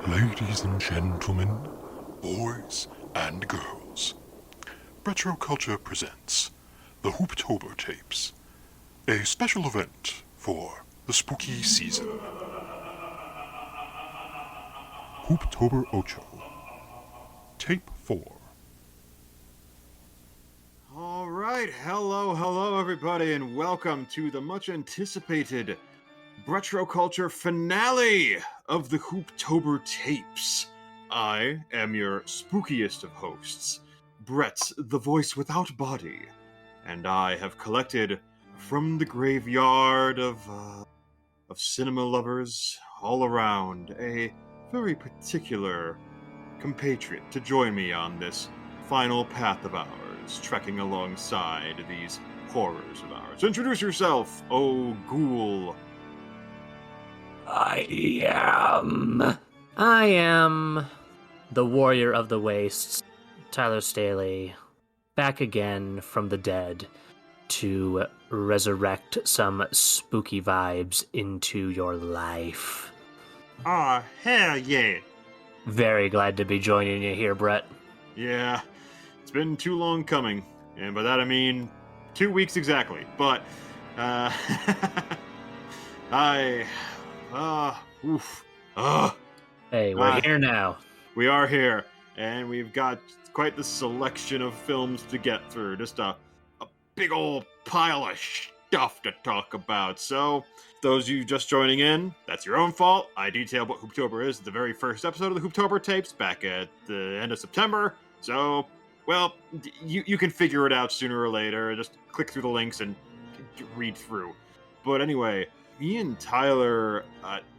Ladies and gentlemen, boys and girls, Retro Culture presents the Hoop-Tober tapes, a special event for the spooky season. Hoop-Tober Ocho, Tape 4. Alright, hello everybody, and welcome to the much anticipated Retro Culture finale of the Hoop-Tober tapes. I am your spookiest of hosts, Brett, the voice without body, and I have collected from the graveyard of cinema lovers all around a very particular compatriot to join me on this final path of ours, trekking alongside these horrors of ours. Introduce yourself, oh ghoul. I am the warrior of the wastes, ty-staley, back again from the dead to resurrect some spooky vibes into your life. Ah, hell yeah. Very glad to be joining you here, Brett. Yeah, it's been too long coming, and by that I mean 2 weeks exactly, but, Hey, we're here now. We are here, and we've got quite the selection of films to get through. Just a big old pile of stuff to talk about. So, those of you just joining in, that's your own fault. I detailed what Hoop-Tober is at the very first episode of the Hoop-Tober tapes back at the end of September. So, well, you can figure it out sooner or later. Just click through the links and read through. But anyway, me and Tyler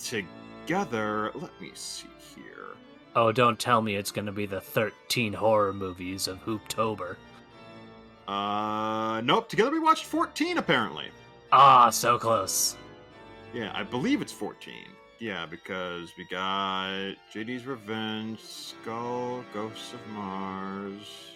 together, let me see here. Oh, don't tell me it's going to be the 13 horror movies of Hoop-Tober. Nope. Together we watched 14, apparently. Ah, so close. Yeah, I believe it's 14. Yeah, because we got JD's Revenge, Skull, Ghosts of Mars.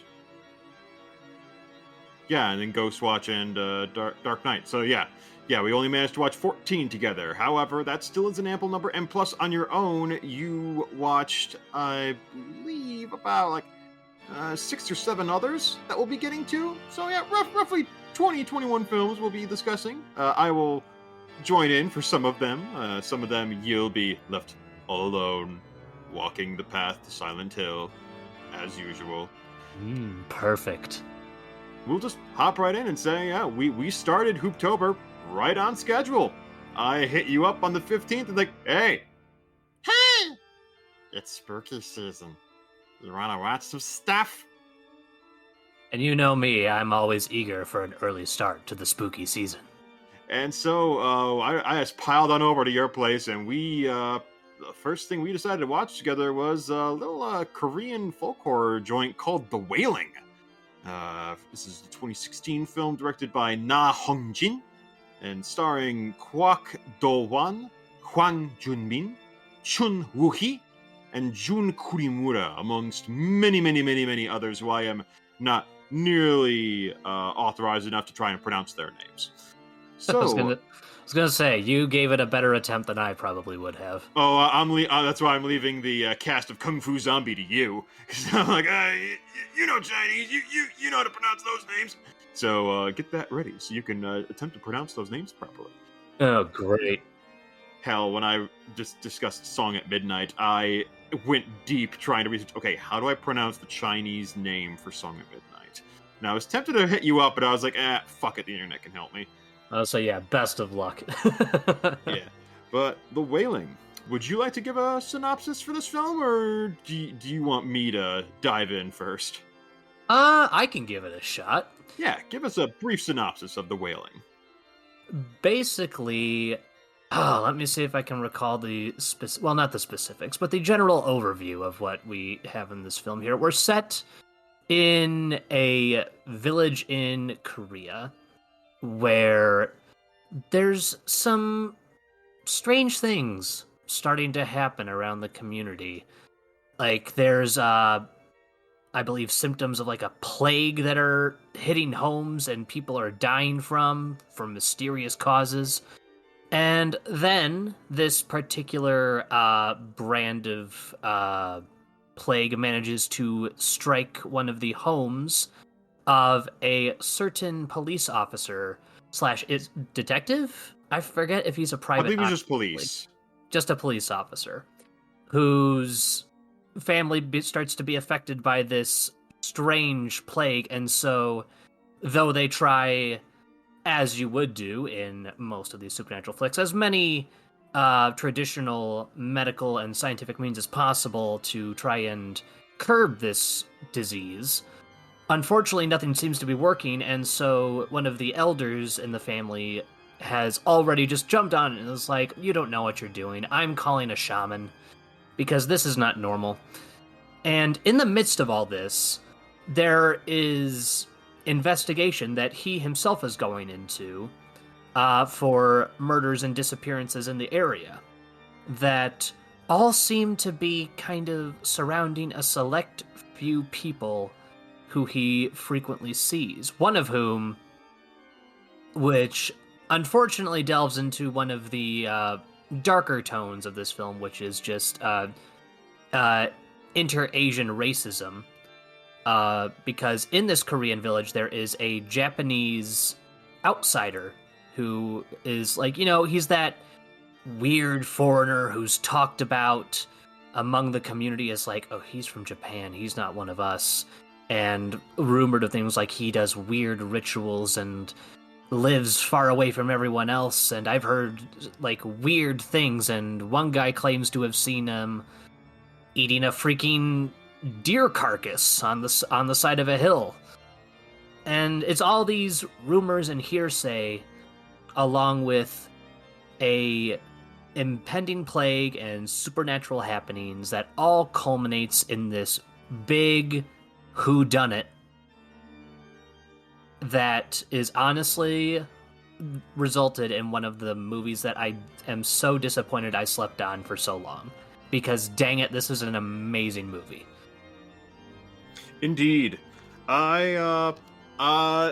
Yeah, and then Ghostwatch and Dark Knight. So yeah, we only managed to watch 14 together. However, that still is an ample number. And plus, on your own, you watched, I believe, about 6 or 7 others that we'll be getting to. So yeah, roughly 20, 21 films we'll be discussing. I will join in for some of them. Some of them you'll be left all alone, walking the path to Silent Hill, as usual. Perfect. We'll just hop right in and say, yeah, we started Hoop-Tober right on schedule. I hit you up on the 15th and hey, it's spooky season. You want to watch some stuff? And you know me, I'm always eager for an early start to the spooky season. And so I just piled on over to your place, and the first thing we decided to watch together was a little Korean folk horror joint called The-Wailing. This is the 2016 film directed by Na Hong-jin and starring Kwak Do-wan, Hwang Junbin, Chun Woo-hee, and Jun Kurimura, amongst many others who I am not nearly authorized enough to try and pronounce their names. So, I was gonna say, you gave it a better attempt than I probably would have. That's why I'm leaving the cast of Kung Fu Zombie to you. Because I'm like, you know Chinese, you know how to pronounce those names. So get that ready so you can attempt to pronounce those names properly. Oh, great. Hell, when I just discussed Song at Midnight, I went deep trying to research, okay, how do I pronounce the Chinese name for Song at Midnight? Now, I was tempted to hit you up, but I was like, fuck it, the internet can help me. So yeah, best of luck. Yeah, but The-Wailing. Would you like to give a synopsis for this film, or do you want me to dive in first? I can give it a shot. Yeah, give us a brief synopsis of The-Wailing. Basically, let me see if I can recall not the specifics, but the general overview of what we have in this film here. We're set in a village in Korea where there's some strange things starting to happen around the community. There's, I believe, symptoms of a plague that are hitting homes and people are dying from mysterious causes. And then this particular brand of plague manages to strike one of the homes of a certain police officer slash detective. I forget if he's a private. I believe he's just eye, police. just a police officer whose family starts to be affected by this strange plague, and so though they try, as you would do in most of these supernatural flicks, as many traditional medical and scientific means as possible to try and curb this disease, unfortunately nothing seems to be working, and so one of the elders in the family has already just jumped on it and is like, you don't know what you're doing. I'm calling a shaman because this is not normal. And in the midst of all this, there is investigation that he himself is going into for murders and disappearances in the area that all seem to be kind of surrounding a select few people who he frequently sees. One of whom, which unfortunately delves into one of the darker tones of this film, which is just inter-Asian racism. Because in this Korean village, there is a Japanese outsider who is like, he's that weird foreigner who's talked about among the community as like, oh, he's from Japan, he's not one of us. And rumored of things like he does weird rituals and lives far away from everyone else. And I've heard like weird things. And one guy claims to have seen him eating a freaking deer carcass on the side of a hill. And it's all these rumors and hearsay, along with a impending plague and supernatural happenings that all culminates in this big whodunit that is honestly resulted in one of the movies that I am so disappointed I slept on for so long. Because dang it, this is an amazing movie. Indeed. The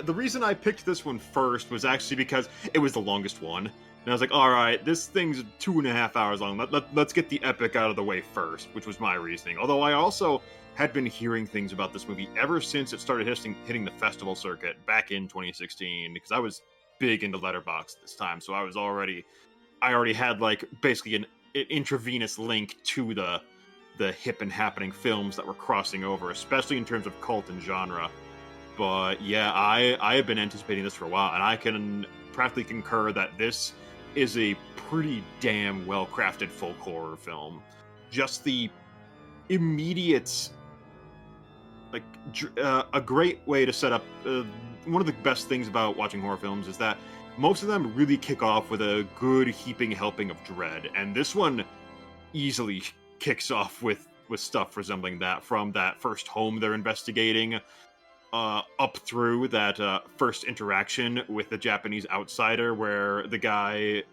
reason I picked this one first was actually because it was the longest one. And I was like, all right, this thing's 2.5 hours long. Let's get the epic out of the way first, which was my reasoning. Although I also had been hearing things about this movie ever since it started hitting the festival circuit back in 2016, because I was big into Letterboxd this time. So I already had like basically an intravenous link to the hip and happening films that were crossing over, especially in terms of cult and genre. But yeah, I have been anticipating this for a while, and I can practically concur that this is a pretty damn well-crafted folk horror film. Just the immediate, like, a great way to set up. One of the best things about watching horror films is that most of them really kick off with a good heaping helping of dread, and this one easily kicks off with stuff resembling that, from that first home they're investigating up through that first interaction with the Japanese outsider, where it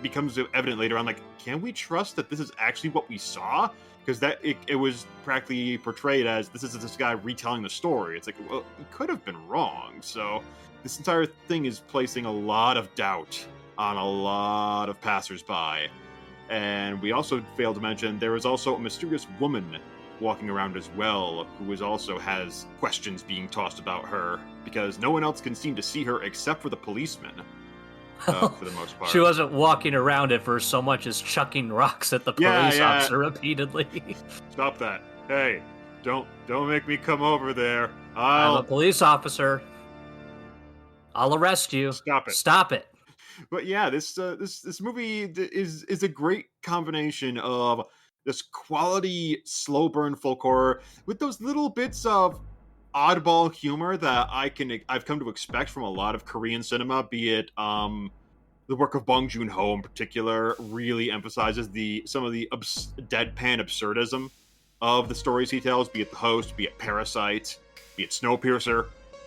becomes evident later on, like, can we trust that this is actually what we saw? Because it was practically portrayed as this is this guy retelling the story. It's like, well, he could have been wrong. So this entire thing is placing a lot of doubt on a lot of passersby. And we also failed to mention there is also a mysterious woman walking around as well, who also has questions being tossed about her, because no one else can seem to see her except for the policeman, for the most part. She wasn't walking around at first so much as chucking rocks at the police officer repeatedly. Stop that. Hey, don't make me come over there. I'm a police officer. I'll arrest you. Stop it. But yeah, this movie is a great combination of this quality slow burn folk horror with those little bits of oddball humor that I've come to expect from a lot of Korean cinema, be it the work of Bong Joon-ho in particular really emphasizes some of the deadpan absurdism of the stories he tells, be it The Host, be it Parasite, be it Snowpiercer.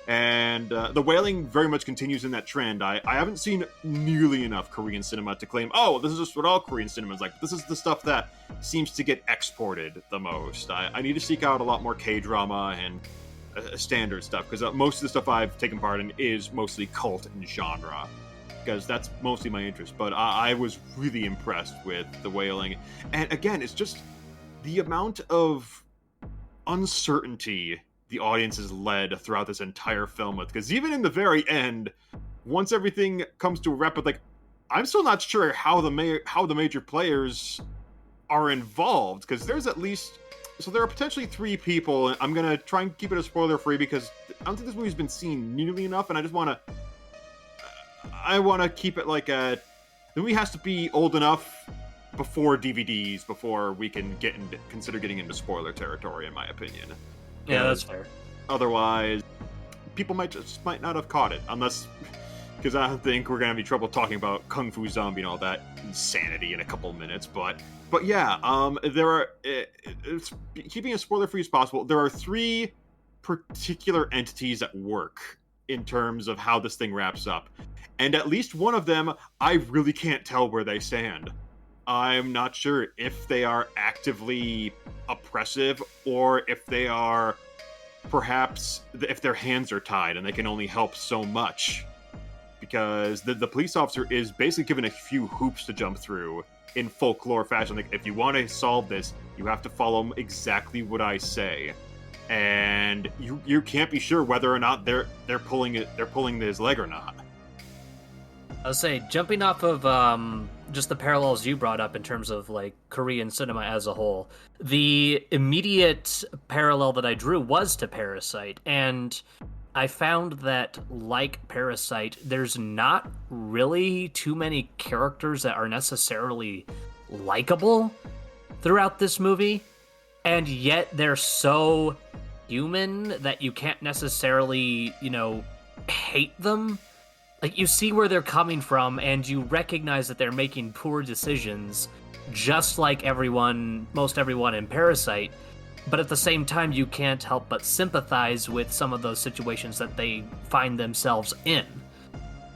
And the-wailing very much continues in that trend. I haven't seen nearly enough Korean cinema to claim, oh, this is just what all Korean cinema is like. This is the stuff that seems to get exported the most. I need to seek out a lot more K-drama and standard stuff, because most of the stuff I've taken part in is mostly cult and genre. because that's mostly my interest. But I was really impressed with the-wailing, and again, it's just the amount of uncertainty the audience is led throughout this entire film with. Because even in the very end, once everything comes to a wrap, like, I'm still not sure how the major players are involved, because there's at least, so there are potentially 3 people, and I'm gonna try and keep it a spoiler free because I don't think this movie's been seen nearly enough, and I just want to keep it like the movie has to be old enough before DVDs before we can consider getting into spoiler territory, in my opinion. Yeah, that's fair. Otherwise, people might not have caught it, unless, because I don't think we're gonna have any trouble talking about Kung Fu Zombie and all that insanity in a couple minutes. But yeah, there are, it's, keeping it spoiler free as possible, there are 3 particular entities at work in terms of how this thing wraps up, and at least one of them, I really can't tell where they stand. I'm not sure if they are actively oppressive, or if they are, perhaps, if their hands are tied and they can only help so much. Because the police officer is basically given a few hoops to jump through in folklore fashion. Like, if you want to solve this, you have to follow exactly what I say, and you can't be sure whether or not they're pulling his leg or not. I'll say, jumping off of just the parallels you brought up in terms of like Korean cinema as a whole, the immediate parallel that I drew was to Parasite, and I found that, like Parasite, there's not really too many characters that are necessarily likable throughout this movie, and yet they're so human that you can't necessarily, hate them. Like, you see where they're coming from, and you recognize that they're making poor decisions, just like most everyone in Parasite. But at the same time, you can't help but sympathize with some of those situations that they find themselves in.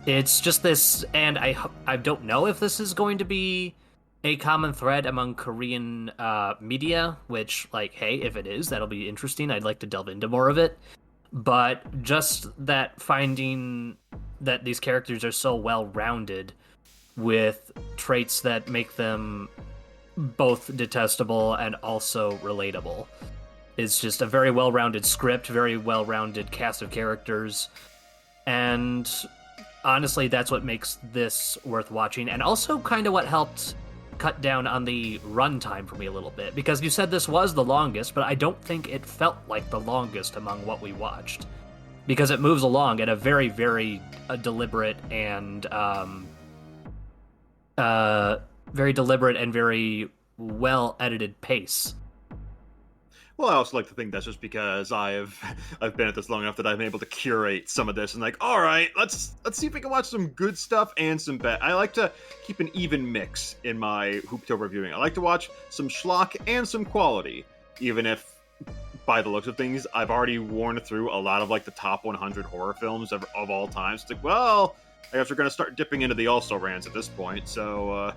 It's just this, and I don't know if this is going to be a common thread among Korean media, which, like, hey, if it is, that'll be interesting. I'd like to delve into more of it. But just that finding that these characters are so well-rounded with traits that make them both detestable and also relatable. It's just a very well-rounded script, very well-rounded cast of characters, and honestly, that's what makes this worth watching, and also kind of what helped cut down on the runtime for me a little bit, because you said this was the longest, but I don't think it felt like the longest among what we watched, because it moves along at a very, very deliberate and very deliberate and very well-edited pace. Well, I also like to think that's just because I've been at this long enough that I'm able to curate some of this and, like, all right, let's see if we can watch some good stuff and some bad. I like to keep an even mix in my Hoop-Tober viewing. I like to watch some schlock and some quality, even if, by the looks of things, I've already worn through a lot of, like, the top 100 horror films of all time. So it's like, well, I guess we're going to start dipping into the also-rans at this point, so,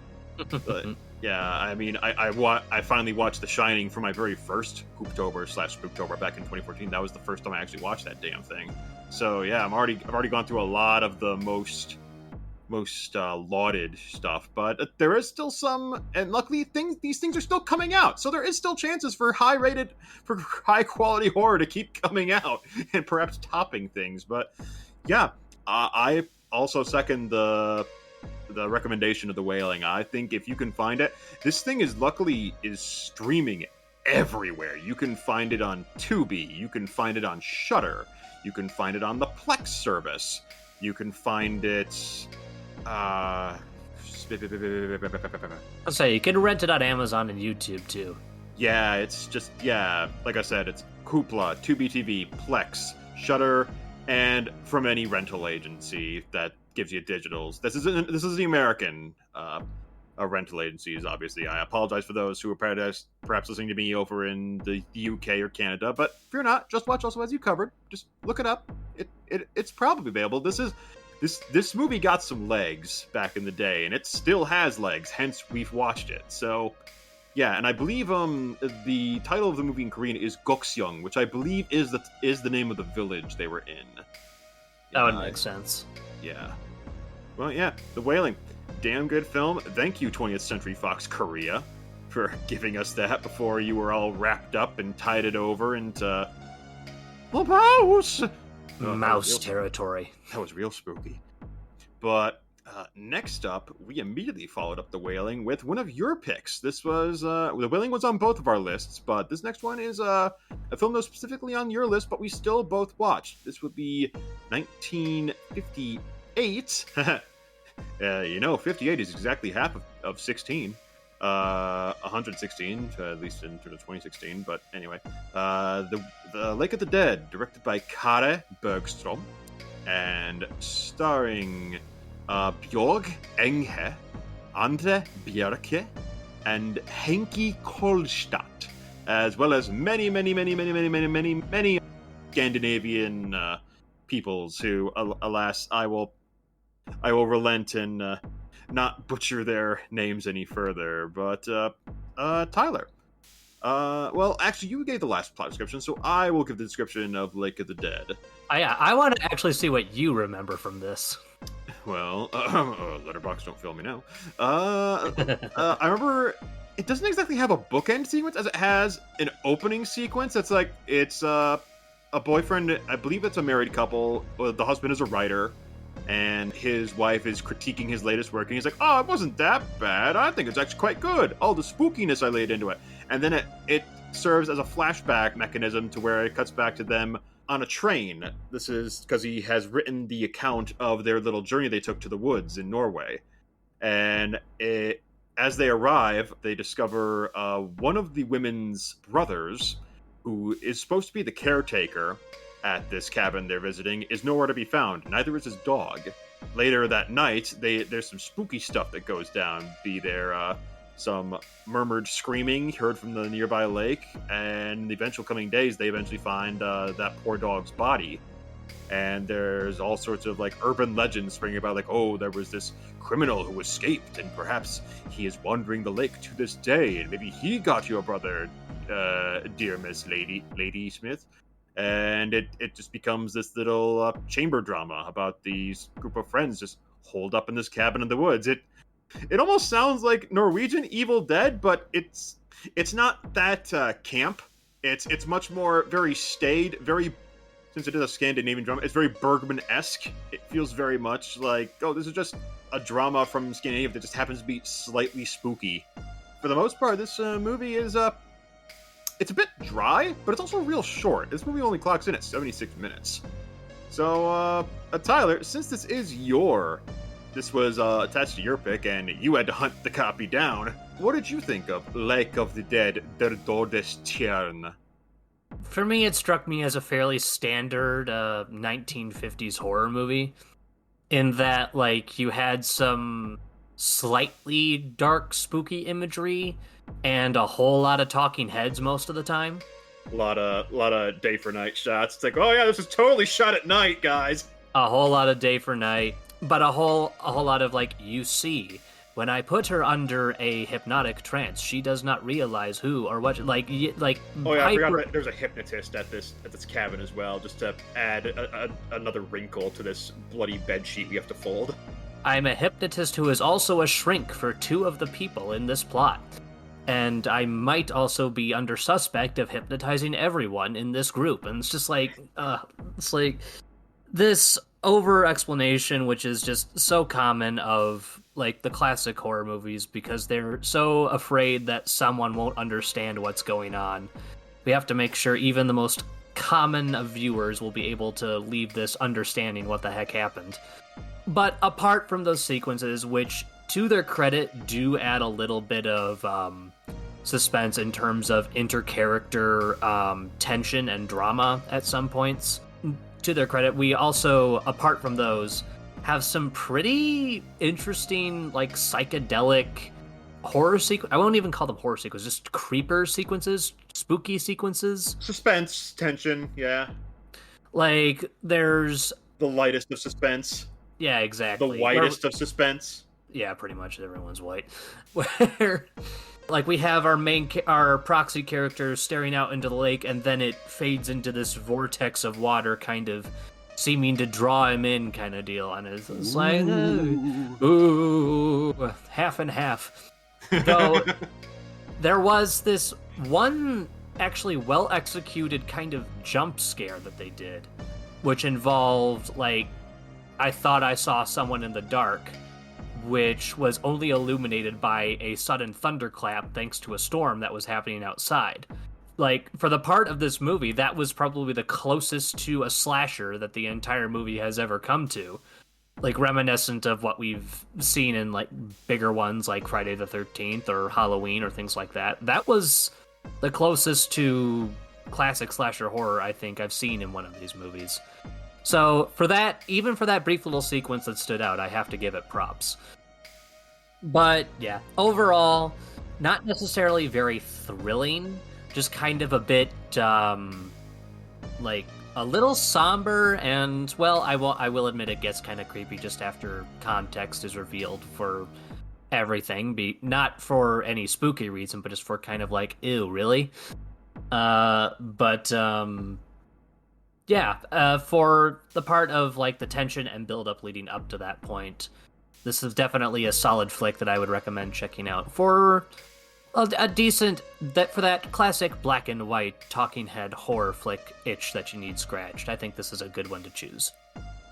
but, yeah, I mean, I finally watched The Shining for my very first Hoop-Tober/Spooktober back in 2014. That was the first time I actually watched that damn thing. So yeah, I've already gone through a lot of the most lauded stuff, but there is still some, and luckily these things are still coming out. So there is still chances for high quality horror to keep coming out and perhaps topping things. But yeah, I also second the recommendation of the-wailing. I think if you can find it, this thing is streaming everywhere. You can find it on Tubi, you can find it on Shudder, you can find it on the Plex service, you can find it I'll say you can rent it on Amazon and YouTube too. Yeah, it's just, yeah, like I said, it's Hoopla, Tubi TV, Plex, Shudder, and from any rental agency that gives you digitals. This is the American rental agencies, obviously. I apologize for those who are perhaps listening to me over in the UK or Canada, but if you're not, Just Watch also has you covered. Just look it up. It's probably available. This movie got some legs back in the day, and it still has legs, hence we've watched it. So yeah, and I believe the title of the movie in Korean is Gokseong, which I believe is the name of the village they were in. That would make sense. Yeah. Well, yeah, The-Wailing. Damn good film. Thank you, 20th Century Fox Korea, for giving us that before you were all wrapped up and tied it over into the mouse. Mouse territory. That was real spooky. But next up, we immediately followed up The-Wailing with one of your picks. This was The-Wailing was on both of our lists, but this next one is a film that was specifically on your list, but we still both watched. This would be 1958. 58 is exactly half of 16. 116, at least in terms of 2016. But anyway, the Lake of the Dead, directed by Kare Bergstrom, and starring Björg Enghe, Andre Bjerke, and Henki Kolstad, as well as many Scandinavian peoples who, alas, I will relent and not butcher their names any further. But Tyler, well, actually, you gave the last plot description, so I will give the description of Lake of the Dead. I want to actually see what you remember from this. Well, Letterboxd, don't fail me now. I remember it doesn't exactly have a bookend sequence, as it has an opening sequence that's like, it's a boyfriend, I believe it's a married couple, the husband is a writer, and his wife is critiquing his latest work, and he's like, oh, it wasn't that bad, I think it's actually quite good, all the spookiness I laid into it. And then it serves as a flashback mechanism to where it cuts back to them on a train. This is because he has written the account of their little journey they took to the woods in Norway. And as they arrive, they discover one of the women's brothers, who is supposed to be the caretaker at this cabin they're visiting, is nowhere to be found. Neither is his dog. Later that night, there's some spooky stuff that goes down. Be there some murmured screaming heard from the nearby lake, and in the eventual coming days, they eventually find that poor dog's body. And there's all sorts of like urban legends springing about, like, oh, there was this criminal who escaped, and perhaps he is wandering the lake to this day, and maybe he got your brother, dear Miss Lady Smith. And it just becomes this little chamber drama about these group of friends just holed up in this cabin in the woods. It almost sounds like Norwegian Evil Dead, but it's not that camp. It's much more very staid, very, since it is a Scandinavian drama, it's very Bergman-esque. It feels very much like, oh, this is just a drama from Scandinavia that just happens to be slightly spooky. For the most part, this movie is it's a bit dry, but it's also real short. This movie only clocks in at 76 minutes. So, Tyler, since this was attached to your pick, and you had to hunt the copy down, what did you think of Lake of the Dead, Der Todestjerne? For me, it struck me as a fairly standard 1950s horror movie, in that, like, you had some slightly dark, spooky imagery, and a whole lot of talking heads most of the time. A lot of day for night shots. It's like, oh yeah, this is totally shot at night, guys. A whole lot of day for night. But a whole lot of, like, you see, when I put her under a hypnotic trance, she does not realize who or what, like. Oh yeah, I forgot that there's a hypnotist at this cabin as well, just to add another wrinkle to this bloody bedsheet we have to fold. I'm a hypnotist who is also a shrink for two of the people in this plot. And I might also be under suspect of hypnotizing everyone in this group. And it's just like, this over-explanation, which is just so common of, like, the classic horror movies, because they're so afraid that someone won't understand what's going on. We have to make sure even the most common of viewers will be able to leave this understanding what the heck happened. But apart from those sequences, which, to their credit, do add a little bit of suspense in terms of inter-character tension and drama at some points, to their credit, we also, apart from those, have some pretty interesting, like, psychedelic horror sequences. I won't even call them horror sequences, just creeper sequences, spooky sequences. Suspense, tension, yeah. Like, there's... the lightest of suspense. Yeah, exactly. The whitest of suspense. Yeah, pretty much everyone's white. Where... like, we have our proxy character staring out into the lake, and then it fades into this vortex of water kind of seeming to draw him in kind of deal. And it's like, ooh, half and half. Though there was this one actually well-executed kind of jump scare that they did, which involved, like, I thought I saw someone in the dark, which was only illuminated by a sudden thunderclap thanks to a storm that was happening outside. Like, for the part of this movie, that was probably the closest to a slasher that the entire movie has ever come to. Like, reminiscent of what we've seen in, like, bigger ones like Friday the 13th or Halloween or things like that. That was the closest to classic slasher horror I think I've seen in one of these movies. So, for that, even for that brief little sequence that stood out, I have to give it props. But, yeah, overall, not necessarily very thrilling, just kind of a bit, like, a little somber, and, well, I will admit it gets kind of creepy just after context is revealed for everything, not for any spooky reason, but just for kind of like, ew, really? Yeah, for the part of, like, the tension and build-up leading up to that point, this is definitely a solid flick that I would recommend checking out for a decent, for that classic black and white talking head horror flick itch that you need scratched. I think this is a good one to choose.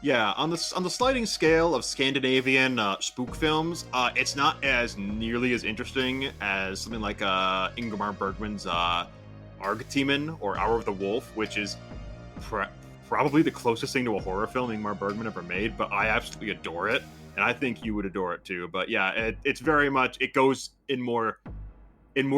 Yeah, on the sliding scale of Scandinavian spook films, it's not as nearly as interesting as something like Ingmar Bergman's Argtimen or Hour of the Wolf, which is probably the closest thing to a horror film Ingmar Bergman ever made, but I absolutely adore it, and I think you would adore it too. But yeah, it's very much, it goes in more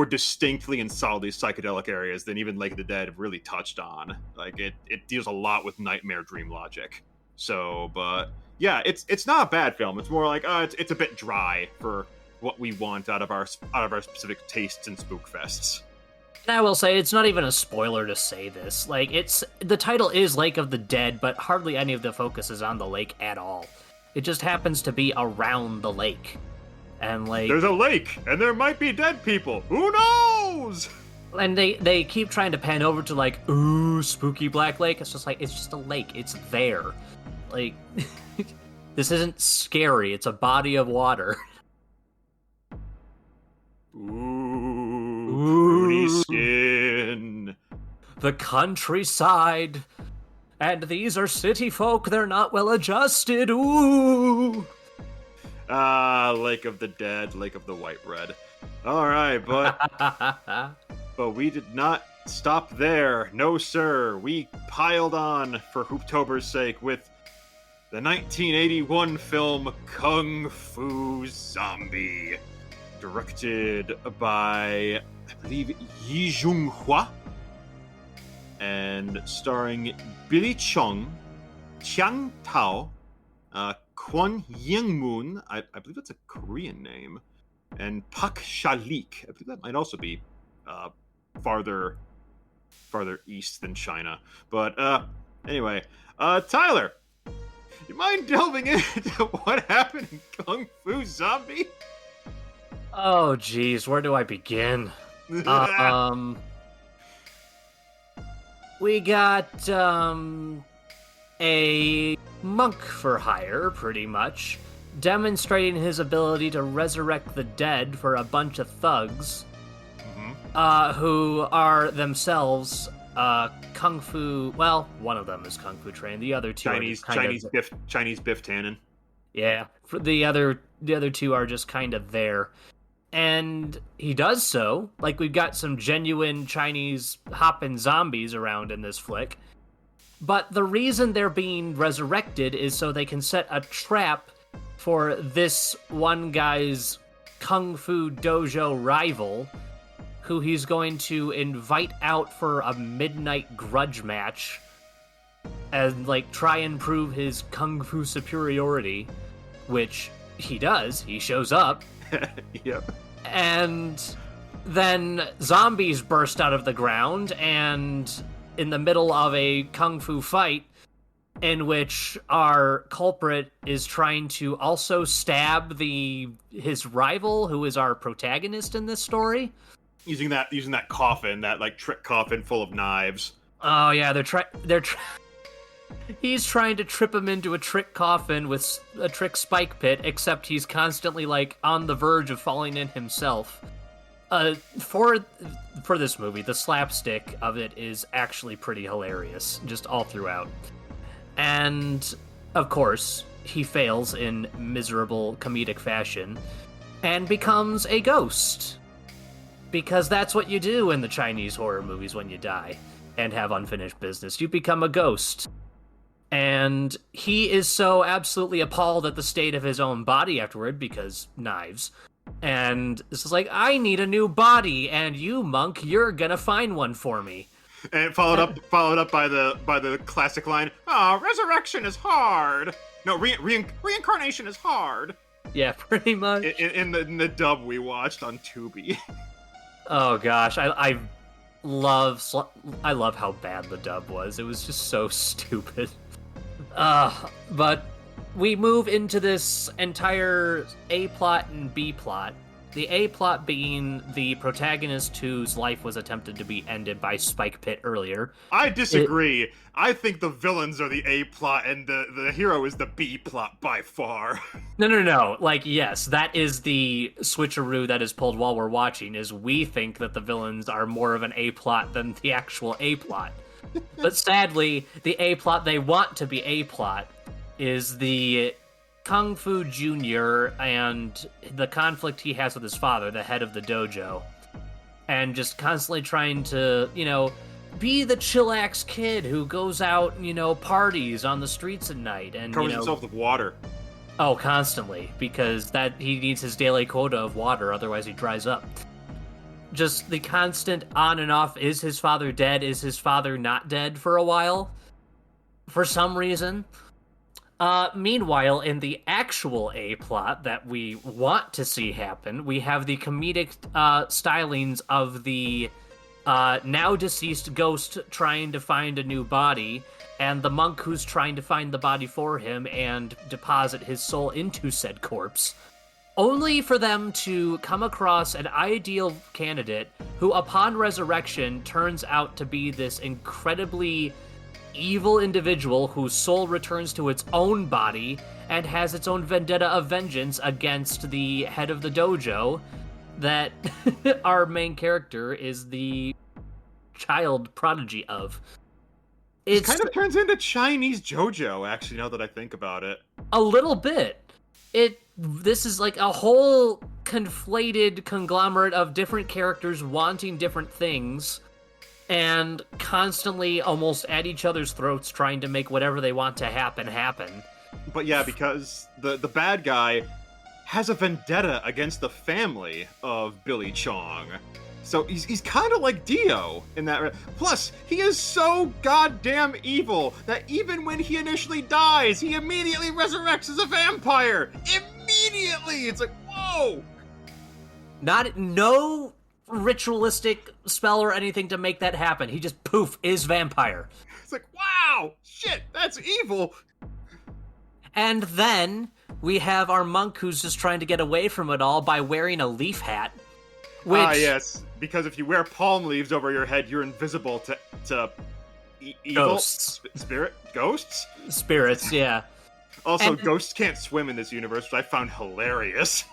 distinctly and solidly psychedelic areas than even Lake of the Dead have really touched on. Like, it deals a lot with nightmare dream logic. So, but yeah, it's not a bad film. It's more like it's a bit dry for what we want out of our specific tastes in spook fests. And I will say, it's not even a spoiler to say this. Like, the title is Lake of the Dead, but hardly any of the focus is on the lake at all. It just happens to be around the lake. And, like, there's a lake, and there might be dead people. Who knows? And they keep trying to pan over to, like, ooh, spooky Black Lake. It's just like, it's just a lake. It's there. Like, this isn't scary. It's a body of water. Ooh, pretty skin. The countryside. And these are city folk. They're not well adjusted. Ooh. Lake of the Dead, Lake of the White Bread. All right, but we did not stop there. No, sir. We piled on for Hoop-Tober's sake with the 1981 film Kung Fu Zombie, directed by, I believe, Yi Jung-hwa, and starring Billy Chung, Chiang Tao, Kwon Young-moon, I believe that's a Korean name, and Pak Shalik. I believe that might also be farther east than China. But anyway, Tyler, you mind delving into what happened in Kung Fu Zombie? Oh, geez, where do I begin? We got a monk for hire, pretty much, demonstrating his ability to resurrect the dead for a bunch of thugs, who are themselves kung fu. Well, one of them is kung fu trained. The other two Chinese Biff Tannen. Yeah, the other two are just kind of there. And he does so, like, we've got some genuine Chinese hopping zombies around in this flick. But the reason they're being resurrected is so they can set a trap for this one guy's kung fu dojo rival, who he's going to invite out for a midnight grudge match and, like, try and prove his kung fu superiority, which he does. He shows up. Yep. And then zombies burst out of the ground, and in the middle of a kung fu fight, in which our culprit is trying to also stab his rival, who is our protagonist in this story, using that coffin, that, like, trick coffin full of knives. Oh yeah, they're He's trying to trip him into a trick coffin with a trick spike pit, except he's constantly, like, on the verge of falling in himself. For this movie, the slapstick of it is actually pretty hilarious, just all throughout. And, of course, he fails in miserable comedic fashion and becomes a ghost. Because that's what you do in the Chinese horror movies when you die and have unfinished business. You become a ghost. And he is so absolutely appalled at the state of his own body afterward, because knives. And this is like, I need a new body, and you, monk, you're gonna find one for me. And followed up by the classic line, "Oh, resurrection is hard." No, reincarnation is hard. Yeah, pretty much. In the dub we watched on Tubi. Oh gosh, I love how bad the dub was. It was just so stupid. But we move into this entire A plot and B plot. The A plot being the protagonist whose life was attempted to be ended by Spike Pit earlier. I disagree. I think the villains are the A plot and the hero is the B plot by far. No. Like, yes, that is the switcheroo that is pulled while we're watching, is we think that the villains are more of an A plot than the actual A plot. But sadly, the A plot they want to be A plot is the Kung Fu Jr. and the conflict he has with his father, the head of the dojo. And just constantly trying to, be the chillax kid who goes out, parties on the streets at night. And, covers himself with water. Oh, constantly, because he needs his daily quota of water, otherwise he dries up. Just the constant on and off, is his father dead, is his father not dead for a while? For some reason. Meanwhile, in the actual A-plot that we want to see happen, we have the comedic stylings of the now deceased ghost trying to find a new body, and the monk who's trying to find the body for him and deposit his soul into said corpse, only for them to come across an ideal candidate who, upon resurrection, turns out to be this incredibly evil individual whose soul returns to its own body and has its own vendetta of vengeance against the head of the dojo that our main character is the child prodigy of. It kind of turns into Chinese JoJo, actually, now that I think about it. A little bit. This is like a whole conflated conglomerate of different characters wanting different things and constantly almost at each other's throats trying to make whatever they want to happen. But yeah, because the bad guy has a vendetta against the family of Billy Chong. So he's kind of like Dio in that. Plus, he is so goddamn evil that even when he initially dies, he immediately resurrects as a vampire. Immediately! It's like, whoa! No ritualistic spell or anything to make that happen. He just, poof, is vampire. It's like, wow! Shit, that's evil! And then we have our monk who's just trying to get away from it all by wearing a leaf hat. Which, yes. Because if you wear palm leaves over your head, you're invisible to evil. Ghosts. Ghosts? Spirits, yeah. Also, and ghosts can't swim in this universe, which I found hilarious.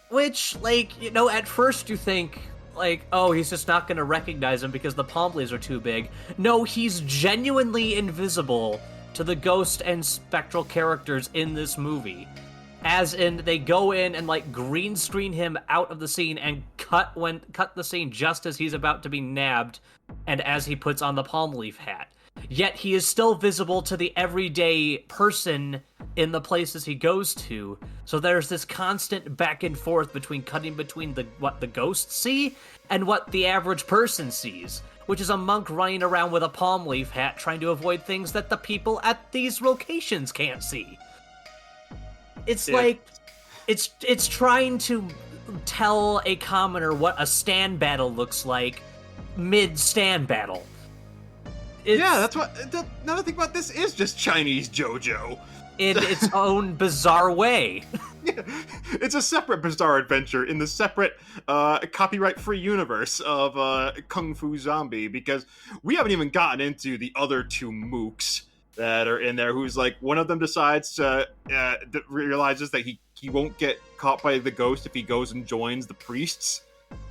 Which, at first you think, oh, he's just not going to recognize him because the palm leaves are too big. No, he's genuinely invisible to the ghost and spectral characters in this movie. As in, they go in and, green screen him out of the scene and cut the scene just as he's about to be nabbed and as he puts on the palm leaf hat. Yet he is still visible to the everyday person in the places he goes to. So there's this constant back and forth between cutting between what the ghosts see and what the average person sees, which is a monk running around with a palm leaf hat trying to avoid things that the people at these locations can't see. It's it's trying to tell a commoner what a stand battle looks like mid-stand battle. That's what. Now that I think about this, is just Chinese JoJo in its own bizarre way. Yeah, it's a separate bizarre adventure in the separate copyright-free universe of Kung Fu Zombie, because we haven't even gotten into the other two mooks that are in there. Who's like, one of them decides to realizes that he won't get caught by the ghost if he goes and joins the priests.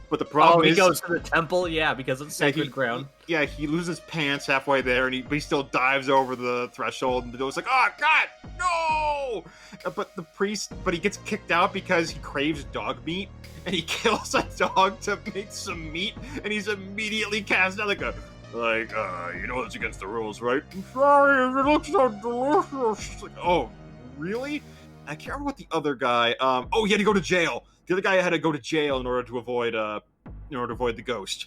But the problem is, he goes to the temple, yeah, because it's sacred ground. He loses pants halfway there, and he still dives over the threshold, and the ghost like, oh God, no! But he gets kicked out because he craves dog meat, and he kills a dog to make some meat, and he's immediately cast out you know it's against the rules, right? I'm sorry, it looks so delicious. Like, oh, really? I can't remember what the other guy. He had to go to jail. The other guy had to go to jail in order to avoid the ghost,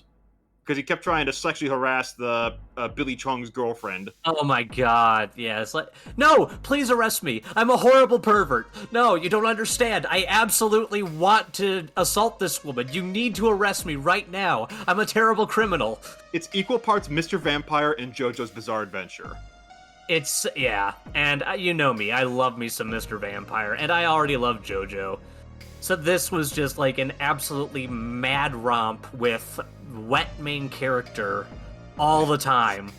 because he kept trying to sexually harass the Billy Chung's girlfriend. Oh my God! Yeah, it's like, no, please arrest me. I'm a horrible pervert. No, you don't understand. I absolutely want to assault this woman. You need to arrest me right now. I'm a terrible criminal. It's equal parts Mr. Vampire and JoJo's Bizarre Adventure. It's, yeah, and you know me. I love me some Mr. Vampire, and I already love JoJo. So this was just like an absolutely mad romp with wet main character all the time.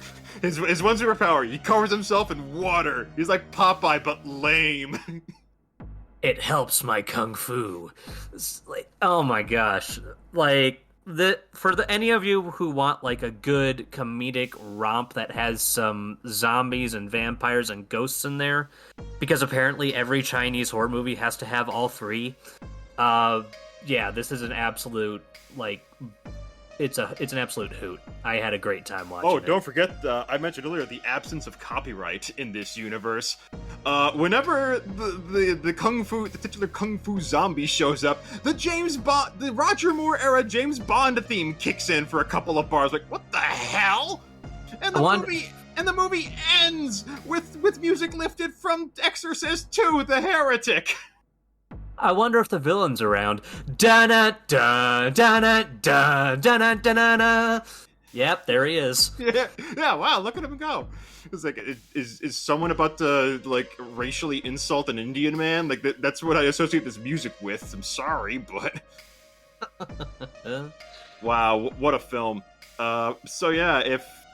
His one superpower, he covers himself in water. He's like Popeye, but lame. It helps my kung fu. It's like, oh my gosh. Like, any of you who want like a good comedic romp that has some zombies and vampires and ghosts in there, because apparently every Chinese horror movie has to have all three. This is an absolute, like, it's an absolute hoot. I had a great time watching it. Oh, don't forget, I mentioned earlier, the absence of copyright in this universe. Whenever the titular Kung Fu zombie shows up, the Roger Moore era James Bond theme kicks in for a couple of bars. Like, what the hell? And the movie ends with music lifted from Exorcist 2, The Heretic. I wonder if the villain's around. Da-na-da, da-na-da, da-na-da-na-na. Yep, there he is. Yeah, wow, look at him go. It's like, is someone about to, like, racially insult an Indian man? Like, that's what I associate this music with. I'm sorry, but... Wow, what a film. So yeah,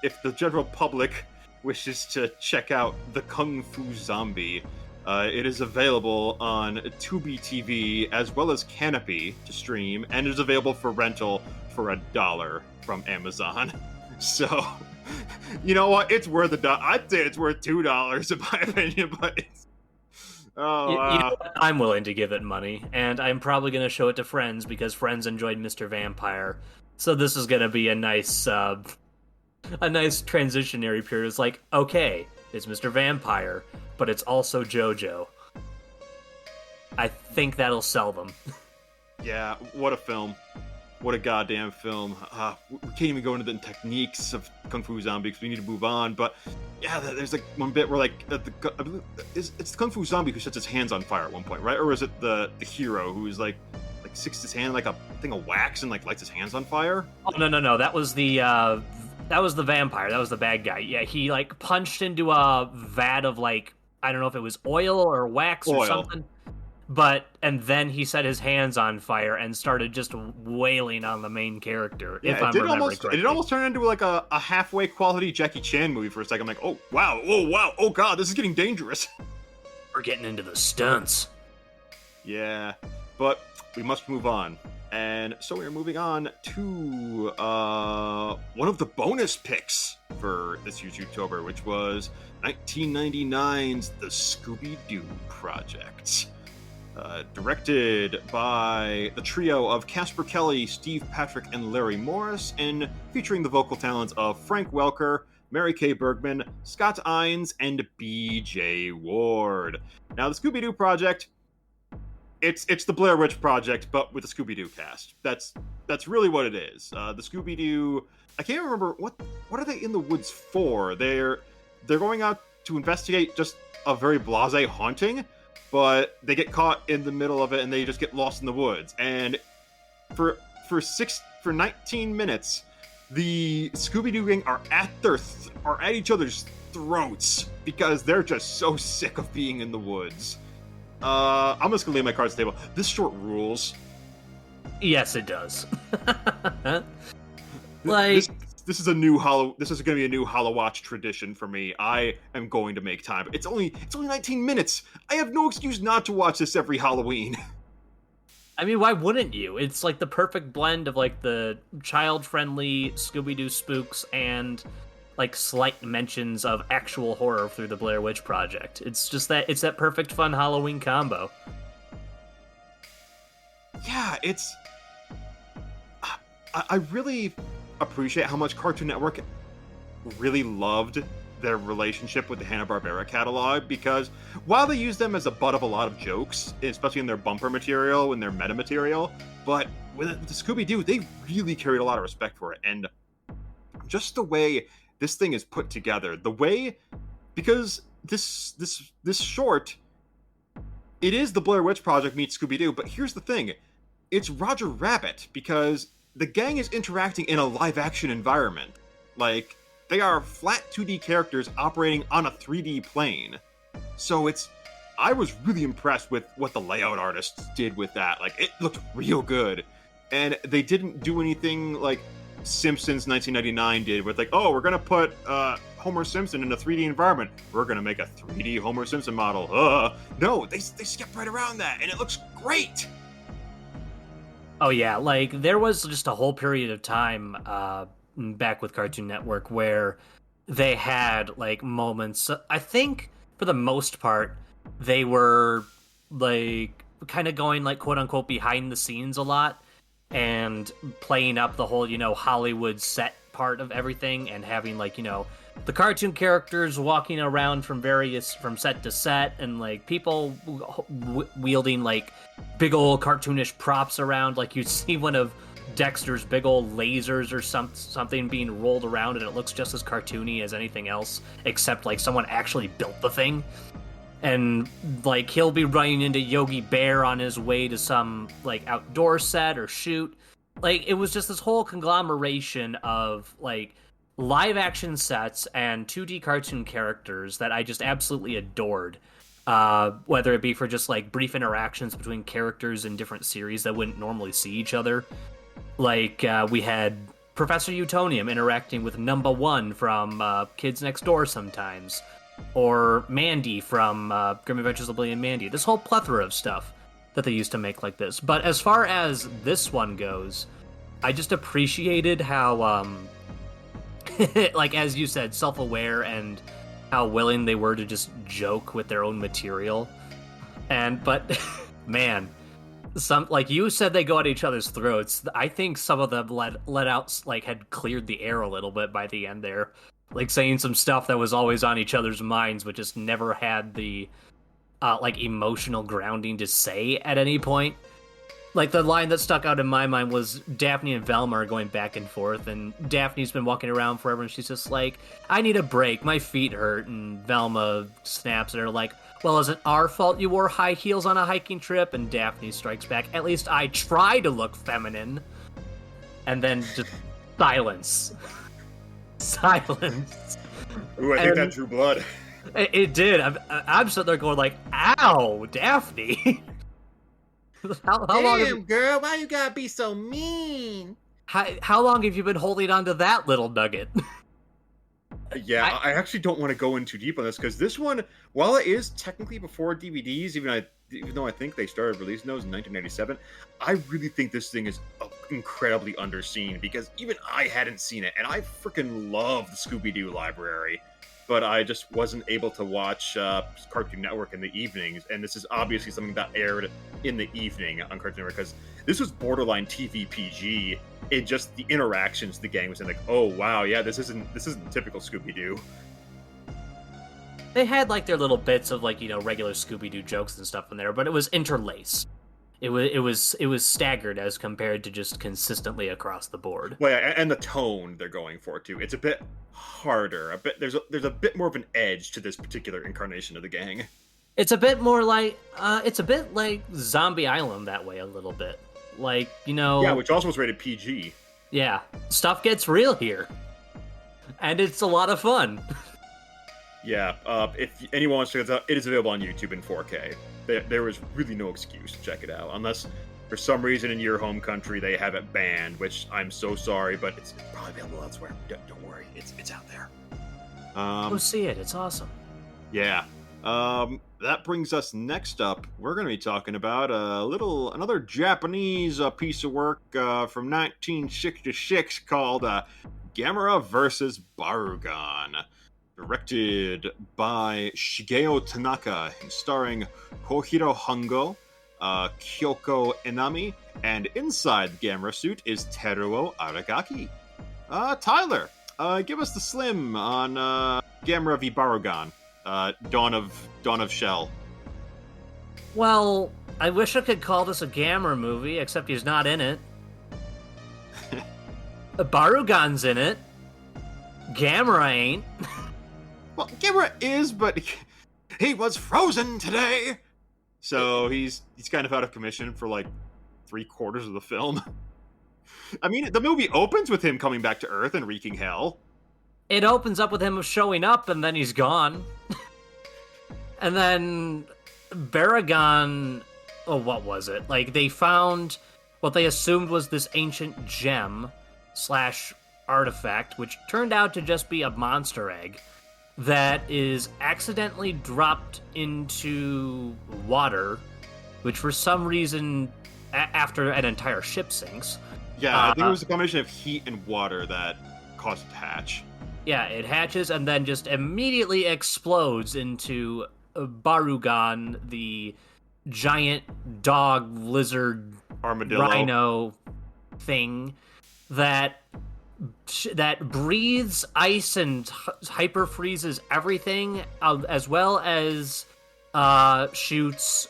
if the general public wishes to check out The Kung Fu Zombie, it is available on Tubi TV as well as Canopy to stream, and it is available for rental for $1 from Amazon. So, you know what? It's worth I'd say it's worth $2 in my opinion, but it's... You know what? I'm willing to give it money, and I'm probably going to show it to friends because friends enjoyed Mr. Vampire. So this is going to be a nice transitionary period. It's like, okay, it's Mr. Vampire, but it's also JoJo. I think that'll sell them. Yeah, what a film. What a goddamn film. We can't even go into the techniques of Kung Fu Zombie because we need to move on, but yeah, there's like one bit where like, it's the Kung Fu Zombie who sets his hands on fire at one point, right? Or is it the hero who's like sticks his hand like a thing of wax and like lights his hands on fire? Oh, no, that was the vampire. That was the bad guy. Yeah, he like punched into a vat of like, I don't know if it was oil or wax or something. And then he set his hands on fire and started just wailing on the main character. Yeah, if I'm remembering correctly. It did almost turn into like a halfway quality Jackie Chan movie for a second. I'm like, oh wow, oh god, this is getting dangerous. We're getting into the stunts. Yeah, but we must move on. And so we're moving on to one of the bonus picks for this year's Hoop-Tober, which was 1999's The Scooby Doo Project. Directed by the trio of Casper Kelly, Steve Patrick, and Larry Morris, and featuring the vocal talents of Frank Welker, Mary Kay Bergman, Scott Ines, and B.J. Ward. Now, the Scooby Doo Project, it's the Blair Witch Project, but with a Scooby Doo cast. That's really what it is. The Scooby Doo, I can't remember what are they in the woods for. They're going out to investigate just a very blasé haunting, but they get caught in the middle of it and they just get lost in the woods. And for 19 minutes, the Scooby-Doo gang are at each other's throats because they're just so sick of being in the woods. I'm just gonna lay my cards on the table. This short rules. Yes, it does. This this is a new this is going to be a new Hallowatch tradition for me. I am going to make time. It's only 19 minutes. I have no excuse not to watch this every Halloween. I mean, why wouldn't you? It's like the perfect blend of like the child-friendly Scooby Doo spooks and like slight mentions of actual horror through the Blair Witch Project. It's that perfect fun Halloween combo. Yeah, it's I really appreciate how much Cartoon Network really loved their relationship with the Hanna-Barbera catalog, because while they use them as a butt of a lot of jokes, especially in their bumper material and their meta material, but with the Scooby-Doo, they really carried a lot of respect for it. And just the way this thing is put together, because this short, it is the Blair Witch Project meets Scooby-Doo, but here's the thing, it's Roger Rabbit, because the gang is interacting in a live-action environment. Like, they are flat 2D characters operating on a 3D plane. So I was really impressed with what the layout artists did with that. Like, it looked real good. And they didn't do anything like Simpsons 1999 did with like, oh, we're gonna put Homer Simpson in a 3D environment. We're gonna make a 3D Homer Simpson model. No, they skipped right around that, and it looks great. Oh yeah, like there was just a whole period of time back with Cartoon Network where they had like moments. I think for the most part they were like kind of going like quote unquote behind the scenes a lot and playing up the whole, Hollywood set part of everything and having like, the cartoon characters walking around from set to set and like people wielding like big old cartoonish props around. Like you'd see one of Dexter's big old lasers or something being rolled around and it looks just as cartoony as anything else, except like someone actually built the thing. And like he'll be running into Yogi Bear on his way to some like outdoor set or shoot. Like it was just this whole conglomeration of like live action sets and 2D cartoon characters that I just absolutely adored. Whether it be for just like brief interactions between characters in different series that wouldn't normally see each other. Like we had Professor Utonium interacting with Number One from Kids Next Door sometimes. Or Mandy from Grim Adventures of Billy and Mandy. This whole plethora of stuff that they used to make like this. But as far as this one goes, I just appreciated how, like as you said, self-aware and how willing they were to just joke with their own material. But man, like you said, they go at each other's throats. I think some of them let out like had cleared the air a little bit by the end there. Like saying some stuff that was always on each other's minds, but just never had the like emotional grounding to say at any point. Like the line that stuck out in my mind was Daphne and Velma are going back and forth, and Daphne's been walking around forever, and she's just like, "I need a break, my feet hurt." And Velma snaps at her like, "Well, is it our fault you wore high heels on a hiking trip?" And Daphne strikes back, "At least I try to look feminine." And then just silence. Silence. Ooh, I think that drew blood. It did. I'm sitting there going like, "Ow, Daphne." how long? Girl, why you gotta be so mean? How long have you been holding on to that little nugget? Yeah, I actually don't want to go in too deep on this because this one, while it is technically before DVDs, even though I think they started releasing those in 1997, I really think this thing is incredibly underseen because even I hadn't seen it, and I freaking love the Scooby Doo library, but I just wasn't able to watch Cartoon Network in the evenings, and this is obviously something that aired in the evening on Cartoon Network because this was borderline TV PG. It just the interactions the gang was in, like, oh wow, yeah, this isn't typical Scooby Doo. They had like their little bits of like regular Scooby Doo jokes and stuff in there, but it was interlaced. It was staggered as compared to just consistently across the board. Well, yeah, and the tone they're going for too. It's a bit harder. There's a bit more of an edge to this particular incarnation of the gang. It's a bit more like Zombie Island that way a little bit. Like, Yeah, which also was rated PG. Yeah, stuff gets real here. And it's a lot of fun. Yeah, if anyone wants to check it out, it is available on YouTube in 4K. There was really no excuse to check it out, unless For some reason in your home country, they have it banned, which I'm so sorry, but it's probably available elsewhere. Don't worry, it's out there. Go see it. It's awesome. Yeah. That brings us next up. We're going to be talking about another Japanese piece of work from 1966 called Gamera vs. Barugan, directed by Shigeo Tanaka and starring Kohiro Hongo, Kyoko Enami, and inside the Gamera suit is Teruo Aragaki. Tyler, give us the slim on Gamera v Barugan, Dawn of Shell. Well, I wish I could call this a Gamera movie, except he's not in it. Barugan's in it. Gamera ain't. Well, Gamera is, but he was frozen today. So he's kind of out of commission for like 3/4 of the film. I mean, the movie opens with him coming back to Earth and wreaking hell. It opens up with him showing up, and then he's gone. And then Barugan, oh, what was it? Like, they found what they assumed was this ancient gem / artifact, which turned out to just be a monster egg that is accidentally dropped into water, which for some reason, after an entire ship sinks. Yeah, I think it was a combination of heat and water that caused it to hatch. Yeah, it hatches and then just immediately explodes into Barugan, the giant dog, lizard, armadillo, rhino thing that breathes ice and hyper freezes everything, as well as shoots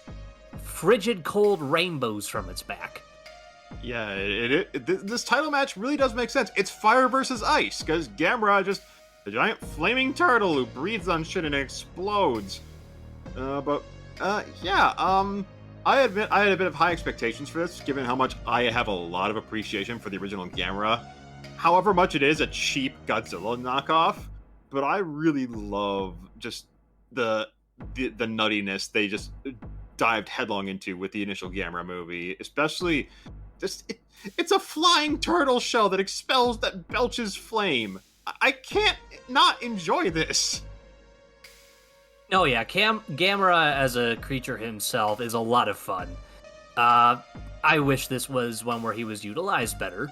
frigid cold rainbows from its back. Yeah, this title match really does make sense. It's fire versus ice, because Gamera just a giant flaming turtle who breathes on shit and explodes. I admit I had a bit of high expectations for this, given how much I have a lot of appreciation for the original Gamera. However much it is a cheap Godzilla knockoff, but I really love just the nuttiness they just dived headlong into with the initial Gamera movie, especially it's a flying turtle shell that belches flame. I can't not enjoy this. Oh yeah, Gamera as a creature himself is a lot of fun. I wish this was one where he was utilized better.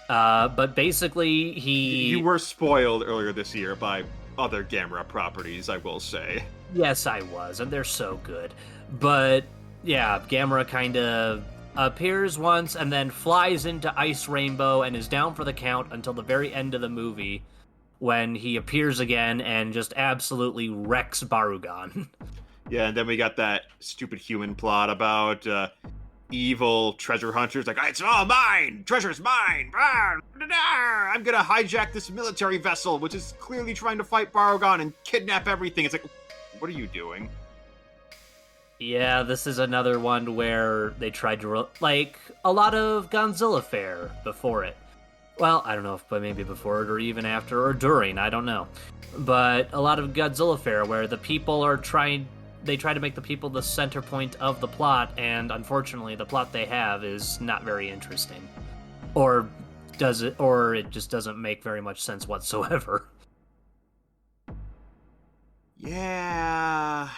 But basically, You were spoiled earlier this year by other Gamera properties, I will say. Yes, I was, and they're so good. But, yeah, Gamera kind of appears once and then flies into Ice Rainbow and is down for the count until the very end of the movie, when he appears again and just absolutely wrecks Barugan. Yeah, and then we got that stupid human plot about evil treasure hunters, like, it's all mine! Treasure's mine! I'm gonna hijack this military vessel, which is clearly trying to fight Barugan and kidnap everything. It's like, what are you doing? Yeah, this is another one where they tried to, like, a lot of Godzilla fare before it. Well, I don't know if maybe before it or even after or during, I don't know. But a lot of Godzilla fare where the people they try to make the people the center point of the plot, and unfortunately the plot they have is not very interesting. Or it just doesn't make very much sense whatsoever. Yeah.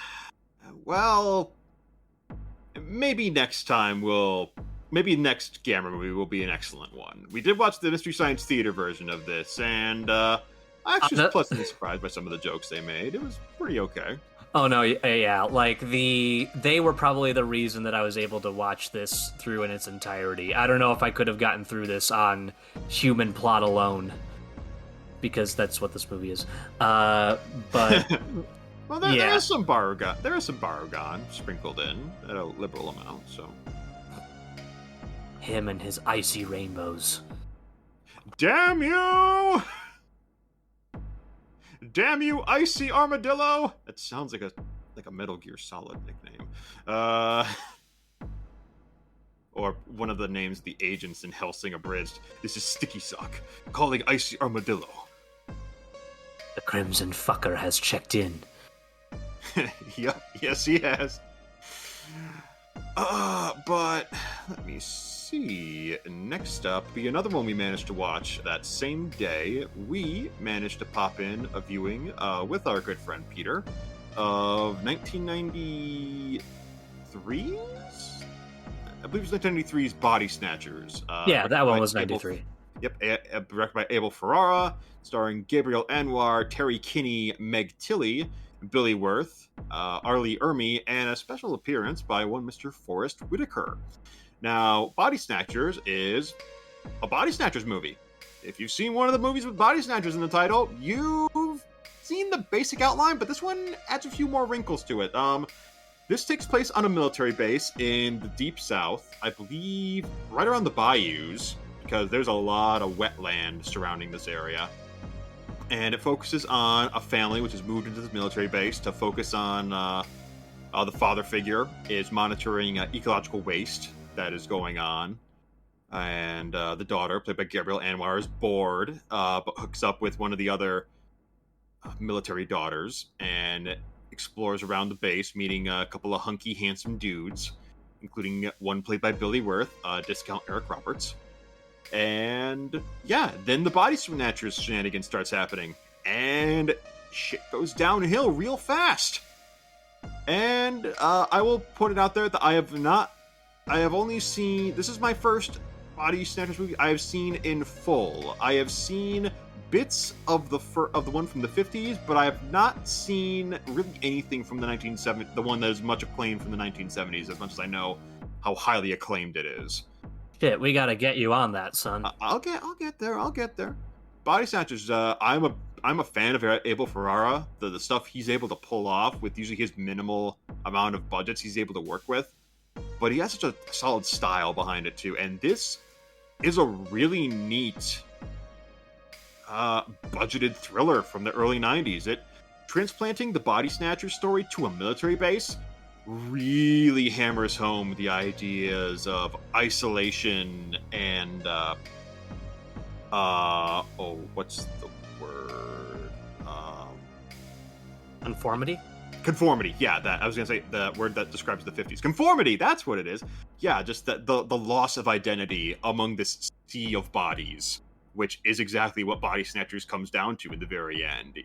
Well, maybe next Gamera movie will be an excellent one. We did watch the Mystery Science Theater version of this, and I actually was pleasantly surprised by some of the jokes they made. It was pretty okay. Oh no, yeah, like they were probably the reason that I was able to watch this through in its entirety. I don't know if I could have gotten through this on human plot alone, because that's what this movie is. But well, there is some Barugan. There is some Barugan sprinkled in at a liberal amount. So him and his icy rainbows. Damn you! Damn you, Icy Armadillo! That sounds like a Metal Gear Solid nickname. Or one of the names the agents in Hellsing Abridged. This is Sticky Sock, calling Icy Armadillo. The Crimson Fucker has checked in. Yep, yes he has. But let me see. Next up, be another one we managed to watch that same day. We managed to pop in a viewing with our good friend Peter of 1993's? I believe it was 1993's Body-Snatchers. Yeah, that one was 93. Directed by Abel Ferrara, starring Gabriel Anwar, Terry Kinney, Meg Tilly, Billy Wirth, Arlie Ermey, and a special appearance by one Mr. Forrest Whitaker. Now, Body Snatchers is a Body Snatchers movie. If you've seen one of the movies with Body Snatchers in the title, you've seen the basic outline, but this one adds a few more wrinkles to it. This takes place on a military base in the Deep South, I believe right around the bayous, because there's a lot of wetland surrounding this area. And it focuses on a family which has moved into this military base to focus on the father figure is monitoring ecological waste that is going on. And the daughter, played by Gabriel Anwar, is bored, but hooks up with one of the other military daughters and explores around the base, meeting a couple of hunky, handsome dudes, including one played by Billy Wirth, discount Eric Roberts. And yeah, then the Body Snatchers shenanigans starts happening, and shit goes downhill real fast. And I will put it out there that I have only seen, this is my first Body Snatchers movie I have seen in full. I have seen bits of the one from the 50s, but I have not seen really anything from the 1970s, the one that is much acclaimed from the 1970s, as much as I know how highly acclaimed it is. Shit, we gotta get you on that, son. I'll get there. Body Snatchers, I'm a fan of Abel Ferrara. The stuff he's able to pull off with usually his minimal amount of budgets he's able to work with. But he has such a solid style behind it too. And this is a really neat budgeted thriller from the early 90s. It transplanting the Body Snatchers story to a military base really hammers home the ideas of isolation and what's the word? Conformity. Yeah, that I was gonna say the word that describes the 50s. Conformity. That's what it is. Yeah, just the loss of identity among this sea of bodies, which is exactly what Body Snatchers comes down to in the very end.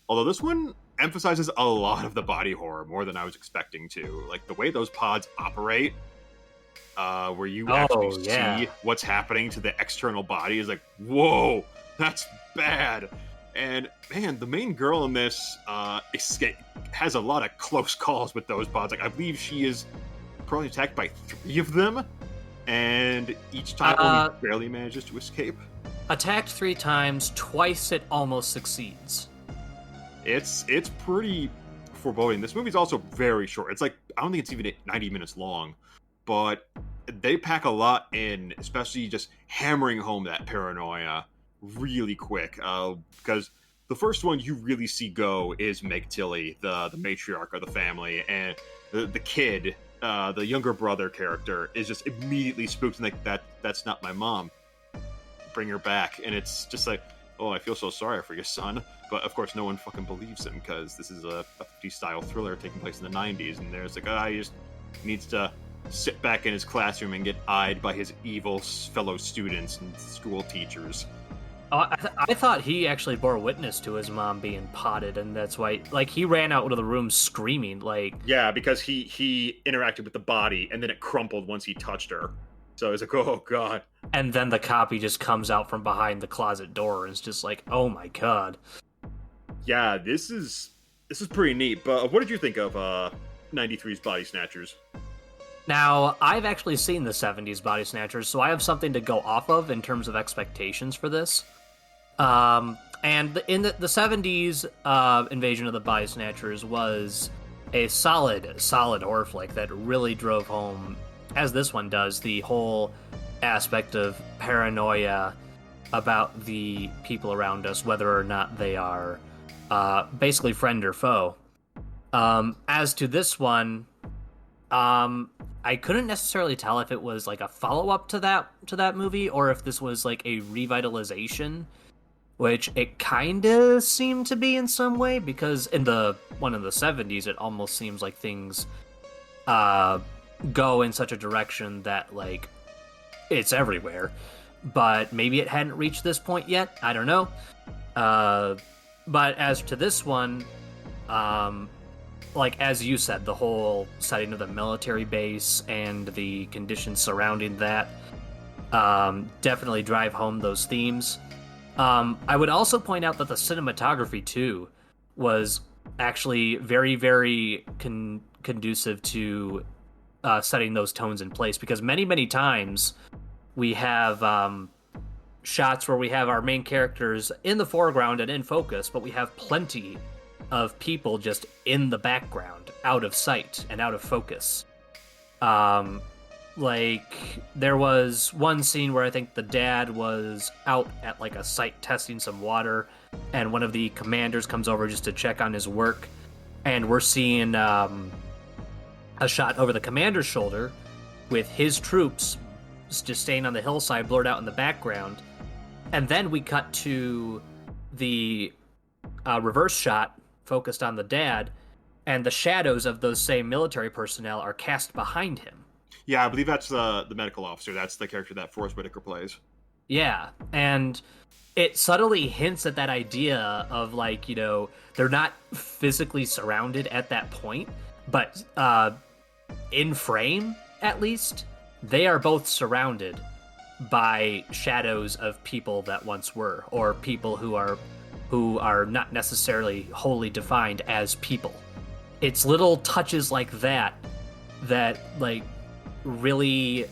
Although this one emphasizes a lot of the body horror more than I was expecting to. Like the way those pods operate, where you actually see what's happening to the external body is like, whoa, that's bad. And man, the main girl in this has a lot of close calls with those pods. Like I believe she is probably attacked by 3 of them, and each time only barely manages to escape. Attacked 3 times, twice it almost succeeds. It's pretty foreboding. This movie's also very short. It's like, I don't think it's even 90 minutes long, but they pack a lot in, especially just hammering home that paranoia really quick. Because the first one you really see go is Meg Tilly, the matriarch of the family, and the kid, the younger brother character, is just immediately spooked and like, that's not my mom. Bring her back. And it's just like, oh, I feel so sorry for your son. But of course, no one fucking believes him because this is a 50s style thriller taking place in the 90s. And there's like, he just needs to sit back in his classroom and get eyed by his evil fellow students and school teachers. I thought he actually bore witness to his mom being potted, and that's why, like, he ran out of the room screaming, like... Yeah, because he interacted with the body, and then it crumpled once he touched her. So it's like, oh, God. And then the copy just comes out from behind the closet door and is just like, oh, my God. Yeah, this is pretty neat. But what did you think of 93's Body Snatchers? Now, I've actually seen the 70s Body Snatchers, so I have something to go off of in terms of expectations for this. And in the 70s invasion of the Body Snatchers was a solid horror flick that really drove home, as this one does, the whole aspect of paranoia about the people around us, whether or not they are basically friend or foe. As to this one, I couldn't necessarily tell if it was like a follow-up to that movie or if this was like a revitalization, which it kind of seemed to be in some way, because in the one in the 70s it almost seems like things go in such a direction that, like, it's everywhere. But maybe it hadn't reached this point yet. I don't know. But as to this one, like, as you said, the whole setting of the military base and the conditions surrounding that definitely drive home those themes. I would also point out that the cinematography, too, was actually very, very conducive to setting those tones in place, because many times we have shots where we have our main characters in the foreground and in focus, but we have plenty of people just in the background, out of sight and out of focus. Like, there was one scene where I think the dad was out at, like, a site testing some water, and one of the commanders comes over just to check on his work, and we're seeing a shot over the commander's shoulder with his troops just staying on the hillside, blurred out in the background, and then we cut to the reverse shot focused on the dad, and the shadows of those same military personnel are cast behind him. Yeah, I believe that's the medical officer. That's the character that Forrest Whitaker plays. Yeah, and it subtly hints at that idea of, like, you know, they're not physically surrounded at that point, but in frame, at least, they are both surrounded by shadows of people that once were, or people who are not necessarily wholly defined as people. It's little touches like that like really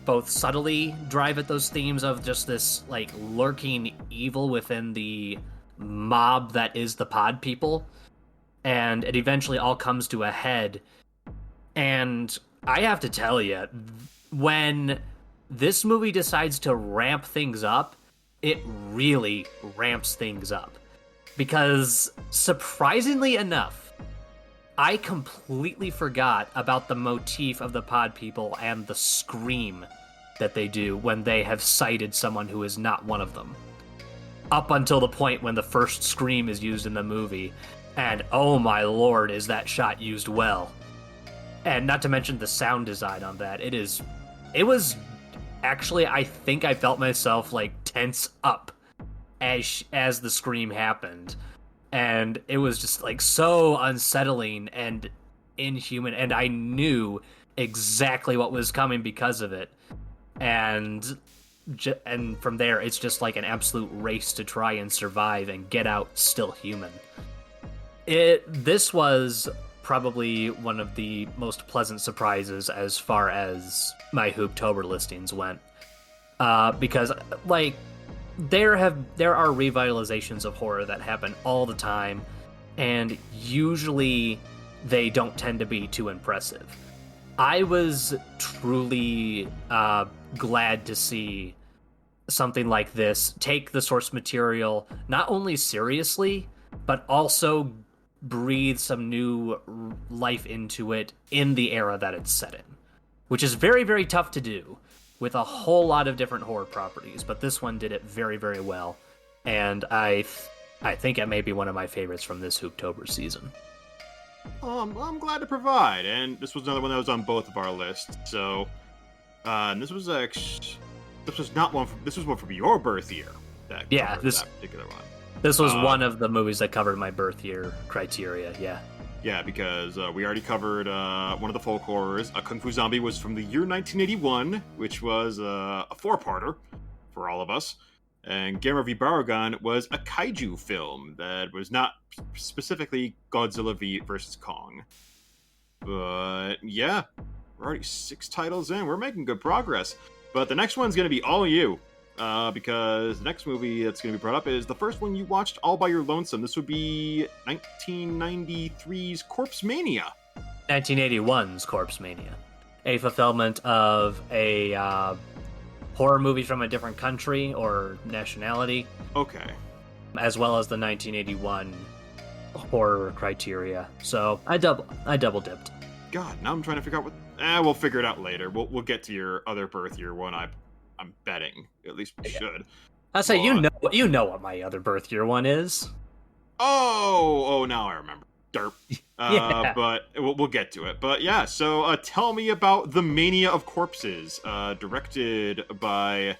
both subtly drive at those themes of just this, like, lurking evil within the mob that is the pod people, and it eventually all comes to a head. And I have to tell you, when this movie decides to ramp things up, it really ramps things up. Because, surprisingly enough, I completely forgot about the motif of the pod people and the scream that they do when they have sighted someone who is not one of them. Up until the point when the first scream is used in the movie, and oh my lord, is that shot used well. And not to mention the sound design on that. It was actually, I think I felt myself, like, tense up as the scream happened. And it was just, like, so unsettling and inhuman, and I knew exactly what was coming because of it. And from there, it's just like an absolute race to try and survive and get out still human. This was probably one of the most pleasant surprises as far as my Hoop-Tober listings went. Because, like, there are revitalizations of horror that happen all the time, and usually they don't tend to be too impressive. I was truly glad to see something like this take the source material not only seriously, but also breathe some new life into it in the era that it's set in, which is very, very tough to do with a whole lot of different horror properties, but this one did it very, very well, and I think it may be one of my favorites from this Hoop-Tober season. I'm glad to provide, and this was another one that was on both of our lists. So, this was one from your birth year. That particular one. This was one of the movies that covered my birth year criteria. Yeah. Yeah, because we already covered one of the folk horrors. Kung Fu Zombie was from the year 1981, which was a four-parter for all of us. And Gamera v. Baragon was a kaiju film that was not specifically Godzilla versus Kong. But yeah, we're already 6 titles in. We're making good progress. But the next one's going to be all you. Because the next movie that's going to be brought up is the first one you watched all by your lonesome. This would be 1993's Corpse Mania. 1981's Corpse Mania. A fulfillment of a horror movie from a different country or nationality. Okay. As well as the 1981 horror criteria. So I double dipped. God, now I'm trying to figure out what... we'll figure it out later. We'll get to your other birth year one. I'm betting. At least we should. I'll say, you know what my other birth year one is. Oh, now I remember. derp. Yeah. But we'll get to it. But yeah, so tell me about The Mania of Corpses, directed by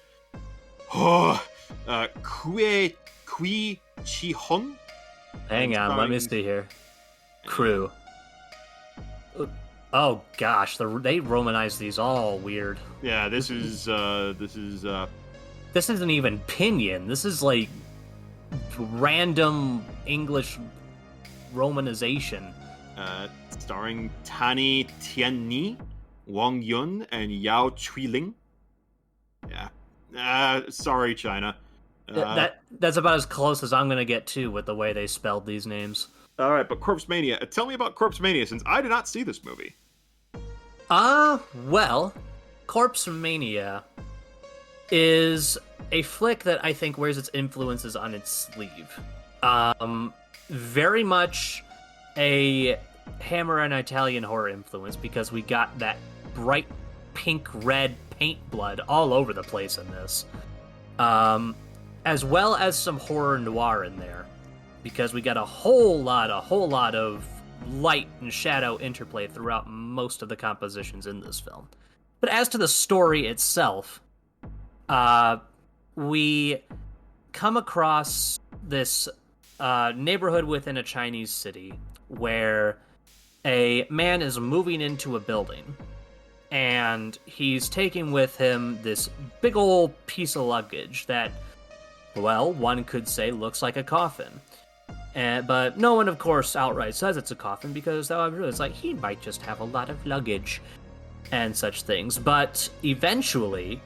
Kui Chi-hon. Hang on, let me see here. Crew. Oh gosh, they romanized these all weird. Yeah, this is This isn't even pinyin. This is like random English romanization. Starring Tani Tianni, Wang Yun, and Yao Chuiling. Yeah. Sorry, China. That's about as close as I'm gonna get to with the way they spelled these names. All right, but Corpse Mania. Tell me about Corpse Mania, since I did not see this movie. Well, Corpse Mania is a flick that I think wears its influences on its sleeve. Very much a Hammer and Italian horror influence, because we got that bright pink-red paint blood all over the place in this. As well as some horror noir in there, because we got a whole lot of light and shadow interplay throughout most of the compositions in this film. But as to the story itself, we come across this neighborhood within a Chinese city where a man is moving into a building, and he's taking with him this big old piece of luggage that, well, one could say looks like a coffin. But no one, of course, outright says it's a coffin, because it's like he might just have a lot of luggage and such things. But eventually,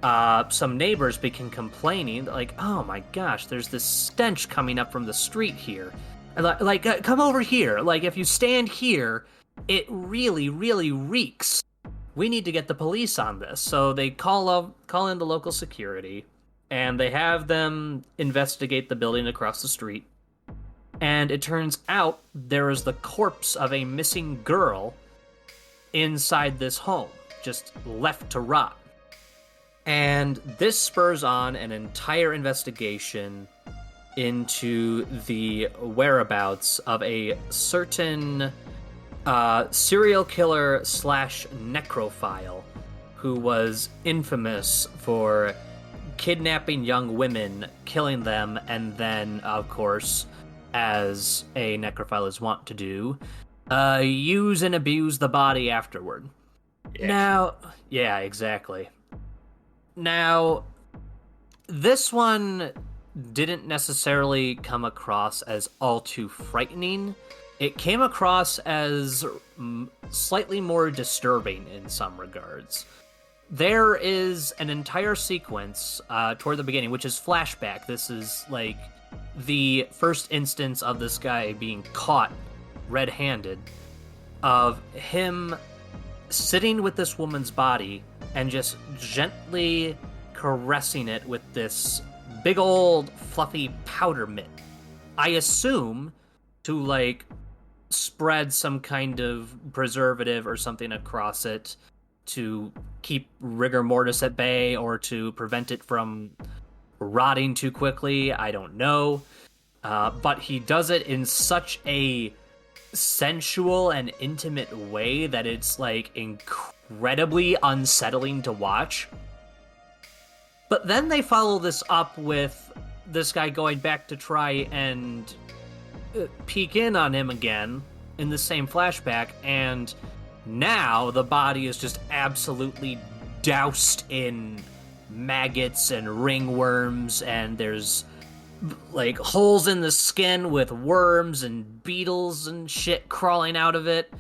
some neighbors begin complaining, like, oh my gosh, there's this stench coming up from the street here. Like, come over here. Like, if you stand here, it really, really reeks. We need to get the police on this. So they call in the local security, and they have them investigate the building across the street. And it turns out there is the corpse of a missing girl inside this home, just left to rot. And this spurs on an entire investigation into the whereabouts of a certain serial killer / necrophile who was infamous for kidnapping young women, killing them, and then, of course, as a necrophile is wont to do, use and abuse the body afterward. Yeah, exactly. Now, this one didn't necessarily come across as all too frightening. It came across as slightly more disturbing in some regards. There is an entire sequence toward the beginning, which is flashback. This is like the first instance of this guy being caught red-handed, of him sitting with this woman's body and just gently caressing it with this big old fluffy powder mitt. I assume to, like, spread some kind of preservative or something across it to keep rigor mortis at bay, or to prevent it from rotting too quickly. I don't know. But he does it in such a sensual and intimate way that it's, like, incredibly unsettling to watch. But then they follow this up with this guy going back to try and peek in on him again in the same flashback, and now the body is just absolutely doused in maggots and ringworms, and there's like holes in the skin with worms and beetles and shit crawling out of it.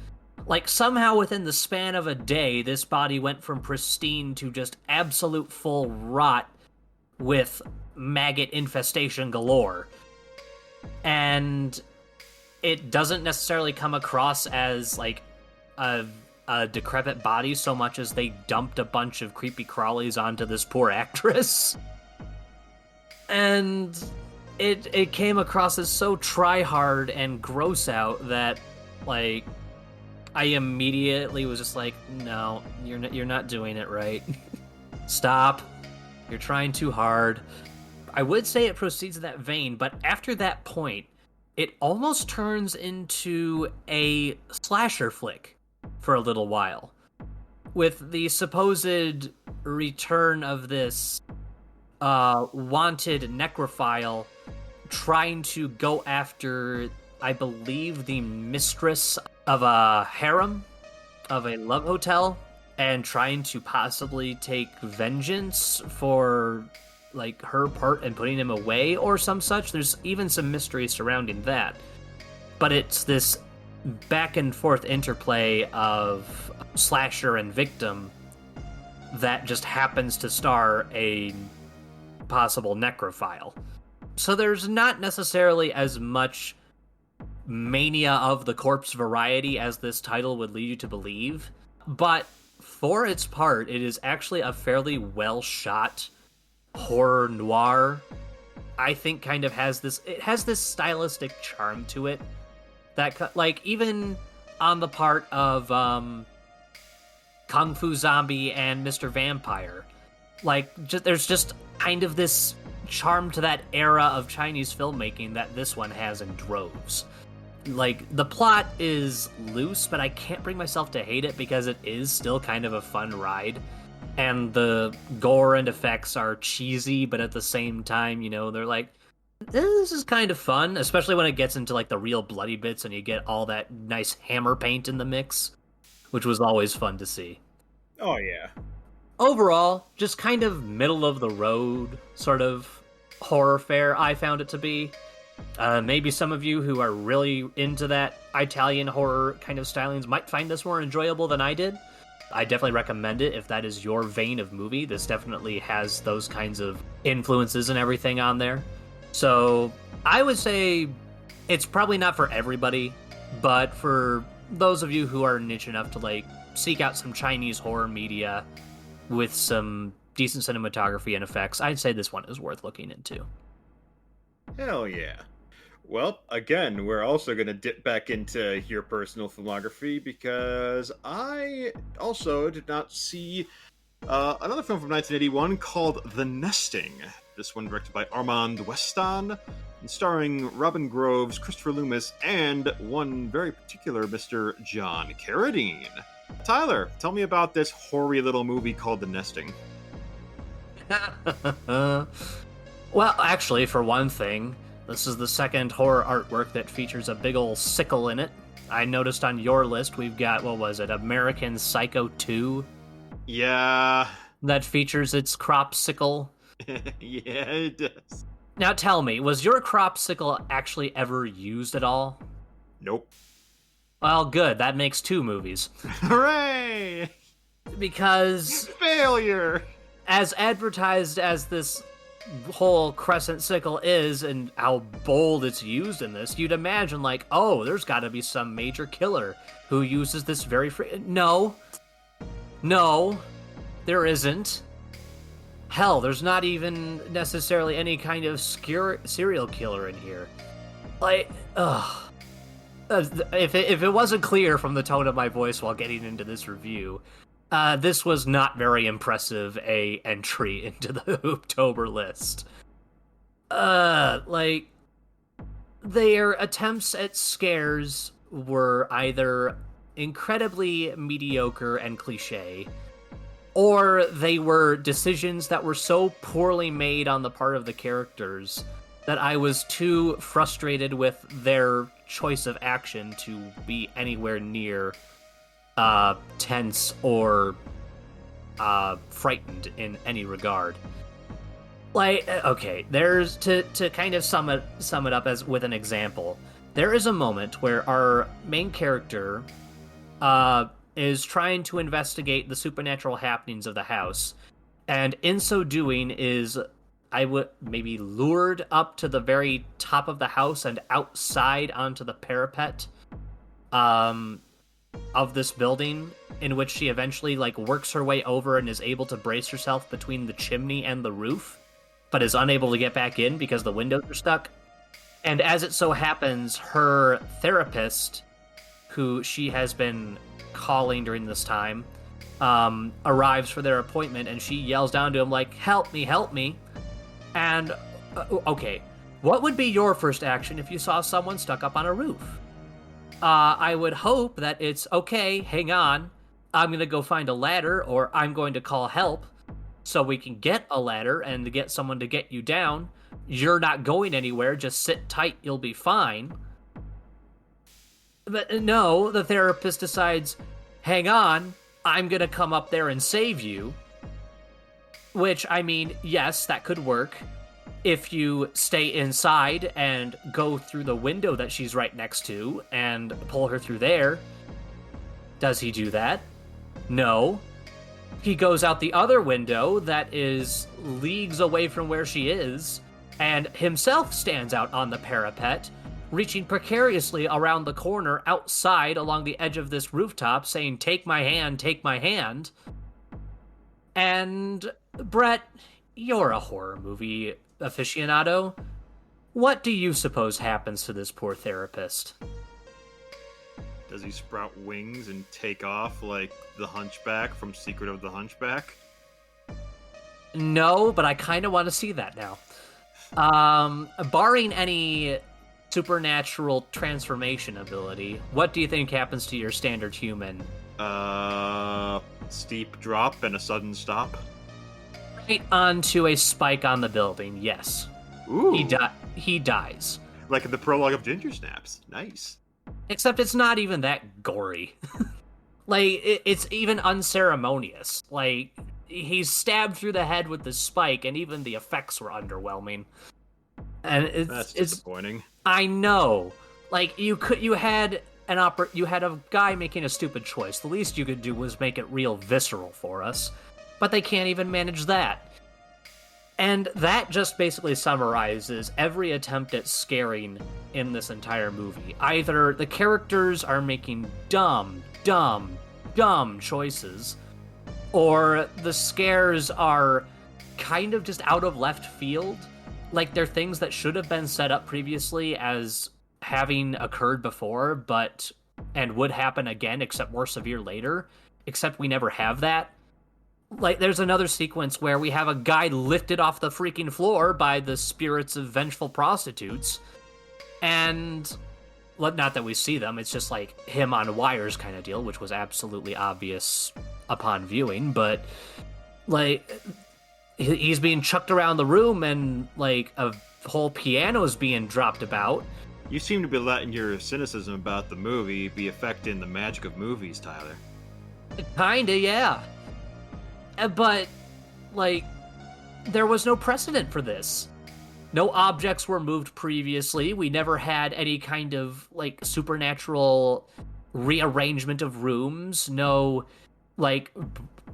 Like, somehow within the span of a day, this body went from pristine to just absolute full rot with maggot infestation galore. And it doesn't necessarily come across as, like, a decrepit body so much as they dumped a bunch of creepy crawlies onto this poor actress. And it came across as so try-hard and gross out that, like, I immediately was just like, no, you're not doing it right. Stop. You're trying too hard. I would say it proceeds in that vein, but after that point, it almost turns into a slasher flick for a little while, with the supposed return of this wanted necrophile trying to go after, I believe, the mistress of a harem, of a love hotel, and trying to possibly take vengeance for like her part in putting him away or some such. There's even some mystery surrounding that. But it's this back and forth interplay of slasher and victim that just happens to star a possible necrophile. So there's not necessarily as much mania of the corpse variety as this title would lead you to believe, but for its part, it is actually a fairly well shot horror noir. I think kind of has this stylistic charm to it that, like, even on the part of Kung Fu Zombie and Mr. Vampire, like, there's just kind of this charm to that era of Chinese filmmaking that this one has in droves. Like, the plot is loose, but I can't bring myself to hate it because it is still kind of a fun ride. And the gore and effects are cheesy, but at the same time, you know, they're like, this is kind of fun, especially when it gets into, like, the real bloody bits and you get all that nice hammer paint in the mix, which was always fun to see. Oh, yeah. Overall, just kind of middle of the road sort of horror fare I found it to be. Maybe some of you who are really into that Italian horror kind of stylings might find this more enjoyable than I did. I definitely recommend it if that is your vein of movie. This definitely has those kinds of influences and everything on there. So I would say it's probably not for everybody, but for those of you who are niche enough to, like, seek out some Chinese horror media with some decent cinematography and effects, I'd say this one is worth looking into. Hell yeah. Well, again, we're also going to dip back into your personal filmography because I also did not see another film from 1981 called The Nesting. This one directed by Armand Weston and starring Robin Groves, Christopher Loomis, and one very particular Mr. John Carradine. Tyler, tell me about this hoary little movie called The Nesting. Well, actually, for one thing, this is the second horror artwork that features a big ol' sickle in it. I noticed on your list we've got, what was it, American Psycho 2? Yeah. That features its crop sickle. Yeah, it does. Now tell me, was your crop sickle actually ever used at all? Nope. Well, good. That makes 2 movies. Hooray! Because Failure! as advertised as this whole crescent sickle is and how bold it's used in this, you'd imagine, like, oh, there's got to be some major killer who uses this very No, there isn't. Hell, there's not even necessarily any kind of serial killer in here. Like, ugh. If it wasn't clear from the tone of my voice while getting into this review, this was not very impressive a entry into the Hoop-Tober list. Like, their attempts at scares were either incredibly mediocre and cliche, or they were decisions that were so poorly made on the part of the characters that I was too frustrated with their choice of action to be anywhere near tense or frightened in any regard. Like, okay, there's to kind of sum it up as with an example. There is a moment where our main character is trying to investigate the supernatural happenings of the house, and in so doing is, I would maybe lured up to the very top of the house and outside onto the parapet of this building, in which she eventually, like, works her way over and is able to brace herself between the chimney and the roof, but is unable to get back in because the windows are stuck. And as it so happens, her therapist, who she has been calling during this time, arrives for their appointment, and she yells down to him, like, help me. And, okay, What would be your first action if you saw someone stuck up on a roof? I would hope that it's, okay, hang on, I'm going to go find a ladder, or I'm going to call help so we can get a ladder and to get someone to get you down. You're not going anywhere, just sit tight, you'll be fine. But no, the therapist decides, hang on, I'm going to come up there and save you. Which, I mean, yes, that could work. If you stay inside and go through the window that she's right next to and pull her through there. Does he do that? No. He goes out the other window that is leagues away from where she is and himself stands out on the parapet, reaching precariously around the corner outside along the edge of this rooftop saying, take my hand, take my hand. And Brett, you're a horror movie aficionado. What do you suppose happens to this poor therapist? Does he sprout wings and take off like the Hunchback from Secret of the Hunchback? No, but I kind of want to see that now. Barring any supernatural transformation ability, what do you think happens to your standard human? Steep drop and a sudden stop. Right onto a spike on the building, yes. Ooh. He dies. Like in the prologue of Ginger Snaps. Nice. Except it's not even that gory. Like, it's even unceremonious. Like, he's stabbed through the head with the spike, and even the effects were underwhelming. And That's disappointing. I know. Like, you had a guy making a stupid choice. The least you could do was make it real visceral for us. But they can't even manage that. And that just basically summarizes every attempt at scaring in this entire movie. Either the characters are making dumb choices, or the scares are kind of just out of left field. Like, they're things that should have been set up previously as having occurred before, and would happen again, except more severe later. Except we never have that. Like, there's another sequence where we have a guy lifted off the freaking floor by the spirits of vengeful prostitutes. And, well, not that we see them, it's just like him on wires kind of deal, which was absolutely obvious upon viewing. But, like, he's being chucked around the room and, like, a whole piano's being dropped about. You seem to be letting your cynicism about the movie be affecting the magic of movies, Tyler. Kinda, yeah. But, like, there was no precedent for this. No objects were moved previously. We never had any kind of, like, supernatural rearrangement of rooms. No, like,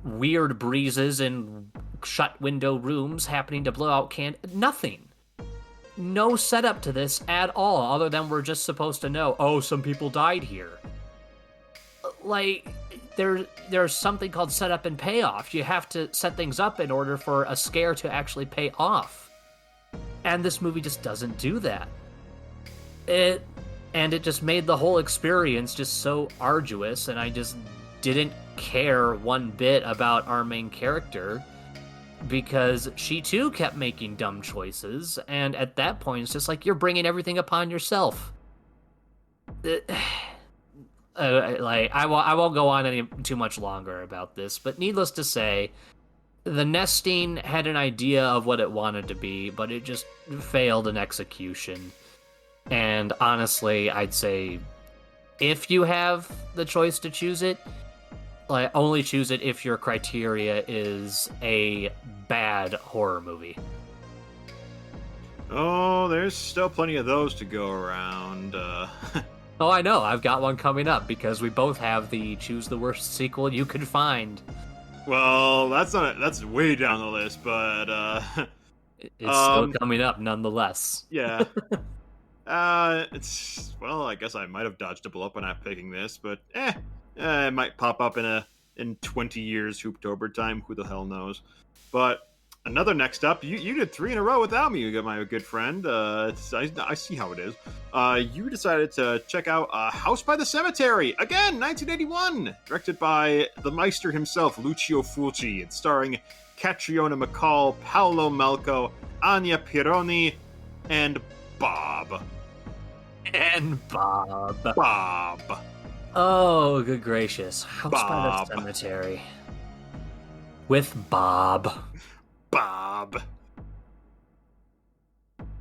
weird breezes in shut window rooms happening to blow out Nothing. No setup to this at all, other than we're just supposed to know, oh, some people died here. Like, there's something called setup and payoff. You have to set things up in order for a scare to actually pay off. And this movie just doesn't do that. It just made the whole experience just so arduous, and I just didn't care one bit about our main character, because she too kept making dumb choices, and at that point it's just like, you're bringing everything upon yourself. I won't go on any too much longer about this, but needless to say, the nesting had an idea of what it wanted to be, but it just failed in execution. And honestly, I'd say if you have the choice to choose it, like, only choose it if your criteria is a bad horror movie. Oh, there's still plenty of those to go around. Oh, I know. I've got one coming up because we both have the choose the worst sequel you could find. Well, that's way down the list, but It's still coming up nonetheless. Yeah. I guess I might have dodged a bullet by not picking this, but it might pop up in 20 years Hoop-Tober time. Who the hell knows? But another next up, you did 3 in a row without me, my good friend. I see how it is. You decided to check out House by the Cemetery, again, 1981, directed by the Meister himself, Lucio-Fulci, and starring Catriona MacColl, Paolo Malco, Anya Pironi, and Bob. And Bob. Bob. Oh, good gracious. House by Bob. the Cemetery. With Bob. Bob.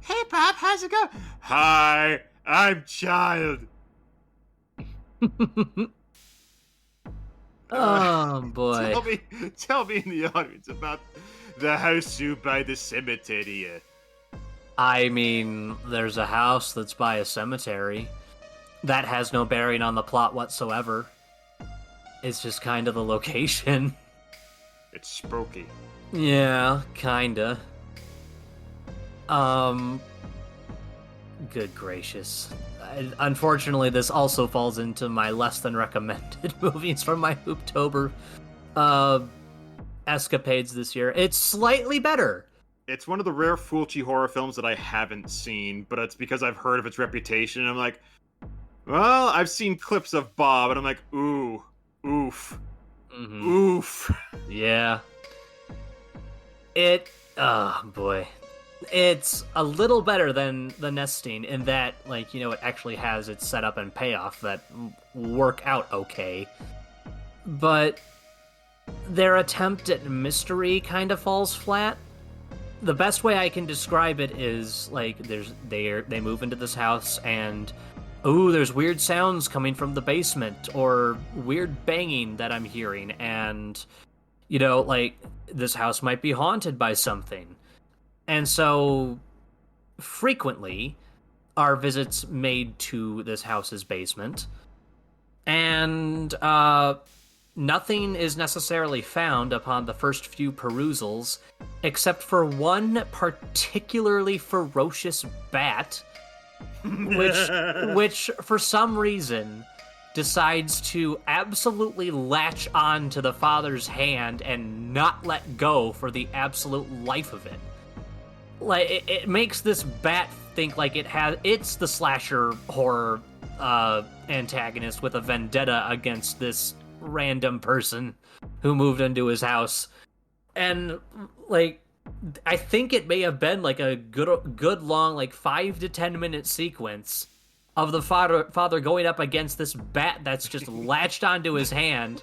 Hey, Bob, how's it going? Hi, I'm Child. Oh, boy. Tell me in the audience about the house by the cemetery. I mean, there's a house that's by a cemetery. That has no bearing on the plot whatsoever. It's just kind of the location. It's spooky. Yeah, kinda. Good gracious. Unfortunately, this also falls into my less than recommended movies from my Hoop-Tober escapades this year. It's slightly better. It's one of the rare Fulci horror films that I haven't seen, but it's because I've heard of its reputation, and I'm like, well, I've seen clips of Bob, and I'm like, ooh, oof, oof. Yeah. Oh boy. It's a little better than The Nesting in that, like, it actually has its setup and payoff that work out okay. But their attempt at mystery kind of falls flat. The best way I can describe it is, like, they move into this house and, ooh, there's weird sounds coming from the basement, or weird banging that I'm hearing, and, like, this house might be haunted by something. And so, frequently, are visits made to this house's basement, and nothing is necessarily found upon the first few perusals, except for one particularly ferocious bat, which for some reason decides to absolutely latch on to the father's hand and not let go for the absolute life of it. Like, it makes this bat think like it's the slasher horror antagonist with a vendetta against this random person who moved into his house. And, like, I think it may have been like a good long, like, 5 to 10 minute sequence of the father going up against this bat that's just latched onto his hand.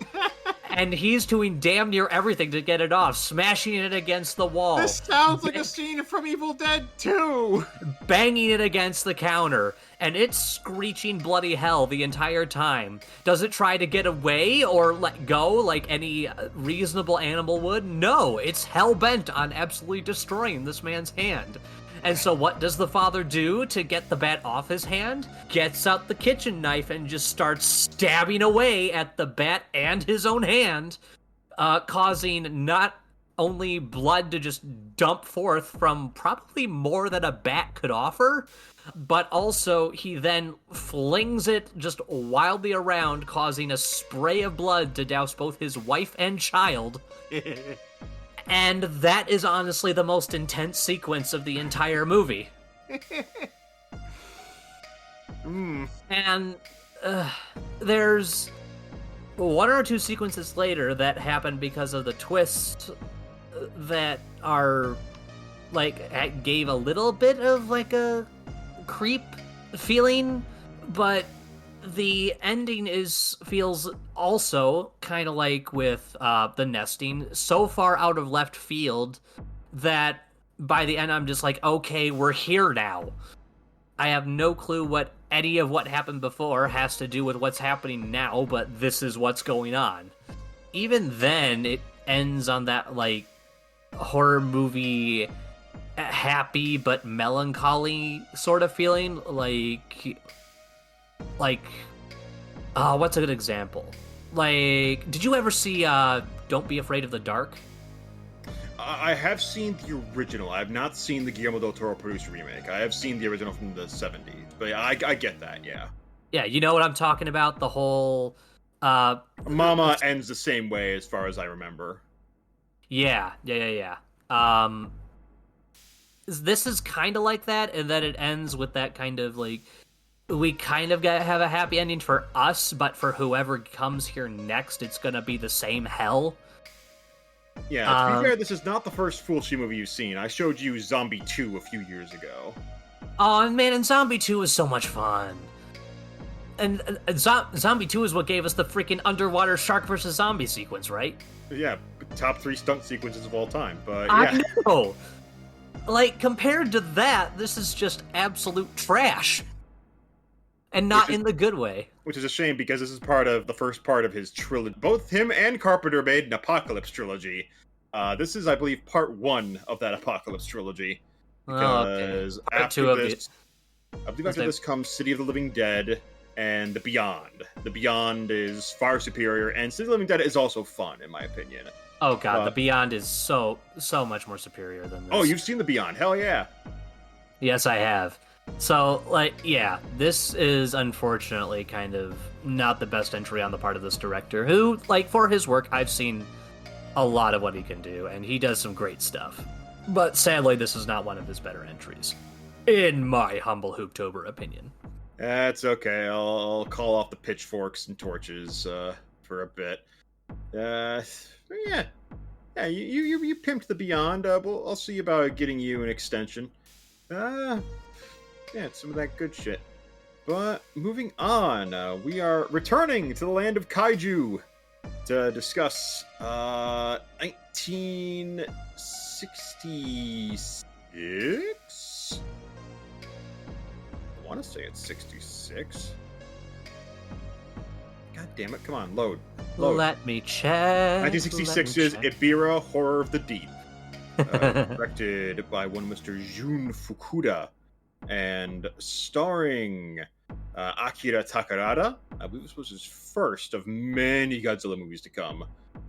And he's doing damn near everything to get it off, smashing it against the wall. This sounds like a scene from Evil Dead 2! Banging it against the counter, and it's screeching bloody hell the entire time. Does it try to get away or let go like any reasonable animal would? No, it's hell-bent on absolutely destroying this man's hand. And so what does the father do to get the bat off his hand? Gets out the kitchen knife and just starts stabbing away at the bat and his own hand, causing not only blood to just dump forth from probably more than a bat could offer, but also he then flings it just wildly around, causing a spray of blood to douse both his wife and child. And that is honestly the most intense sequence of the entire movie. And there's one or two sequences later that happen because of the twists that are, like, gave a little bit of, like, a creep feeling, but the ending feels also kind of like with The Nesting, so far out of left field that by the end I'm just like, okay, we're here now. I have no clue what any of what happened before has to do with what's happening now, but this is what's going on. Even then, it ends on that, like, horror movie happy but melancholy sort of feeling, like, what's a good example? Like, did you ever see Don't Be Afraid of the Dark? I have seen the original. I have not seen the Guillermo del Toro produced remake. I have seen the original from the 70s. But I get that, yeah. Yeah, you know what I'm talking about? The whole... Mama ends the same way as far as I remember. Yeah. This is kind of like that, and then it ends with that kind of, like... We kind of have a happy ending for us, but for whoever comes here next, it's gonna be the same hell. Yeah, to be fair, this is not the first Fulci movie you've seen. I showed you Zombie 2 a few years ago. Oh, man, and Zombie 2 was so much fun. And Zombie 2 is what gave us the freaking underwater shark versus zombie sequence, right? Yeah, top 3 stunt sequences of all time. But yeah. I know. Like, compared to that, this is just absolute trash. And not in the good way. Which is a shame, because this is part of the first part of his trilogy. Both him and Carpenter made an Apocalypse trilogy. This is, I believe, part 1 of that Apocalypse trilogy. Because after this, I believe after this comes City of the Living Dead and The Beyond. The Beyond is far superior, and City of the Living Dead is also fun, in my opinion. Oh god, The Beyond is so much more superior than this. Oh, you've seen The Beyond? Hell yeah. Yes, I have. So, like, yeah, this is unfortunately kind of not the best entry on the part of this director, who, like, for his work, I've seen a lot of what he can do, and he does some great stuff. But sadly, this is not one of his better entries, in my humble Hoop-Tober opinion. That's okay. I'll call off the pitchforks and torches for a bit. Yeah, you pimped The Beyond. I'll see about getting you an extension. Yeah, it's some of that good shit. But moving on, we are returning to the land of kaiju to discuss 1966. I want to say it's 66. God damn it! Come on, load. Let me check. 1966 is Ibira, Horror of the Deep, directed by one Mr. Jun Fukuda, and starring Akira Takarada. I believe this was his first of many Godzilla movies to come.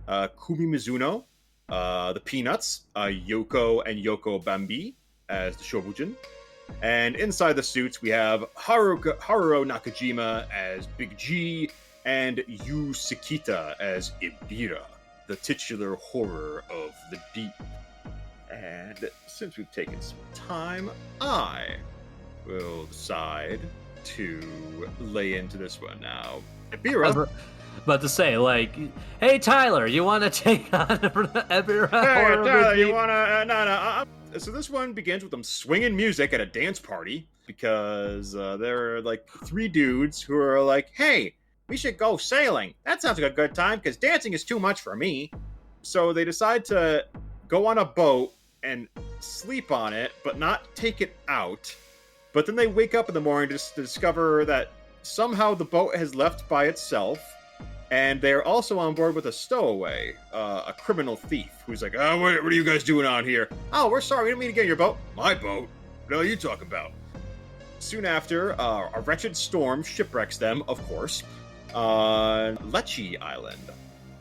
Kumi Mizuno, the Peanuts, Yoko and Yoko Bambi as the Shobujin. And inside the suits, we have Haruo Nakajima as Big G and Yu Sekita as Ibira, the titular horror of the deep. And since we've taken some time, I will decide to lay into this one now. Ibira. I was about to say, like, hey Tyler, you want to take on Ibira? Hey Tyler, you want to? No. So this one begins with them swinging music at a dance party, because there are like 3 dudes who are like, hey, we should go sailing. That sounds like a good time, because dancing is too much for me. So they decide to go on a boat and sleep on it, but not take it out. But then they wake up in the morning to discover that somehow the boat has left by itself, and they're also on board with a stowaway, a criminal thief, who's like, oh, what are you guys doing out here? Oh, we're sorry, we didn't mean to get in your boat. My boat? What are you talking about? Soon after, a wretched storm shipwrecks them, of course, on Lecce Island,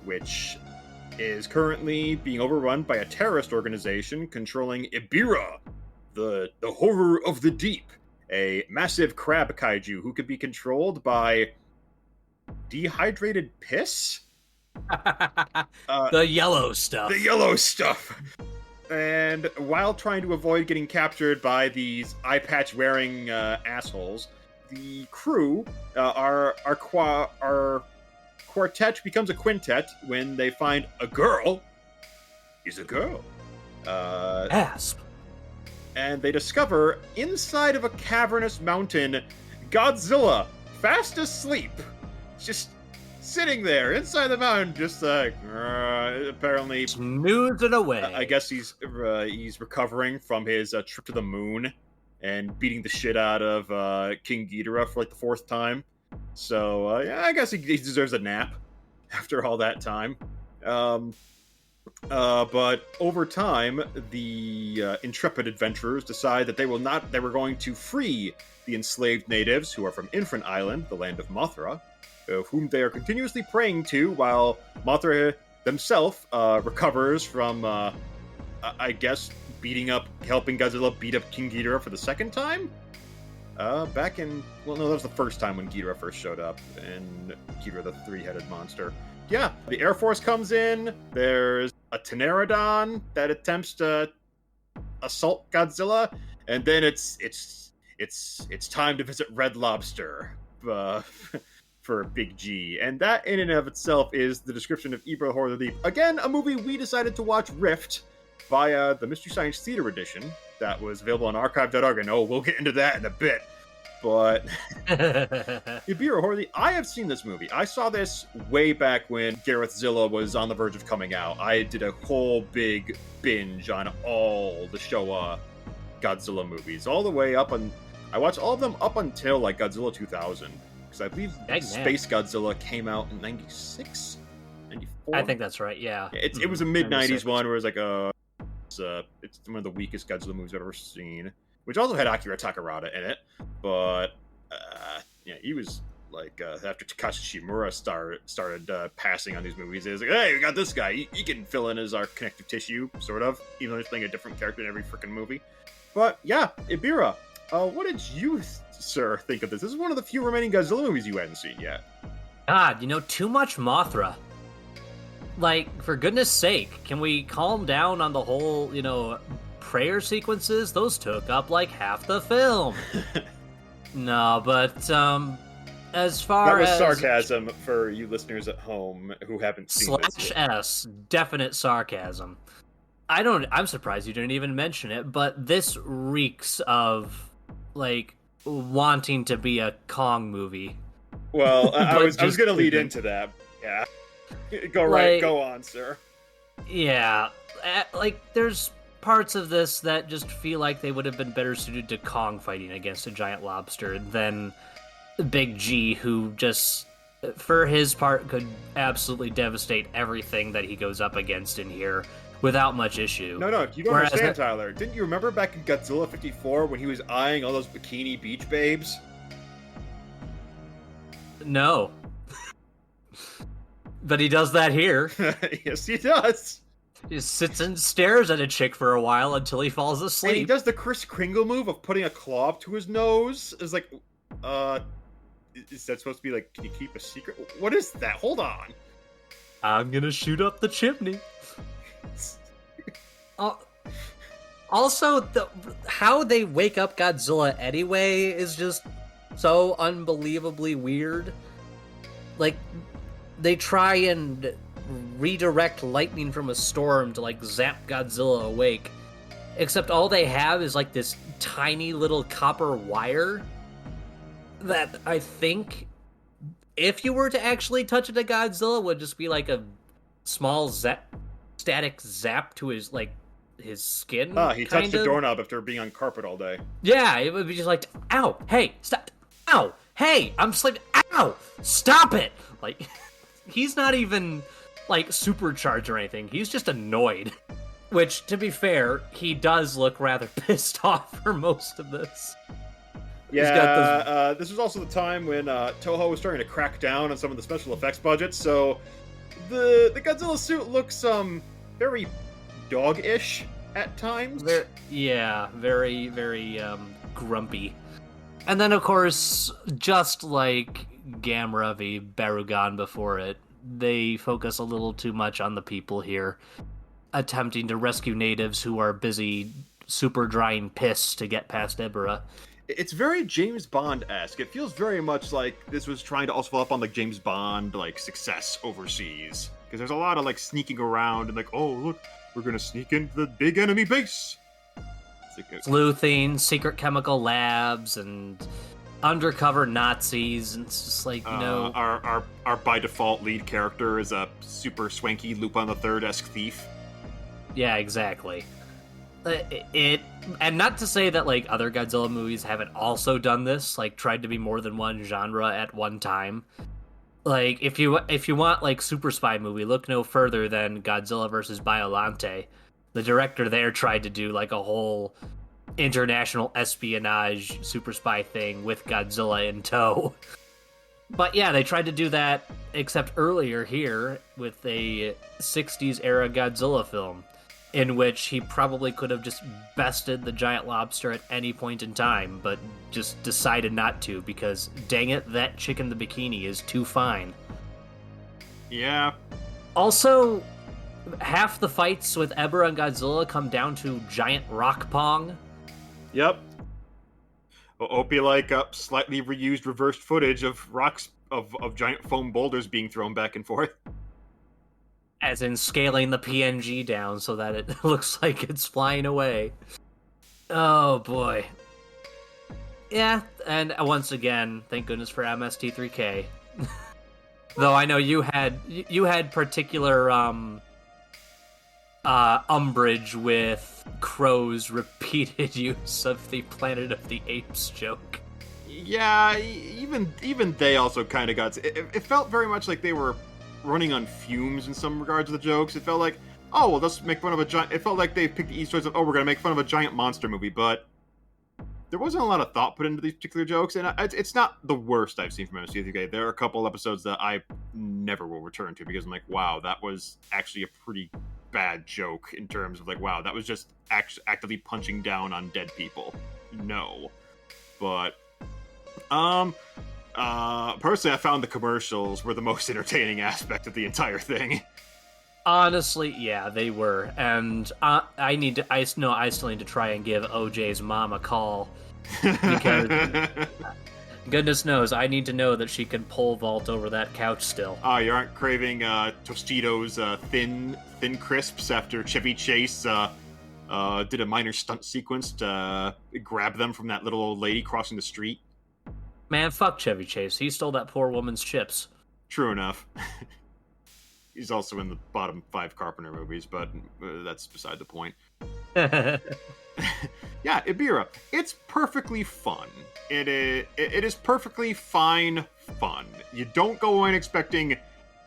which is currently being overrun by a terrorist organization controlling Ibira, the horror of the deep, a massive crab kaiju who can be controlled by dehydrated piss? The yellow stuff. The yellow stuff. And while trying to avoid getting captured by these eye patch wearing assholes, the crew, our quartet becomes a quintet when they find a girl. Is a girl. Asp. And they discover inside of a cavernous mountain Godzilla, fast asleep, just sitting there inside the mountain, just like apparently snoozing away. I guess he's recovering from his trip to the moon and beating the shit out of King Ghidorah for like the 4th time. So yeah, I guess he deserves a nap after all that time. But over time, the intrepid adventurers decide that they were going to free the enslaved natives who are from Infant Island, the land of Mothra, of whom they are continuously praying to, while Mothra themselves recovers from, I guess, helping Godzilla beat up King Ghidorah for the 2nd time? Back in, well, no, that was the first time when Ghidorah first showed up, and Ghidorah the 3-headed monster. Yeah, the Air Force comes in, there's a Pteranodon that attempts to assault Godzilla, and then it's time to visit Red Lobster for Big G. And that in and of itself is the description of Ibra Horror of the Deep. Again, a movie we decided to watch riffed via the Mystery Science Theater edition, that was available on archive.org, and we'll get into that in a bit. But Ibira Horley, I have seen this movie. I saw this way back when Garethzilla was on the verge of coming out. I did a whole big binge on all the Showa Godzilla movies, all the way up, and I watched all of them up until like Godzilla 2000, because I believe Space Godzilla came out in 96, 94. I think that's right. Yeah, it was a mid 90s one where it was like it's one of the weakest Godzilla movies I've ever seen, which also had Akira Takarada in it, but he was like after Takashi Shimura started passing on these movies, it was like, hey, we got this guy, he can fill in as our connective tissue, sort of, even though he's playing a different character in every freaking movie. But yeah, Ibira, what did you, sir, think of this? This is one of the few remaining Godzilla movies you hadn't seen yet. God, too much Mothra. Like, for goodness sake, can we calm down on the whole, prayer sequences? Those took up like half the film. No, but as far as... That was sarcasm for you listeners at home who haven't seen this yet. /S, definite sarcasm. I'm surprised you didn't even mention it, but this reeks of, like, wanting to be a Kong movie. Well, I was going to lead into that. Yeah. Go on, sir. Yeah. Like, there's parts of this that just feel like they would have been better suited to Kong fighting against a giant lobster than Big G, who just, for his part, could absolutely devastate everything that he goes up against in here without much issue. No, you don't understand, Tyler. Didn't you remember back in Godzilla 54 when he was eyeing all those bikini beach babes? No. But he does that here. Yes, he does. He just sits and stares at a chick for a while until he falls asleep. And he does the Kris Kringle move of putting a claw up to his nose. It's like, is that supposed to be like, can you keep a secret? What is that? Hold on. I'm gonna shoot up the chimney. Also, how they wake up Godzilla anyway is just so unbelievably weird. Like, they try and redirect lightning from a storm to, like, zap Godzilla awake. Except all they have is, like, this tiny little copper wire that I think, if you were to actually touch it to Godzilla, would just be, like, a small static zap to his, like, his skin. He touched a doorknob after being on carpet all day. Yeah, it would be just like, ow, hey, stop, ow, hey, I'm sleeping, ow, stop it! Like, he's not even, like, supercharged or anything, he's just annoyed. Which, to be fair, he does look rather pissed off for most of this. Yeah, this was also the time when Toho was starting to crack down on some of the special effects budgets, so the Godzilla suit looks, very dog-ish at times. Very, very grumpy. And then, of course, just like Gamera v. Barugan before it, they focus a little too much on the people here, attempting to rescue natives who are busy super drying piss to get past Ibira. It's very James Bond-esque. It feels very much like this was trying to also follow up on, like, James Bond, like, success overseas. Because there's a lot of, like, sneaking around and, like, oh, look, we're gonna sneak into the big enemy base. Sleuthing, secret chemical labs, and undercover Nazis, and it's just like, our by default lead character is a super swanky Lupin the Third-esque thief. Yeah, exactly. And not to say that, like, other Godzilla movies haven't also done this, like, tried to be more than one genre at one time. Like, if you want, like, super spy movie, look no further than Godzilla vs. Biollante. The director there tried to do, like, a whole international espionage super spy thing with Godzilla in tow. But yeah, they tried to do that, except earlier here, with a 60s era Godzilla film, in which he probably could have just bested the giant lobster at any point in time, but just decided not to, because, dang it, that chick in the bikini is too fine. Yeah. Also, half the fights with Ebra and Godzilla come down to giant rock pong. Yep. Opie, like, slightly reused reversed footage of rocks, of giant foam boulders being thrown back and forth. As in scaling the PNG down so that it looks like it's flying away. Oh boy. Yeah, and once again, thank goodness for MST3K. Though I know you had particular umbrage with Crow's repeated use of the Planet of the Apes joke. Yeah, even they also kind of got... It felt very much like they were running on fumes in some regards of the jokes. It felt like, oh, well, let's make fun of a giant... It felt like they picked the Easter eggs of, oh, we're going to make fun of a giant monster movie, but there wasn't a lot of thought put into these particular jokes, and it's not the worst I've seen from MST3K. There are a couple episodes that I never will return to because I'm like, wow, that was actually a pretty bad joke in terms of like, wow, that was just actively punching down on dead people. No. But personally, I found the commercials were the most entertaining aspect of the entire thing. Honestly, yeah, they were, and I still need to try and give OJ's mom a call because goodness knows I need to know that she can pole vault over that couch still. Oh, you aren't craving Tostitos thin crisps after Chevy Chase did a minor stunt sequence to grab them from that little old lady crossing the street? Man, fuck Chevy Chase. He stole that poor woman's chips. True enough. He's also in the bottom 5 Carpenter movies, but that's beside the point. Yeah, Ibira. It's perfectly fun. It is perfectly fine fun. You don't go in expecting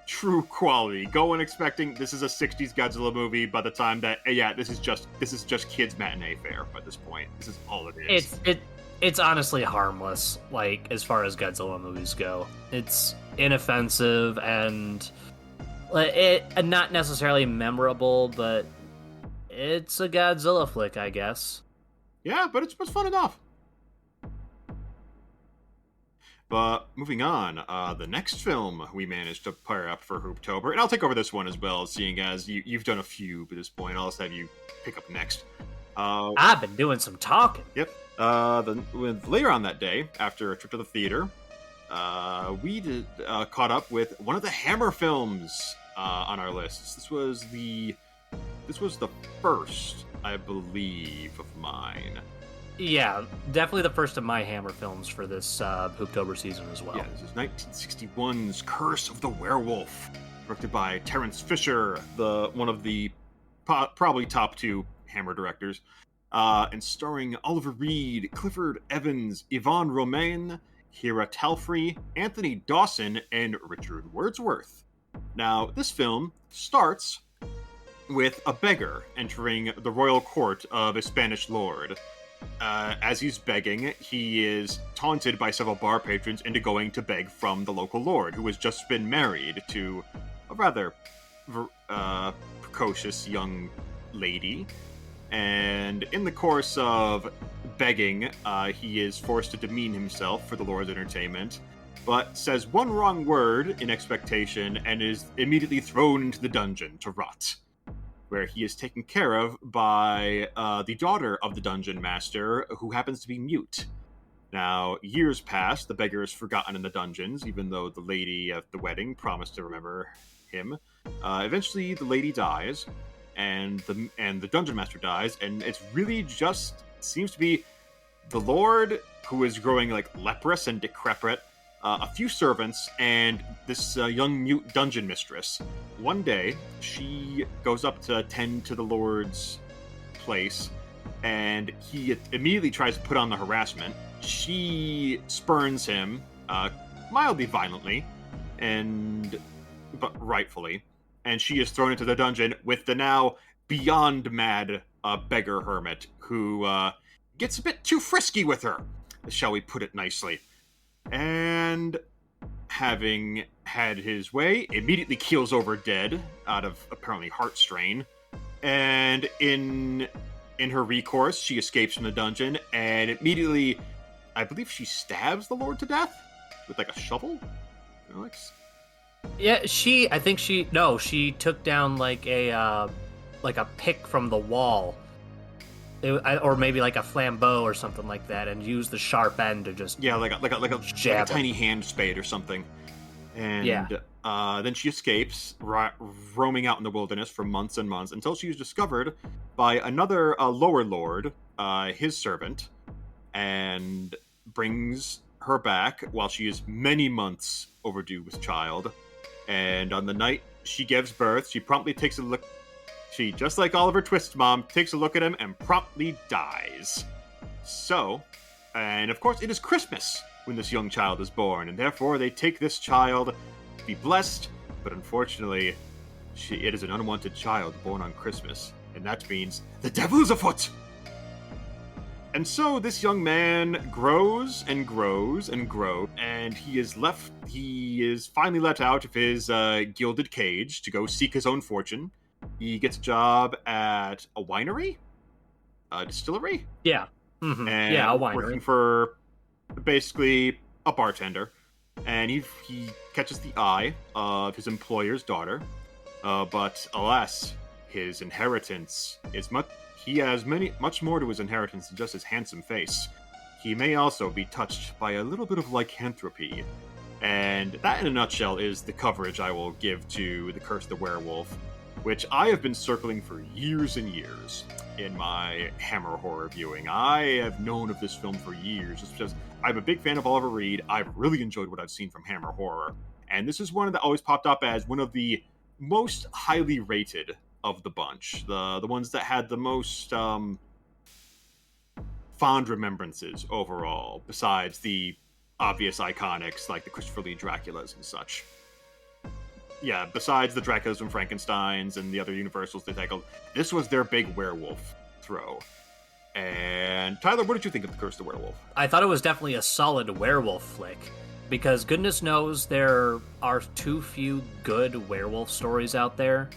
true quality. Go in expecting this is a 60s Godzilla movie by the time that, yeah, this is just kids' matinee fare by this point. This is all it is. It's honestly harmless, like, as far as Godzilla movies go. It's inoffensive and... not necessarily memorable, but it's a Godzilla flick, I guess. Yeah, but it's fun enough. But moving on, the next film we managed to pair up for Hoop-Tober, and I'll take over this one as well, seeing as you've done a few at this point. I'll just have you pick up next. I've been doing some talking. Yep. Later on that day, after a trip to the theater, we caught up with one of the Hammer films on our lists. This was the first, I believe, of mine. Yeah, definitely the first of my Hammer films for this Hoop-Tober season as well. Yeah, this is 1961's Curse of the Werewolf, directed by Terence Fisher, one of the probably top 2 Hammer directors, and starring Oliver Reed, Clifford Evans, Yvonne Romain, Kira Talfrey, Anthony Dawson, and Richard Wordsworth. Now, this film starts with a beggar entering the royal court of a Spanish lord. As he's begging, he is taunted by several bar patrons into going to beg from the local lord, who has just been married to a rather precocious young lady. And in the course of begging, he is forced to demean himself for the lord's entertainment, but says one wrong word in expectation and is immediately thrown into the dungeon to rot, where he is taken care of by the daughter of the dungeon master, who happens to be mute. Now, years pass, the beggar is forgotten in the dungeons, even though the lady at the wedding promised to remember him. Eventually, the lady dies, and the dungeon master dies, and it's really just seems to be the lord, who is growing like leprous and decrepit, a few servants, and this young mute dungeon mistress. One day, she goes up to tend to the lord's place, and he immediately tries to put on the harassment. She spurns him, mildly violently, but rightfully, and she is thrown into the dungeon with the now beyond mad beggar hermit, who gets a bit too frisky with her, shall we put it nicely. And having had his way, immediately keels over dead out of apparently heart strain. And in her recourse, she escapes from the dungeon and immediately, I believe she stabs the lord to death with like a shovel. Alex? Yeah, she took down like a pick from the wall. Or maybe like a flambeau or something like that, and use the sharp end to just like a tiny hand spade or something. And Then she escapes, roaming out in the wilderness for months and months until she is discovered by another lower lord, his servant, and brings her back while she is many months overdue with child. And on the night she gives birth, she promptly takes a look. She, just like Oliver Twist's mom, takes a look at him and promptly dies. So, and of course, it is Christmas when this young child is born, and therefore they take this child to be blessed, but unfortunately, it is an unwanted child born on Christmas, and that means the devil is afoot! And so this young man grows and grows and grows, and he is finally let out of his gilded cage to go seek his own fortune. He gets a job at a winery? A distillery? Yeah. Mm-hmm. And yeah, a winery. Working for basically a bartender. And he catches the eye of his employer's daughter. But alas, his inheritance is much... He has much more to his inheritance than just his handsome face. He may also be touched by a little bit of lycanthropy. And that, in a nutshell, is the coverage I will give to The Curse of the Werewolf, which I have been circling for years and years in my Hammer horror viewing. I have known of this film for years, just because I'm a big fan of Oliver Reed. I've really enjoyed what I've seen from Hammer horror. And this is one that always popped up as one of the most highly rated of the bunch, the ones that had the most fond remembrances overall, besides the obvious iconics like the Christopher Lee Draculas and such. Yeah, besides the Draculas and Frankensteins and the other Universals they tackled, this was their big werewolf throw. And Tyler, what did you think of The Curse of the Werewolf? I thought it was definitely a solid werewolf flick, because goodness knows there are too few good werewolf stories out there.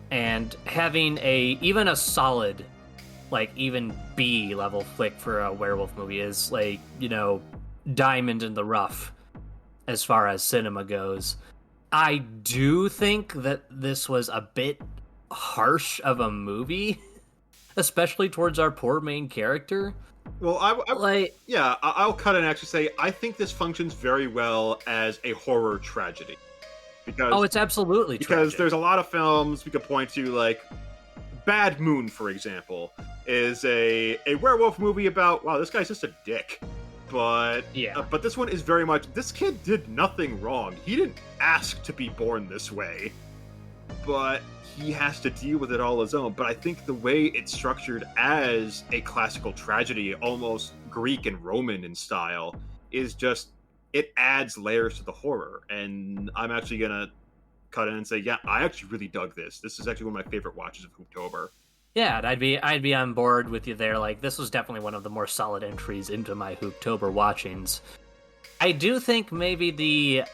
And having even a solid, like, even B level flick for a werewolf movie is, like, diamond in the rough as far as cinema goes. I do think that this was a bit harsh of a movie, especially towards our poor main character. Well, I'll cut in and actually say I think this functions very well as a horror tragedy. Because, it's absolutely because tragic. There's a lot of films we could point to, like Bad Moon, for example, is a werewolf movie about, wow, this guy's just a dick. But but this one is very much, this kid did nothing wrong. He didn't ask to be born this way, but he has to deal with it all his own. But I think the way it's structured as a classical tragedy, almost Greek and Roman in style, is just, it adds layers to the horror. And I'm actually gonna cut in and say, yeah, I actually really dug this. This is actually one of my favorite watches of Hoop-Tober. Yeah, I'd be on board with you there. Like, this was definitely one of the more solid entries into my Hoop-Tober watchings. I do think maybe the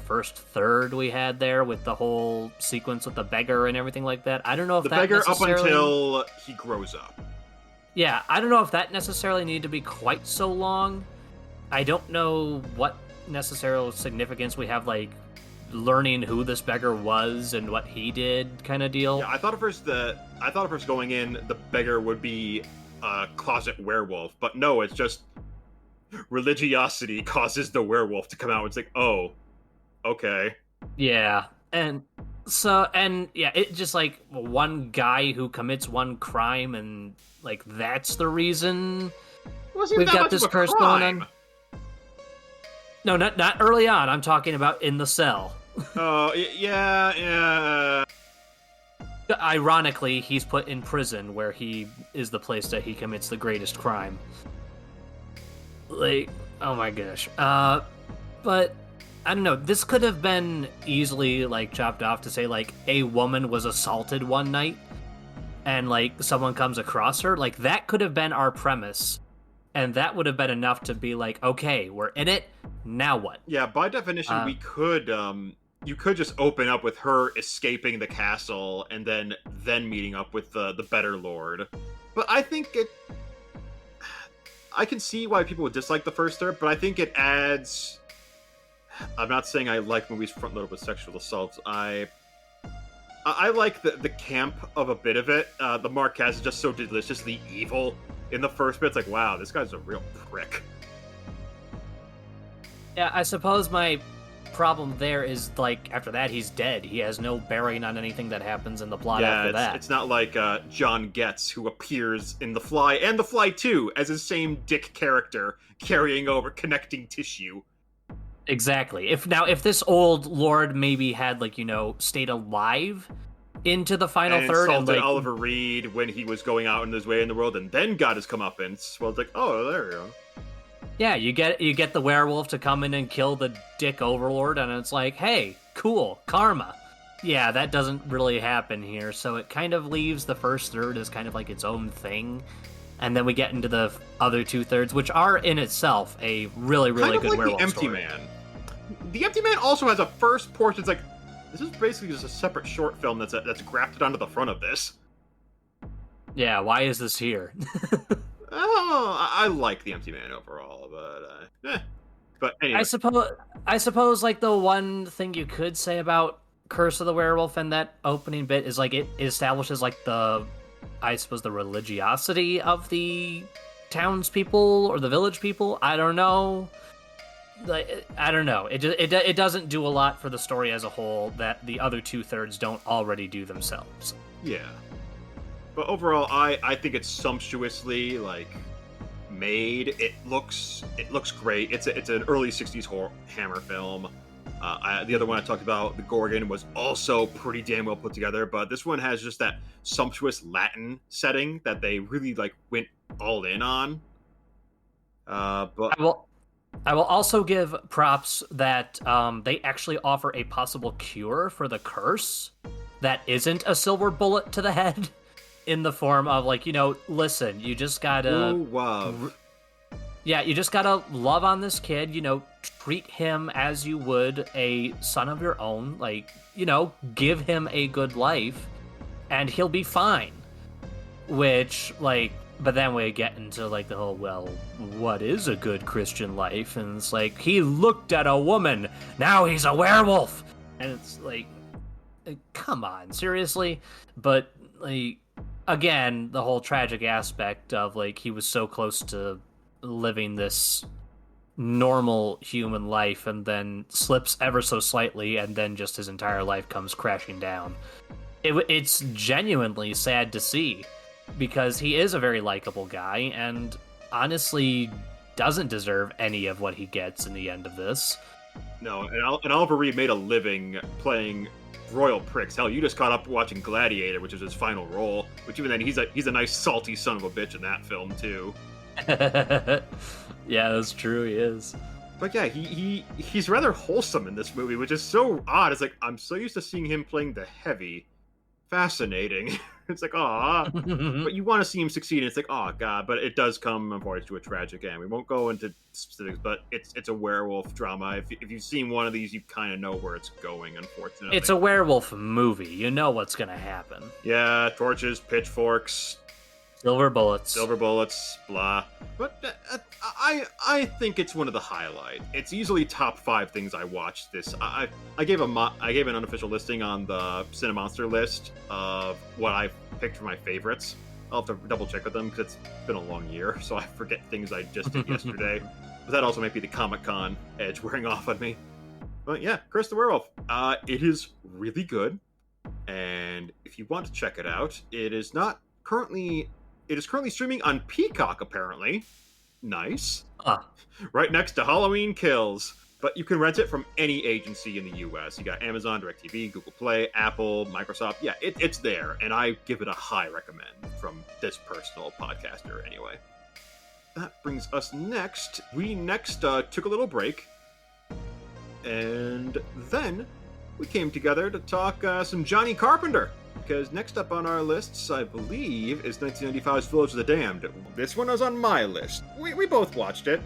first third we had there with the whole sequence with the beggar and everything like that. I don't know if the beggar up until he grows up. Yeah, I don't know if that necessarily needed to be quite so long. I don't know what necessary significance we have, like, learning who this beggar was and what he did kind of deal. Yeah, I thought at first going in, the beggar would be a closet werewolf, but no, it's just religiosity causes the werewolf to come out. It's like, oh, okay. Yeah, it's just like one guy who commits one crime, and like that's the reason we've got this curse going on. No, not early on. I'm talking about in the cell. Oh, yeah. Ironically, he's put in prison, where he is the place that he commits the greatest crime. Like, oh my gosh. But I don't know. This could have been easily, like, chopped off to say, like, a woman was assaulted one night, and, like, someone comes across her. Like, that could have been our premise. And that would have been enough to be like, okay, we're in it, now what? Yeah, by definition, we could, you could just open up with her escaping the castle and then meeting up with the better lord. But I think I can see why people would dislike the first third, but I think it adds... I'm not saying I like movies front-loaded with sexual assaults. I like the camp of a bit of it. The Marquez is just so deliciously evil. In the first bit, it's like, wow, this guy's a real prick. Yeah, I suppose my problem there is, like, after that, he's dead. He has no bearing on anything that happens in the plot after that. It's not like John Getz, who appears in The Fly and The Fly 2 as his same dick character, carrying over connecting tissue. Exactly. If this old lord maybe had, like, you know, stayed alive into the final third and insulted like, Oliver Reed when he was going out in his way in the world, and then got his comeuppance. Well, it's like, oh, there you go. yeah, you get the werewolf to come in and kill the dick overlord, and it's like, hey, cool, karma. Yeah, that doesn't really happen here, so it kind of leaves the first third as kind of like its own thing, and then we get into the other 2/3, which are in itself a really, really good werewolf The Empty story. Man. The Empty Man also has a first portion. It's like, this is basically just a separate short film that's grafted onto the front of this. Yeah, why is this here? Oh, I like The Empty Man overall, but anyway. I suppose like the one thing you could say about Curse of the Werewolf and that opening bit is like it establishes like the religiosity of the townspeople or the village people. I don't know. Like, I don't know. It doesn't do a lot for the story as a whole that the other 2/3 don't already do themselves. Yeah. But overall, I think it's sumptuously like made. It looks great. It's an early '60s Hammer film. The other one I talked about, The Gorgon, was also pretty damn well put together. But this one has just that sumptuous Latin setting that they really like went all in on. But I will also give props that they actually offer a possible cure for the curse that isn't a silver bullet to the head. In the form of, like, you know, listen, you just gotta... love. Yeah, you just gotta love on this kid, you know, treat him as you would a son of your own, like, you know, give him a good life, and he'll be fine. Which, like, but then we get into, like, the whole, well, what is a good Christian life? And it's like, he looked at a woman, now he's a werewolf! And it's like, come on, seriously? But, like... Again, the whole tragic aspect of, like, he was so close to living this normal human life and then slips ever so slightly and then just his entire life comes crashing down. It's genuinely sad to see because he is a very likable guy and honestly doesn't deserve any of what he gets in the end of this. No, and Oliver Reed made a living playing royal pricks. Hell, you just caught up watching Gladiator, which is his final role. Which even then, he's a nice salty son of a bitch in that film too. Yeah, that's true. He is. But yeah, he's rather wholesome in this movie, which is so odd. It's like I'm so used to seeing him playing the heavy. Fascinating. It's like, aw. But you want to see him succeed, and it's like, oh god. But it does come, unfortunately, to a tragic end. We won't go into specifics, but it's a werewolf drama. If you've seen one of these, you kind of know where it's going, unfortunately. It's a werewolf movie. You know what's going to happen. Yeah, torches, pitchforks. Silver bullets, blah. But I think it's one of the highlights. It's easily top 5 things I watched this. I gave an unofficial listing on the Cinemonster list of what I picked for my favorites. I'll have to double check with them because it's been a long year, so I forget things I just did yesterday. But that also might be the Comic-Con edge wearing off on me. But yeah, Curse the Werewolf. It is really good, and if you want to check it out, it is currently streaming on Peacock, apparently. Nice. Right next to Halloween Kills. But you can rent it from any agency in the US. You got Amazon, DirecTV, Google Play, Apple, Microsoft. Yeah, it's there. And I give it a high recommend from this personal podcaster anyway. That brings us next. We took a little break. And then we came together to talk some Johnny Carpenter. Because next up on our lists, I believe, is 1995's Village of the Damned. This one was on my list. We both watched it.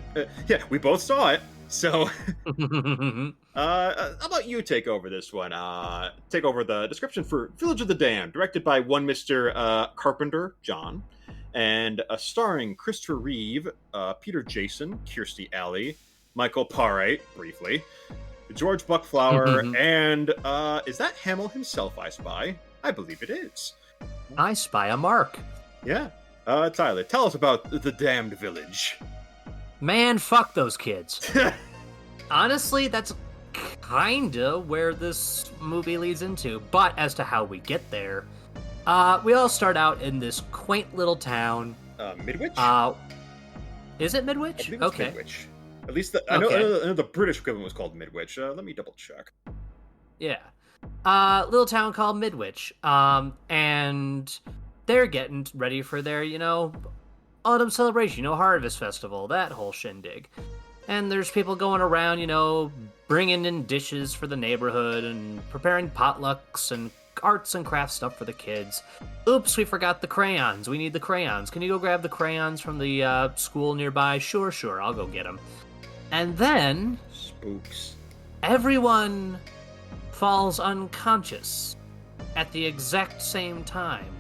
Yeah, we both saw it. So, how about you take over this one? Take over the description for Village of the Damned, directed by one Mr. Carpenter, John, and starring Christopher Reeve, Peter Jason, Kirstie Alley, Michael Paré, briefly, George Buckflower, and is that Hamill himself, I spy? I believe it is. I spy a mark. Yeah. Tyler, tell us about the Damned Village. Man, fuck those kids. Honestly, that's kinda where this movie leads into. But as to how we get there, we all start out in this quaint little town. Midwich? Is it Midwich? I believe it's Okay. Midwich. At least I know the British equivalent was called Midwich. Let me double check. Yeah. Little town called Midwich. And they're getting ready for their, autumn celebration, harvest festival, that whole shindig. And there's people going around, bringing in dishes for the neighborhood and preparing potlucks and arts and crafts stuff for the kids. Oops, we forgot the crayons. We need the crayons. Can you go grab the crayons from the school nearby? Sure, I'll go get them. And then... Spooks. Everyone falls unconscious at the exact same time.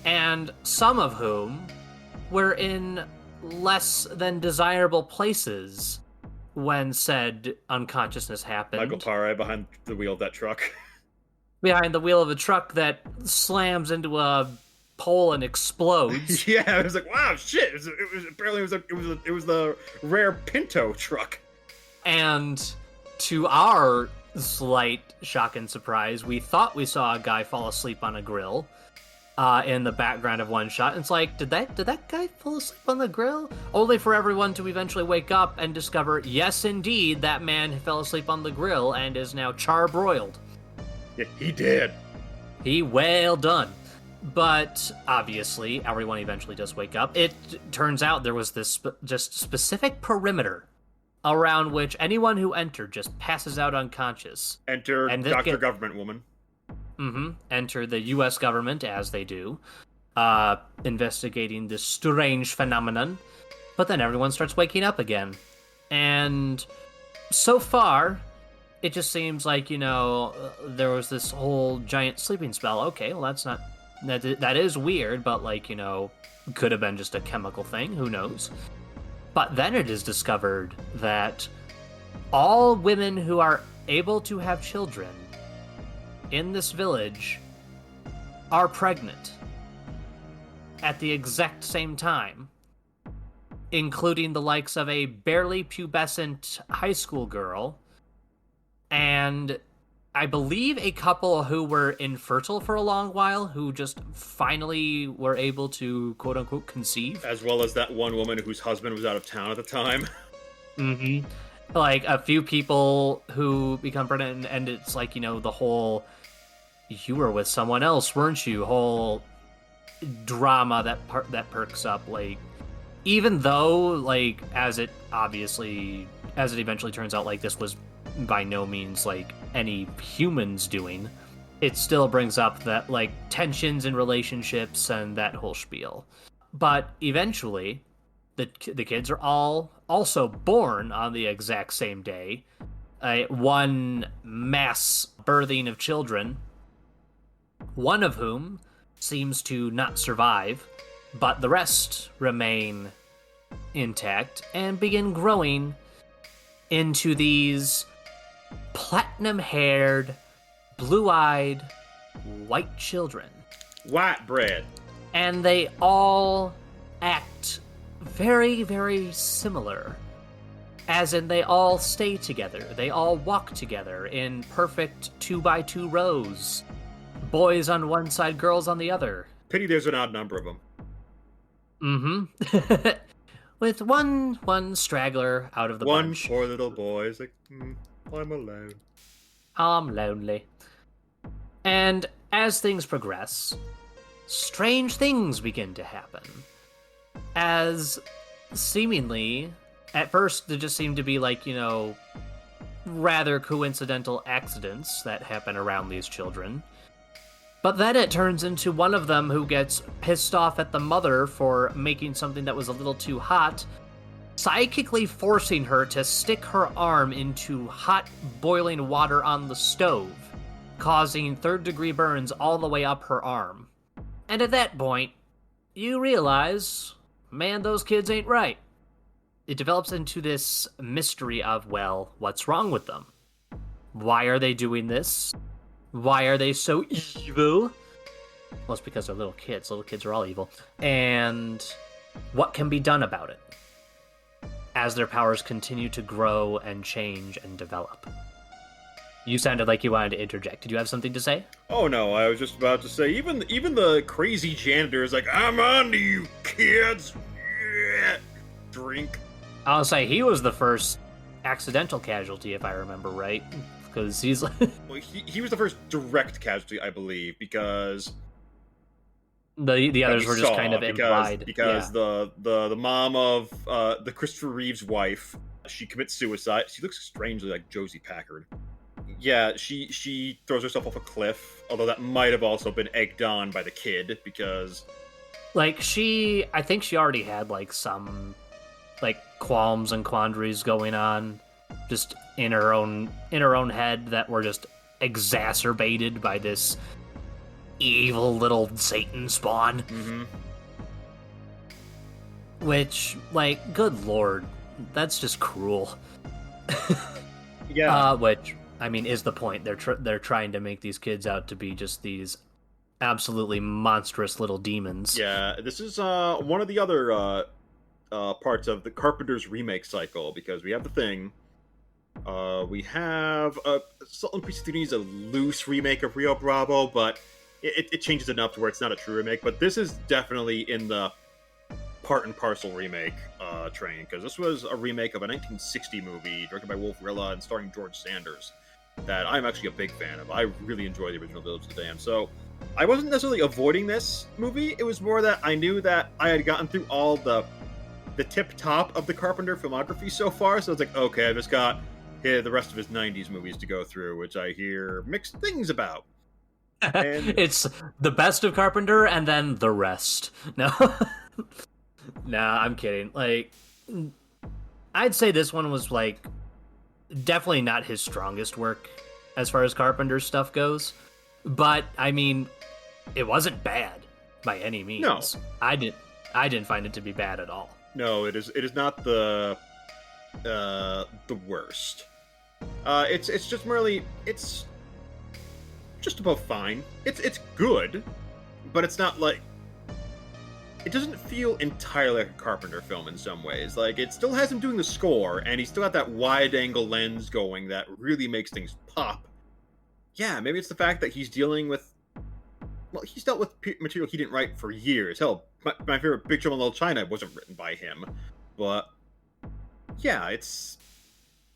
And some of whom were in less than desirable places when said unconsciousness happened. Michael Paré behind the wheel of that truck. Behind the wheel of a truck that slams into a pole and explodes. Yeah, I was like, wow, shit! It was the rare Pinto truck. And to our slight shock and surprise, we thought we saw a guy fall asleep on a grill in the background of one shot. And it's like, did that guy fall asleep on the grill? Only for everyone to eventually wake up and discover, yes, indeed, that man fell asleep on the grill and is now charbroiled. Yeah, he did. He well done. But obviously, everyone eventually does wake up. It turns out there was this just specific perimeter around which anyone who entered just passes out unconscious. Enter Dr. Government Woman. Mm-hmm. Enter the U.S. government, as they do, investigating this strange phenomenon. But then everyone starts waking up again. And so far, it just seems like, there was this whole giant sleeping spell. Okay, well, that's not... That is weird, but, could have been just a chemical thing. Who knows? But then it is discovered that all women who are able to have children in this village are pregnant at the exact same time, including the likes of a barely pubescent high school girl and I believe a couple who were infertile for a long while, who just finally were able to, quote-unquote, conceive. As well as that one woman whose husband was out of town at the time. Mm-hmm. Like, a few people who become pregnant, and it's like, the whole, you were with someone else, weren't you? Whole drama that perks up, even though, as it eventually turns out, this was by no means any humans doing, it still brings up that tensions in relationships and that whole spiel. But eventually the kids are all also born on the exact same day, one mass birthing of children, one of whom seems to not survive, but the rest remain intact and begin growing into these platinum-haired, blue-eyed, white children. White bread. And they all act very, very similar. As in, they all stay together. They all walk together in perfect 2x2 rows. Boys on one side, girls on the other. Pity there's an odd number of them. Mm-hmm. With one straggler out of the bunch. One poor little boy is like, I'm alone. I'm lonely. And as things progress, strange things begin to happen. As seemingly, at first, there just seemed to be rather coincidental accidents that happen around these children. But then it turns into one of them who gets pissed off at the mother for making something that was a little too hot, psychically forcing her to stick her arm into hot, boiling water on the stove, causing third-degree burns all the way up her arm. And at that point, you realize, man, those kids ain't right. It develops into this mystery of, well, what's wrong with them? Why are they doing this? Why are they so evil? Well, it's because they're little kids. Little kids are all evil. And what can be done about it as their powers continue to grow and change and develop? You sounded like you wanted to interject. Did you have something to say? Oh no, I was just about to say, even the crazy janitor is like, I'm on to you, kids. Yeah. Drink. I'll say he was the first accidental casualty, if I remember right, because he's like... Well, he was the first direct casualty, I believe, because the others were just kind of implied. Because the mom of the Christopher Reeve's wife, she commits suicide. She looks strangely like Josie Packard. Yeah, she throws herself off a cliff, although that might have also been egged on by the kid, because... Like, I think she already had, like, some, like, qualms and quandaries going on just in her own head that were just exacerbated by this evil little Satan spawn. Mm-hmm. Which, like, good lord, that's just cruel. Yeah. Which, I mean, is the point. They're trying to make these kids out to be just these absolutely monstrous little demons. Yeah, this is one of the other parts of the Carpenter's remake cycle, because we have The Thing. We have Salt and Peace a loose remake of Rio Bravo, but it changes enough to where it's not a true remake. But this is definitely in the part and parcel remake train, because this was a remake of a 1960 movie directed by Wolf Rilla and starring George Sanders that I'm actually a big fan of. I really enjoy the original Village of the Damned. So I wasn't necessarily avoiding this movie. It was more that I knew that I had gotten through all the tip top of the Carpenter filmography so far. So it's like, okay, I just got the rest of his 90s movies to go through, which I hear mixed things about. And... It's the best of Carpenter and then the rest. No. Nah, I'm kidding. Like, I'd say this one was, like, definitely not his strongest work as far as Carpenter's stuff goes. But, I mean, it wasn't bad by any means. No. I didn't find it to be bad at all. No, it is not the worst. It's just merely, it's just above fine. It's good, but it's not like, it doesn't feel entirely like a Carpenter film in some ways. Like, it still has him doing the score, and he's still got that wide-angle lens going that really makes things pop. Yeah, maybe it's the fact that he's dealing with... Well, he's dealt with material he didn't write for years. Hell, my favorite Big Trouble in Little China wasn't written by him. But, yeah, it's...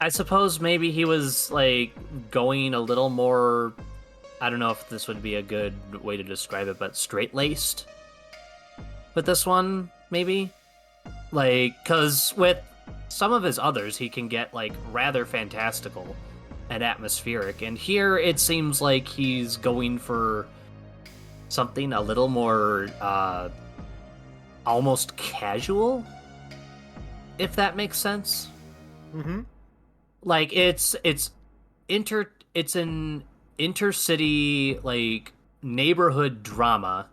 I suppose maybe he was, like, going a little more... I don't know if this would be a good way to describe it, but straight-laced with this one, maybe? Like, because with some of his others, he can get, like, rather fantastical and atmospheric. And here, it seems like he's going for something a little more, almost casual, if that makes sense. Mm-hmm. Like, it's an intercity, like, neighborhood drama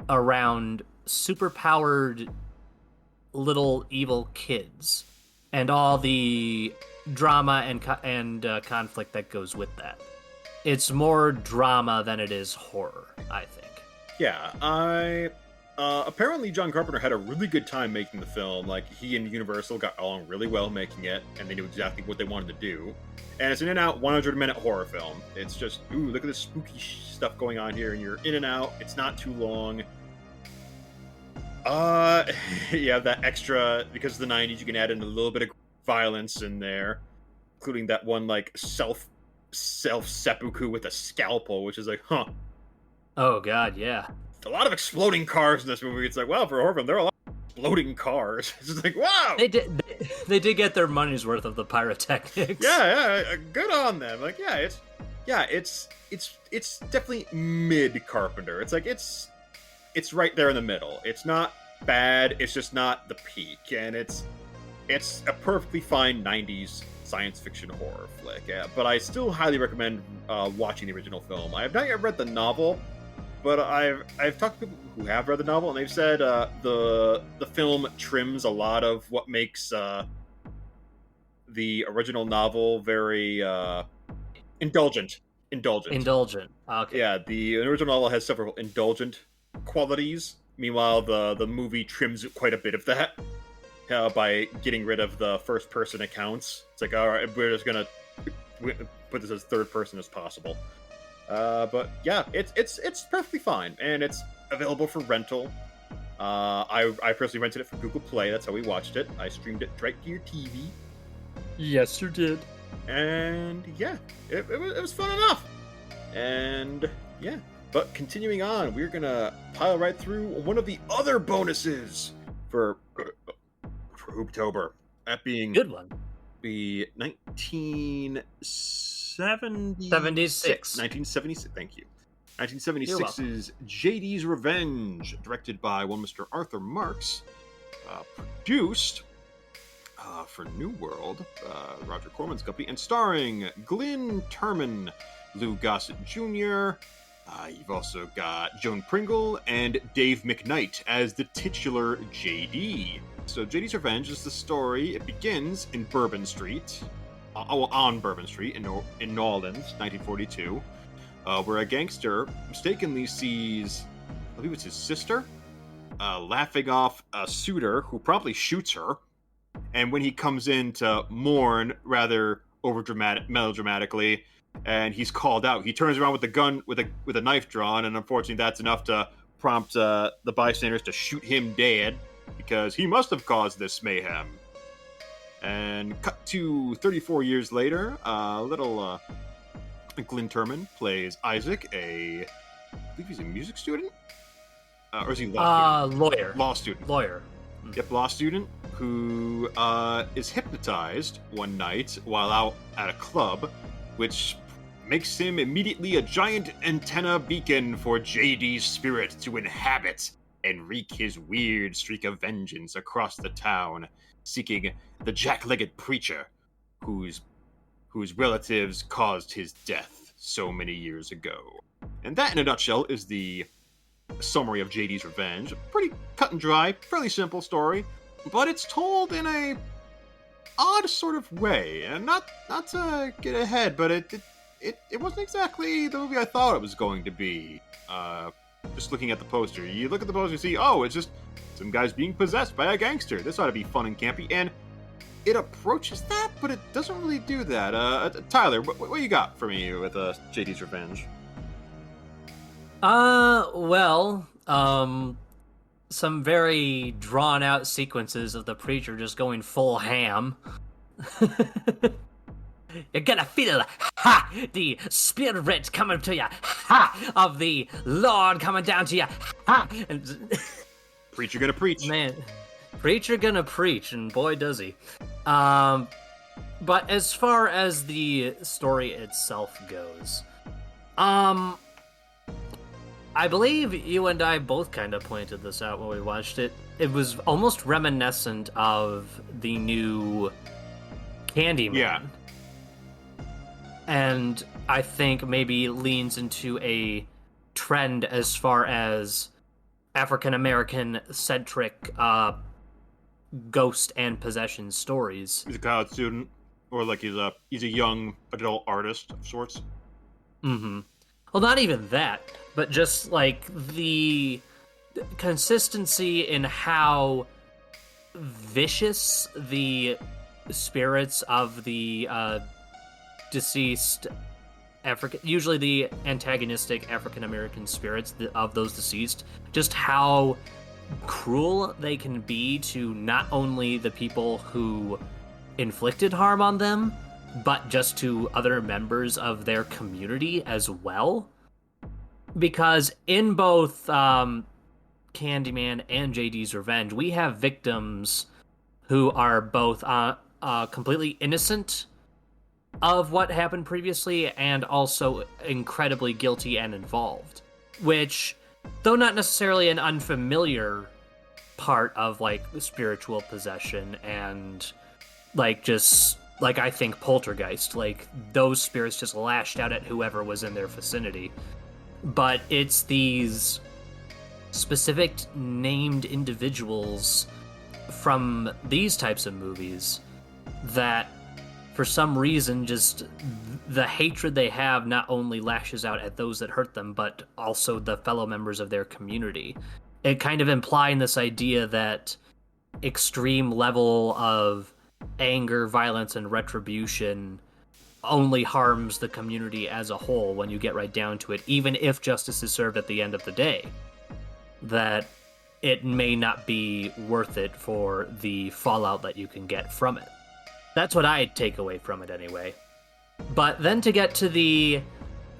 around superpowered little evil kids and all the drama and conflict that goes with that. It's more drama than it is horror, I think. Yeah, apparently John Carpenter had a really good time making the film. Like, he and Universal got along really well making it, and they knew exactly what they wanted to do. And it's an in-and-out 100-minute horror film. It's just, ooh, look at this spooky stuff going on here, and you're in and out. It's not too long. You have that extra, because of the 90s, you can add in a little bit of violence in there, including that one, like, self-seppuku with a scalpel, which is like, huh. Oh, God, yeah. A lot of exploding cars in this movie. It's like, wow, for a horror film, there are a lot of exploding cars. It's just like, wow! They did get their money's worth of the pyrotechnics. Yeah, good on them. Like, it's definitely mid Carpenter. It's like, it's right there in the middle. It's not bad, it's just not the peak, and it's a perfectly fine 90s science fiction horror flick. Yeah, but I still highly recommend watching the original film. I have not yet read the novel, but I've talked to people who have read the novel, and they've said the film trims a lot of what makes the original novel very indulgent. Okay. Yeah, the original novel has several indulgent qualities. Meanwhile, the movie trims quite a bit of that by getting rid of the first-person accounts. It's like, all right, we're just gonna put put this as third person as possible. But yeah, it's perfectly fine, and it's available for rental. I personally rented it from Google Play. That's how we watched it. I streamed it right to your TV. Yes, you did. And yeah, it was fun enough. And yeah, but continuing on, we're gonna pile right through one of the other bonuses for Hoop-Tober. That being Good one. The 1976. 1976. Thank you. 1976's JD's Revenge, directed by one Mr. Arthur Marks, produced for New World, Roger Corman's company, and starring Glyn Turman, Lou Gossett Jr. You've also got Joan Pringle and Dave McKnight as the titular JD. So JD's Revenge is the story. It begins in Bourbon Street, on Bourbon Street in New Orleans, 1942, where a gangster mistakenly sees, I believe it's his sister, laughing off a suitor who promptly shoots her. And when he comes in to mourn, rather melodramatically, and he's called out, he turns around with a gun, with a knife drawn, and unfortunately that's enough to prompt the bystanders to shoot him dead, because he must have caused this mayhem. And cut to 34 years later, little Glyn Turman plays Isaac, I believe he's a music student? Or is he lawyer? Law student. Lawyer. Yep, law student who is hypnotized one night while out at a club, which makes him immediately a giant antenna beacon for JD's spirit to inhabit and wreak his weird streak of vengeance across the town, seeking the jack-legged preacher whose relatives caused his death so many years ago. And that, in a nutshell, is the summary of JD's Revenge. A pretty cut and dry, fairly simple story, but it's told in a odd sort of way. And not to get ahead, but it wasn't exactly the movie I thought it was going to be. Just looking at the poster, you look at the poster and see, oh, it's just some guys being possessed by a gangster. This ought to be fun and campy, and it approaches that, but it doesn't really do that. Tyler, what you got for me with JD's Revenge? Some very drawn-out sequences of the preacher just going full ham. You're gonna feel, the spirit coming to you, of the Lord coming down to you, And Preacher gonna preach. Man, preacher gonna preach, and boy does he. But as far as the story itself goes, I believe you and I both kind of pointed this out when we watched it. It was almost reminiscent of the new Candyman. Yeah. And I think maybe leans into a trend as far as African-American centric ghost and possession stories. He's a college student, or like he's a young adult artist of sorts. Mm-hmm. Well, not even that, but just like the consistency in how vicious the spirits of the deceased usually the antagonistic African-American spirits of those deceased, just how cruel they can be to not only the people who inflicted harm on them, but just to other members of their community as well. Because in both Candyman and JD's Revenge, we have victims who are both completely innocent of what happened previously and also incredibly guilty and involved. Which, though not necessarily an unfamiliar part of, like, spiritual possession and, like, just, like, I think Poltergeist, like, those spirits just lashed out at whoever was in their vicinity. But it's these specific named individuals from these types of movies that, for some reason, just the hatred they have not only lashes out at those that hurt them, but also the fellow members of their community. It kind of implying this idea that extreme level of anger, violence, and retribution only harms the community as a whole when you get right down to it, even if justice is served at the end of the day. That it may not be worth it for the fallout that you can get from it. That's what I take away from it anyway. But then to get to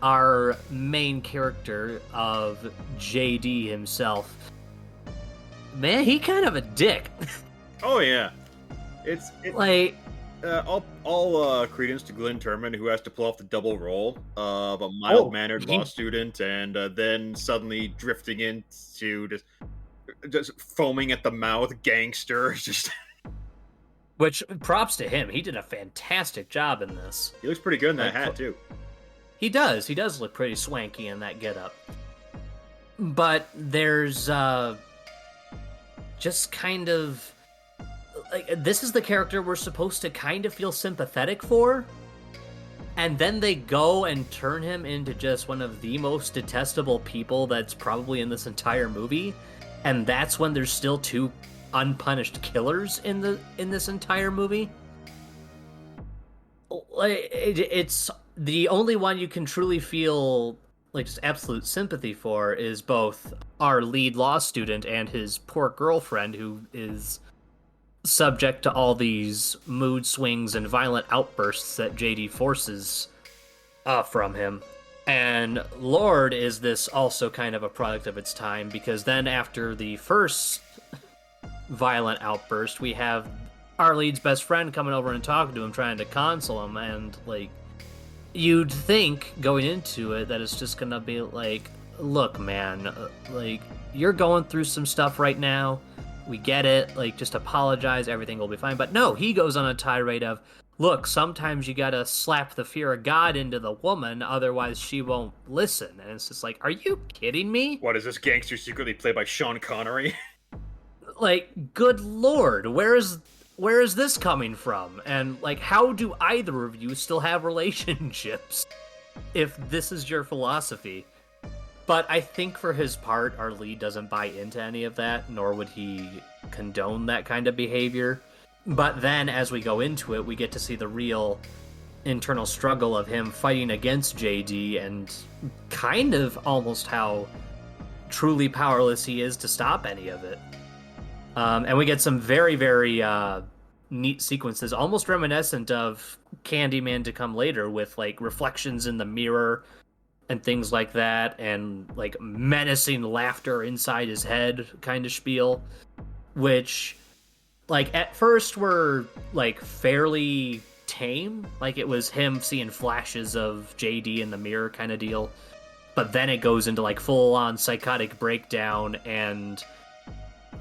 our main character of JD himself, man, he kind of a dick. Oh yeah, it's like all credence to Glenn Turman, who has to pull off the double role of a mild-mannered law student, and then suddenly drifting into just foaming at the mouth gangster. Just which props to him. He did a fantastic job in this. He looks pretty good in that hat too. He does. He does look pretty swanky in that getup. But there's just kind of like, this is the character we're supposed to kind of feel sympathetic for, and then they go and turn him into just one of the most detestable people that's probably in this entire movie, and that's when there's still 2 unpunished killers in this entire movie. Like, it's the only one you can truly feel like just absolute sympathy for is both our lead law student and his poor girlfriend, who is subject to all these mood swings and violent outbursts that JD forces from him. And Lord is this also kind of a product of its time, because then after the first violent outburst, we have our lead's best friend coming over and talking to him, trying to console him, and like, you'd think going into it that it's just gonna be like, look man, like, you're going through some stuff right now, we get it, like, just apologize, everything will be fine. But no, he goes on a tirade of, look, sometimes you gotta slap the fear of God into the woman, otherwise she won't listen. And it's just like, are you kidding me? What, is this gangster secretly played by Sean Connery? Like, good lord, where is this coming from? And like, how do either of you still have relationships if this is your philosophy? But I think for his part, our lead doesn't buy into any of that, nor would he condone that kind of behavior. But then as we go into it, we get to see the real internal struggle of him fighting against JD, and kind of almost how truly powerless he is to stop any of it. And we get some very, very neat sequences, almost reminiscent of Candyman to Come Later, with like reflections in the mirror and things like that, and like menacing laughter inside his head kind of spiel, which like at first were like fairly tame. Like, it was him seeing flashes of JD in the mirror kind of deal. But then it goes into like full-on psychotic breakdown and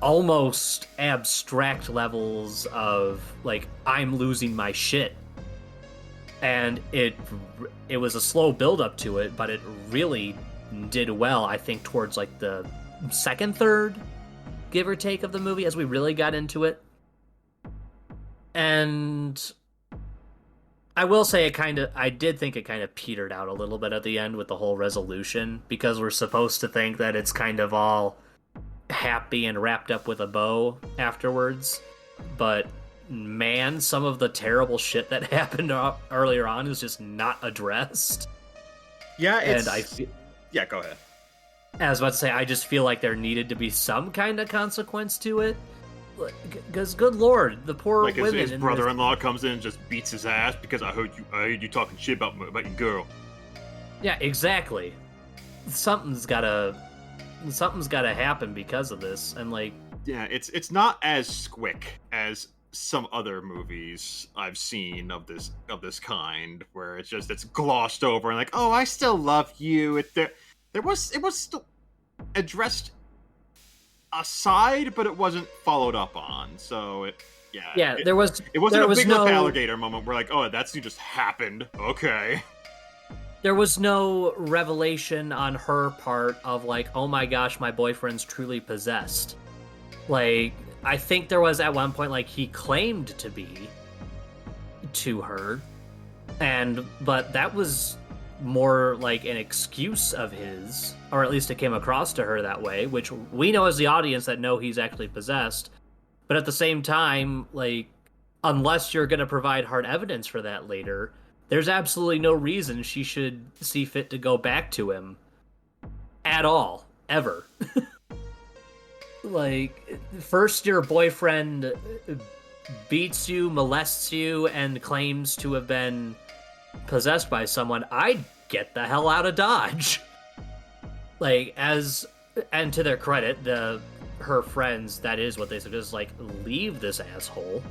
almost abstract levels of like, I'm losing my shit. And it was a slow build up to it, but it really did well, I think, towards like the second third, give or take, of the movie, as we really got into it. And I will say I did think it kind of petered out a little bit at the end with the whole resolution, because we're supposed to think that it's kind of all happy and wrapped up with a bow afterwards. But man, some of the terrible shit that happened earlier on is just not addressed. Yeah, and go ahead. I was about to say, I just feel like there needed to be some kind of consequence to it. Because, good lord, the poor like women... his brother-in-law comes in and just beats his ass because I heard you talking shit about your girl. Yeah, exactly. Something's gotta happen because of this, and like... Yeah, it's not as squick as some other movies I've seen of this kind, where it's glossed over and like, oh, I still love you. It was still addressed aside, but it wasn't followed up on. So it wasn't a big lip alligator moment where like, oh, that's just happened. Okay. There was no revelation on her part of like, oh my gosh, my boyfriend's truly possessed. Like, I think there was at one point, like, he claimed to be to her, but that was more like an excuse of his, or at least it came across to her that way, which we know as the audience that no, he's actually possessed. But at the same time, like, unless you're going to provide hard evidence for that later, there's absolutely no reason she should see fit to go back to him at all, ever. Like, first your boyfriend beats you, molests you, and claims to have been possessed by someone. I'd get the hell out of Dodge. Like, and to their credit, her friends, that is what they said, is like, leave this asshole.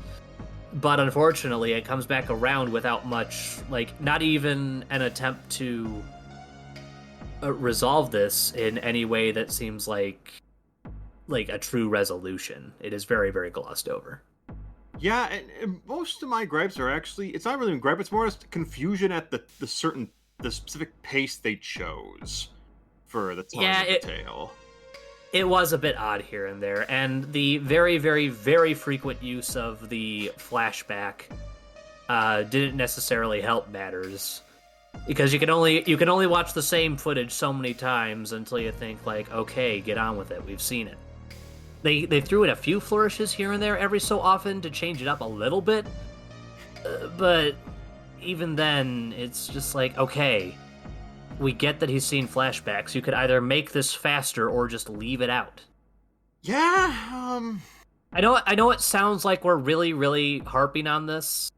But unfortunately, it comes back around without much, like, not even an attempt to resolve this in any way that seems like a true resolution. It is very, very glossed over. Yeah, and most of my gripes are actually, it's not really a gripe, it's more just confusion at the specific pace they chose for the telling of the tale. It was a bit odd here and there, and the very, very, very frequent use of the flashback didn't necessarily help matters, because you can only watch the same footage so many times until you think, like, okay, get on with it, we've seen it. They threw in a few flourishes here and there every so often to change it up a little bit, but even then, it's just like, okay, we get that he's seen flashbacks. You could either make this faster or just leave it out. Yeah, I know it sounds like we're really, really harping on this,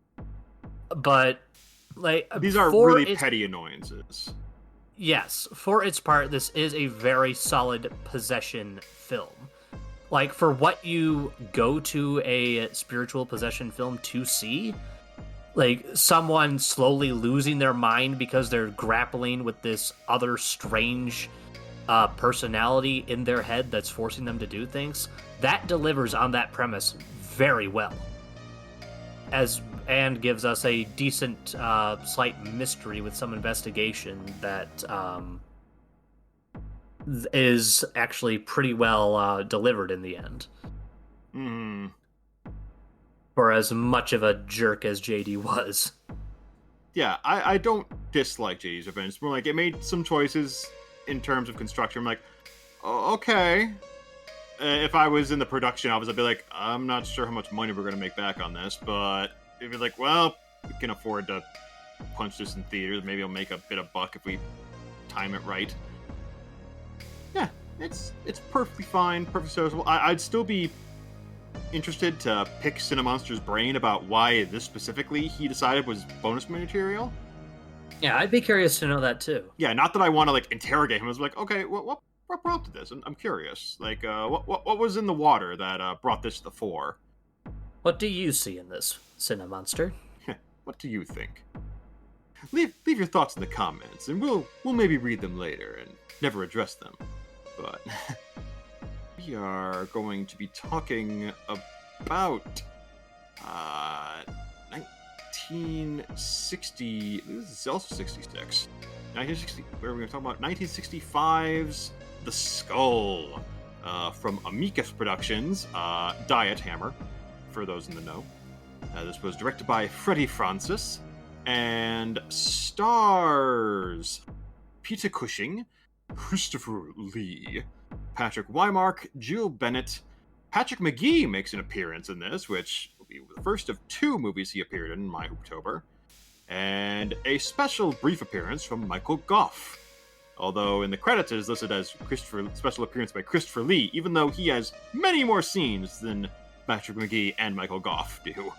but like, these are really petty annoyances. Yes, for its part, this is a very solid possession film. Like, for what you go to a spiritual possession film to see, like, someone slowly losing their mind because they're grappling with this other strange personality in their head that's forcing them to do things, that delivers on that premise very well. And gives us a decent slight mystery with some investigation that is actually pretty well delivered in the end. For as much of a jerk as JD was. Yeah, I don't dislike JD's Revenge. It's more like, it made some choices in terms of construction. I'm like, oh, okay. If I was in the production office, I'd be like, I'm not sure how much money we're going to make back on this, but if you're like, well, we can afford to punch this in theaters, maybe I'll make a bit of buck if we time it right. Yeah, it's perfectly fine, perfectly serviceable. I'd still be interested to pick Cinemonster's brain about why this specifically he decided was bonus material. Yeah, I'd be curious to know that too. Yeah, not that I want to like interrogate him. I was like, okay, what prompted this? I'm curious. Like, what was in the water that brought this to the fore? What do you see in this, Cinemonster? What do you think? Leave your thoughts in the comments, and we'll maybe read them later and never address them. But we are going to be talking about 1960. This is also 66. 1960. Where are we going to talk about? 1965's The Skull from Amicus Productions. Diet Hammer, for those in the know. This was directed by Freddie Francis and stars Peter-Cushing, Christopher Lee, Patrick Wymark, Jill Bennett. Patrick McGee makes an appearance in this, which will be the first of 2 movies he appeared in My Hoop-Tober, and a special brief appearance from Michael Goff. Although in the credits it is listed as special appearance by Christopher Lee, even though he has many more scenes than Patrick McGee and Michael Goff do.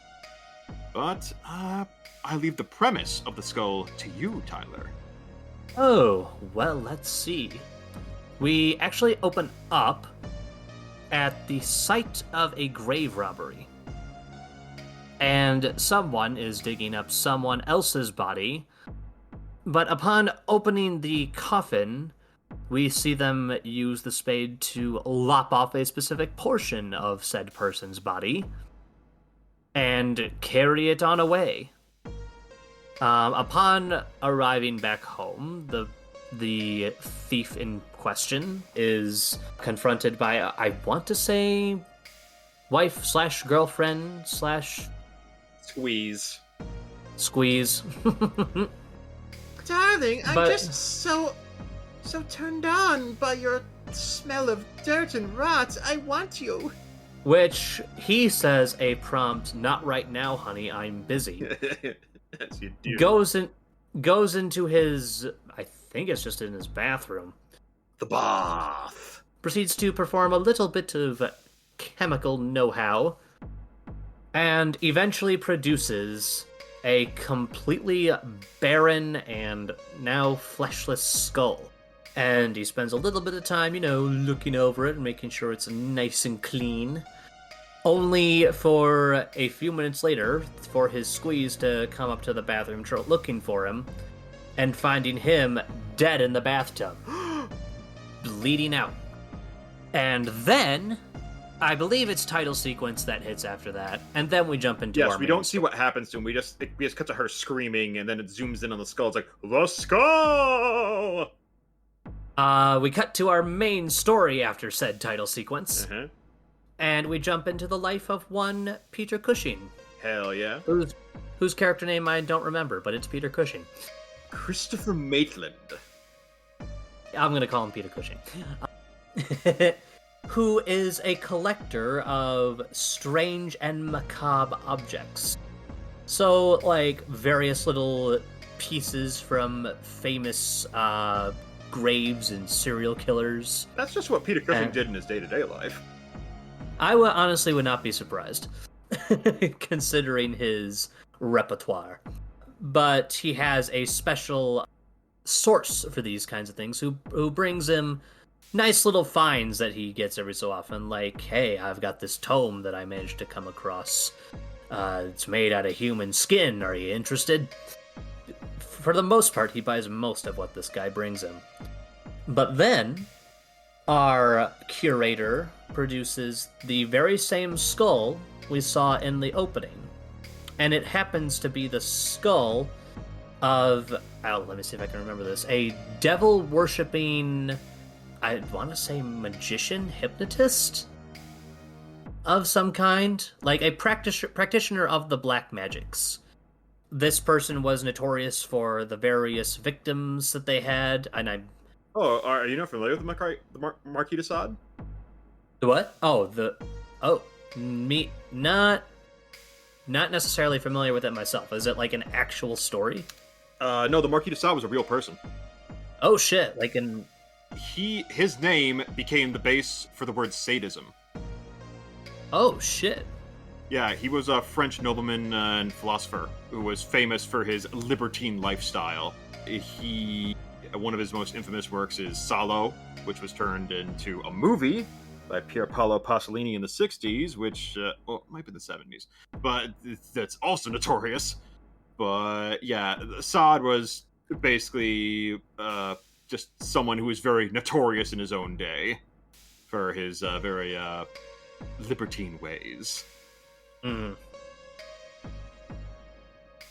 But I leave the premise of The Skull to you, Tyler. Oh, well, let's see. We actually open up at the site of a grave robbery. And someone is digging up someone else's body. But upon opening the coffin, we see them use the spade to lop off a specific portion of said person's body and carry it on away. Upon arriving back home, the thief in question is confronted by, I want to say, wife/girlfriend/ Squeeze. Darling, I'm just so turned on by your smell of dirt and rot. I want you. Which he says a prompt, not right now, honey, I'm busy. As you do. Goes into his, I think it's just in his bathroom. The bath. Proceeds to perform a little bit of chemical know-how, and eventually produces a completely barren and now fleshless skull. And he spends a little bit of time, looking over it and making sure it's nice and clean. Only for a few minutes later, for his squeeze to come up to the bathroom looking for him, and finding him dead in the bathtub, bleeding out. And then, I believe it's title sequence that hits after that, and then we jump into we don't see what happens to him. We just cut to her screaming, and then it zooms in on the skull. It's like, the skull! We cut to our main story after said title sequence. Uh-huh. And we jump into the life of one Peter-Cushing. Hell yeah. Whose character name I don't remember, but it's Peter-Cushing. Christopher Maitland. I'm going to call him Peter-Cushing. Who is a collector of strange and macabre objects. So, like, various little pieces from famous graves and serial killers. That's just what Peter Cushing did in his day-to-day life. I honestly would not be surprised, considering his repertoire. But he has a special source for these kinds of things who brings him nice little finds that he gets every so often. Like, hey, I've got this tome that I managed to come across. It's made out of human skin. Are you interested? For the most part, he buys most of what this guy brings him. But then, our curator produces the very same skull we saw in the opening. And it happens to be the skull of, let me see if I can remember this, a devil-worshipping, I want to say magician, hypnotist of some kind, like a practitioner of the black magics. This person was notorious for the various victims that they had, and Oh, are you not familiar with the Marquis de Sade? The what? Me not necessarily familiar with it myself. Is it like an actual story? No, the Marquis de Sade was a real person. Oh shit! His name became the base for the word sadism. Oh shit! Yeah, he was a French nobleman and philosopher who was famous for his libertine lifestyle. One of his most infamous works is Salo, which was turned into a movie by Pier Paolo Pasolini in the 60s, which, it might be the 70s, but that's also notorious. But yeah, Sade was basically just someone who was very notorious in his own day for his very libertine ways. Mm.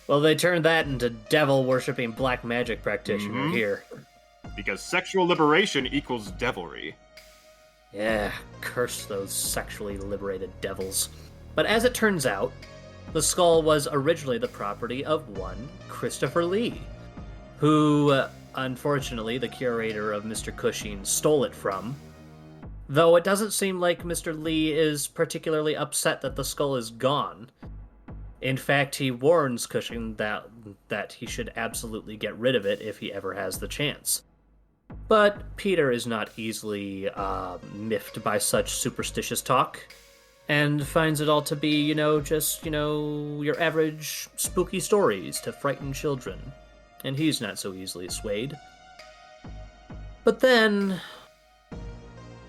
Well, they turned that into devil-worshipping black magic practitioner here. Because sexual liberation equals devilry. Yeah, curse those sexually liberated devils. But as it turns out, the skull was originally the property of one Christopher Lee, who, unfortunately, the curator of Mr. Cushing stole it from. Though it doesn't seem like Mr. Lee is particularly upset that the skull is gone. In fact, he warns Cushing that he should absolutely get rid of it if he ever has the chance. But Peter is not easily miffed by such superstitious talk, and finds it all to be, just your average spooky stories to frighten children. And he's not so easily swayed. But then,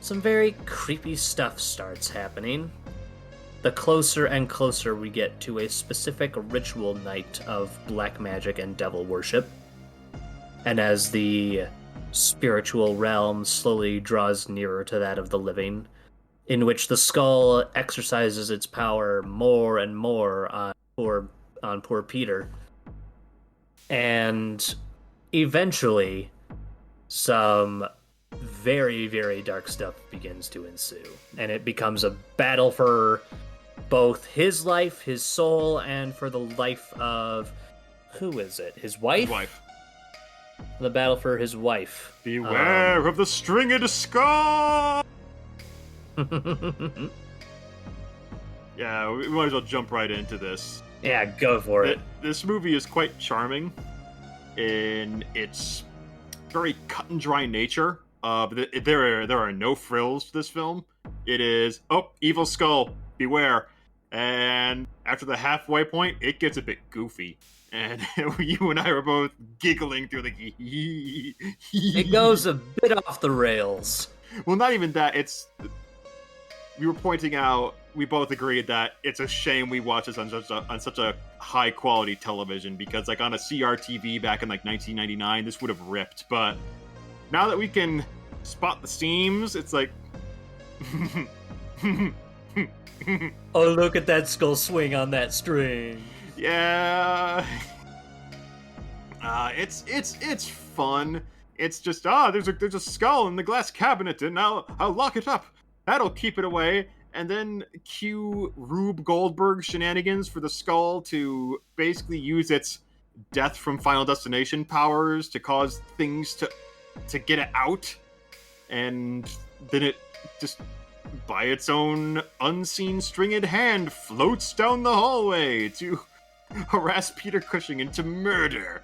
some very creepy stuff starts happening. The closer and closer we get to a specific ritual night of black magic and devil worship, and as the spiritual realm slowly draws nearer to that of the living, in which the skull exercises its power more and more on poor Peter, and eventually some very, very dark stuff begins to ensue, and it becomes a battle for both his life, his soul, and for the life of... who is it? His wife? His wife. The battle for his wife. Beware of the stringed skull! Yeah, we might as well jump right into this. Yeah, go for it. This movie is quite charming in its very cut and dry nature. But there are no frills to this film. It is, oh, evil skull, beware. And after the halfway point, it gets a bit goofy. And you and I were both giggling through the... It goes a bit off the rails. Well, not even that. We were pointing out, we both agreed that it's a shame we watch this on such a high quality television, because like on a CRTV back in like 1999, this would have ripped. But now that we can spot the seams, it's like... Oh, look at that skull swing on that string. Yeah. It's fun. It's just there's a skull in the glass cabinet, and I'll lock it up. That'll keep it away. And then cue Rube Goldberg shenanigans for the skull to basically use its death from Final Destination powers to cause things to get it out, and then it just by its own unseen stringed hand floats down the hallway to harass Peter-Cushing into murder.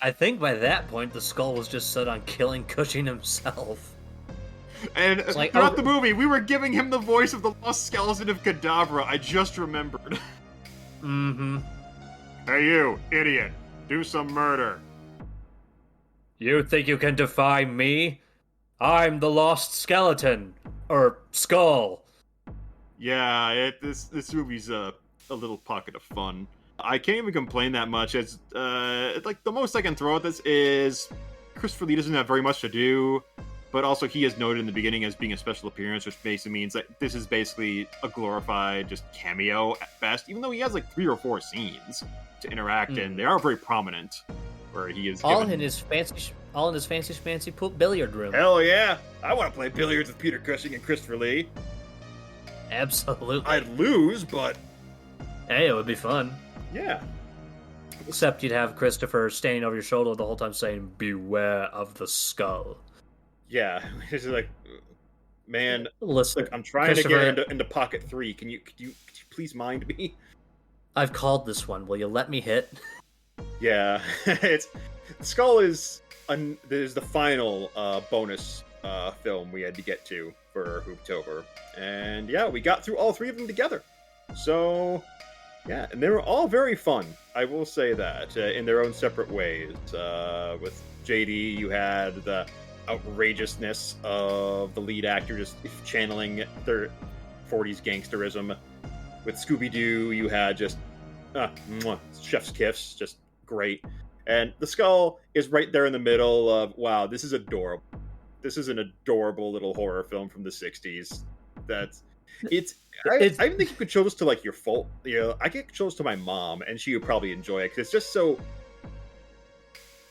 I think by that point the skull was just set on killing Cushing himself. And like, throughout the movie, we were giving him the voice of the lost skeleton of Kadabra. I just remembered. Mm-hmm. Hey you, idiot. Do some murder. You think you can defy me? I'm the lost skeleton. Or skull. Yeah, this movie's a little pocket of fun. I can't even complain that much. It's like the most I can throw at this is Christopher Lee doesn't have very much to do, but also he is noted in the beginning as being a special appearance, which basically means that this is basically a glorified just cameo at best, even though he has like 3 or 4 scenes to interact in. They are very prominent, where he is all in his fancy schmancy billiard room. Hell yeah! I want to play billiards with Peter Cushing and Christopher Lee. Absolutely. I'd lose, but hey, it would be fun. Yeah. Except you'd have Christopher standing over your shoulder the whole time saying, "Beware of the skull." Yeah, it's like, man, listen, look, I'm trying to get into pocket 3. Could you please mind me? I've called this one. Will you let me hit? Yeah, Skull is the final bonus film we had to get to for Hoop-Tober, and yeah, we got through all 3 of them together. So yeah, and they were all very fun. I will say that in their own separate ways. With JD, you had the outrageousness of the lead actor just channeling their 40s gangsterism. With Scooby Doo, you had just chef's kiss, just great. And the skull is right there in the middle of, wow, this is adorable. This is an adorable little horror film from the 60s. I even think you could show this to like your I could show this to my mom, and she would probably enjoy it because it's just so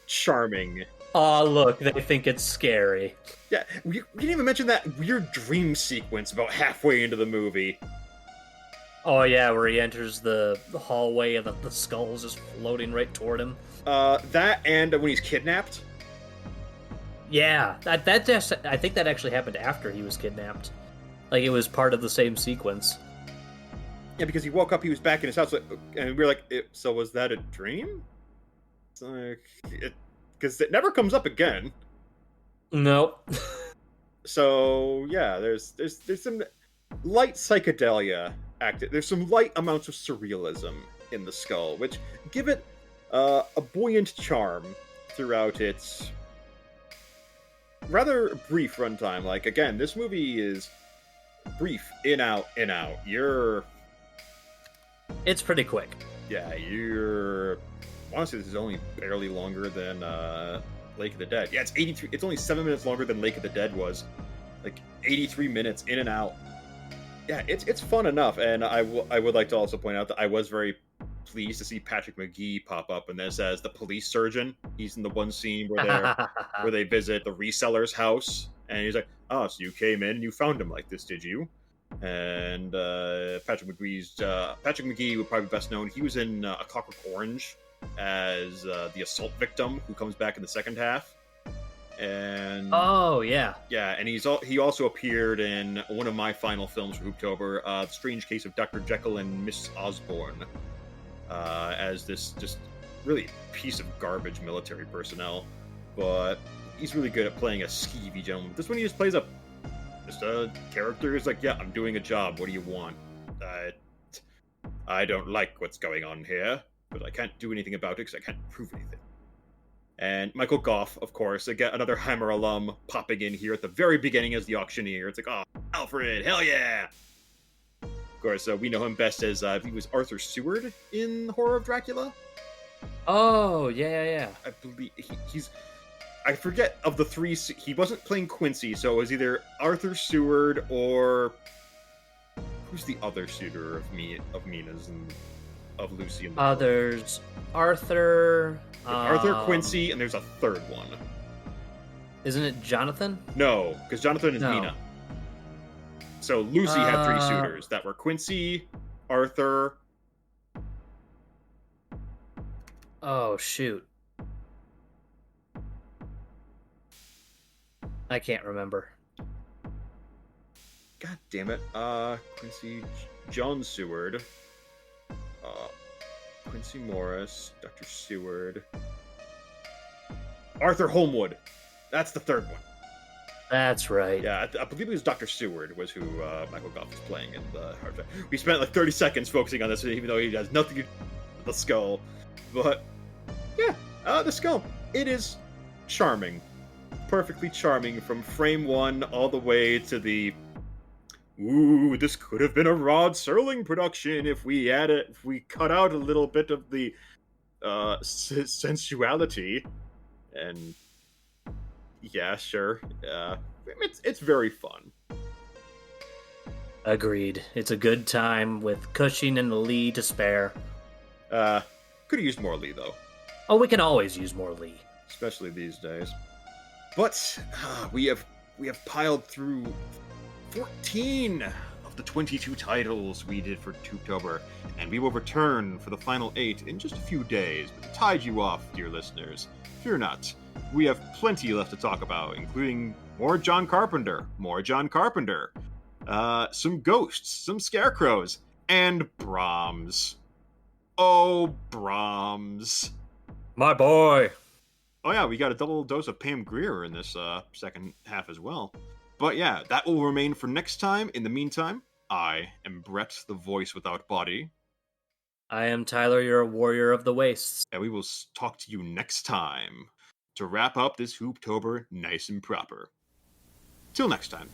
charming. Oh, look, they think it's scary. Yeah, we didn't even mention that weird dream sequence about halfway into the movie. Oh yeah, where he enters the hallway and the skull's just floating right toward him. That and when he's kidnapped. Yeah, I think that actually happened after he was kidnapped. Like, it was part of the same sequence. Yeah, because he woke up, he was back in his house, and we were like, so was that a dream? It's like, because it never comes up again. Nope. So yeah, there's some light psychedelia active. There's some light amounts of surrealism in the skull, which give it a buoyant charm throughout its rather brief runtime. Like, again, this movie is brief, in out. It's pretty quick. Yeah, honestly, this is only barely longer than Lake of the Dead. Yeah, it's 83. It's only 7 minutes longer than Lake of the Dead was. Like 83 minutes in and out. Yeah, it's fun enough. And I would like to also point out that I was very pleased to see Patrick McGee pop up in this as the police surgeon. He's in the one scene where they visit the reseller's house, and he's like, "Oh, so you came in and you found him like this, did you?" And Patrick McGee would probably be best known. He was in A Clockwork Orange as the assault victim who comes back in the second half. And oh yeah, and he also appeared in one of my final films for Hoop-Tober, The Strange Case of Dr. Jekyll and Miss Osborne, as this just really piece of garbage military personnel. But he's really good at playing a skeevy gentleman. This one he just plays just a character who's like, yeah, I'm doing a job. What do you want? I don't like what's going on here, but I can't do anything about it because I can't prove anything. And Michael Goff, of course, again, another Hammer alum popping in here at the very beginning as the auctioneer. It's like, oh, Alfred, hell yeah! Of course, we know him best as he was Arthur Seward in Horror of Dracula. Oh, yeah. I believe he's... I forget of the three... He wasn't playing Quincy, so it was either Arthur Seward or... Who's the other suitor of Mina's and of Lucy and the There's Arthur... Arthur, Quincy, and there's a third one. Isn't it Jonathan? No, because Jonathan is Mina. So Lucy had three suitors that were Quincy, Arthur... Oh, shoot. I can't remember. God damn it. Quincy, John Seward, Quincy Morris, Dr. Seward, Arthur Holmwood. That's the third one. That's right. Yeah, I believe it was Dr. Seward was who Michael Goff was playing in the Hard Drive. We spent like 30 seconds focusing on this, even though he has nothing to do with the skull. But, yeah, the skull. It is charming. Perfectly charming from frame one all the way to the... Ooh, this could have been a Rod Serling production if we cut out a little bit of the sensuality. And yeah, sure. It's very fun. Agreed. It's a good time with Cushing and Lee to spare. Could have used more Lee though. Oh, we can always use more Lee, especially these days. But we have piled through 14 of the 22 titles we did for Hoop-Tober, and we will return for the final 8 in just a few days. But to tide you off, dear listeners, fear not. We have plenty left to talk about, including more John Carpenter, some ghosts, some scarecrows, and Brahms. Oh, Brahms. My boy. Oh yeah, we got a double dose of Pam Grier in this second half as well. But yeah, that will remain for next time. In the meantime, I am Brett, the voice without body. I am Tyler, you're a warrior of the wastes. And we will talk to you next time to wrap up this Hoop-Tober nice and proper. Till next time.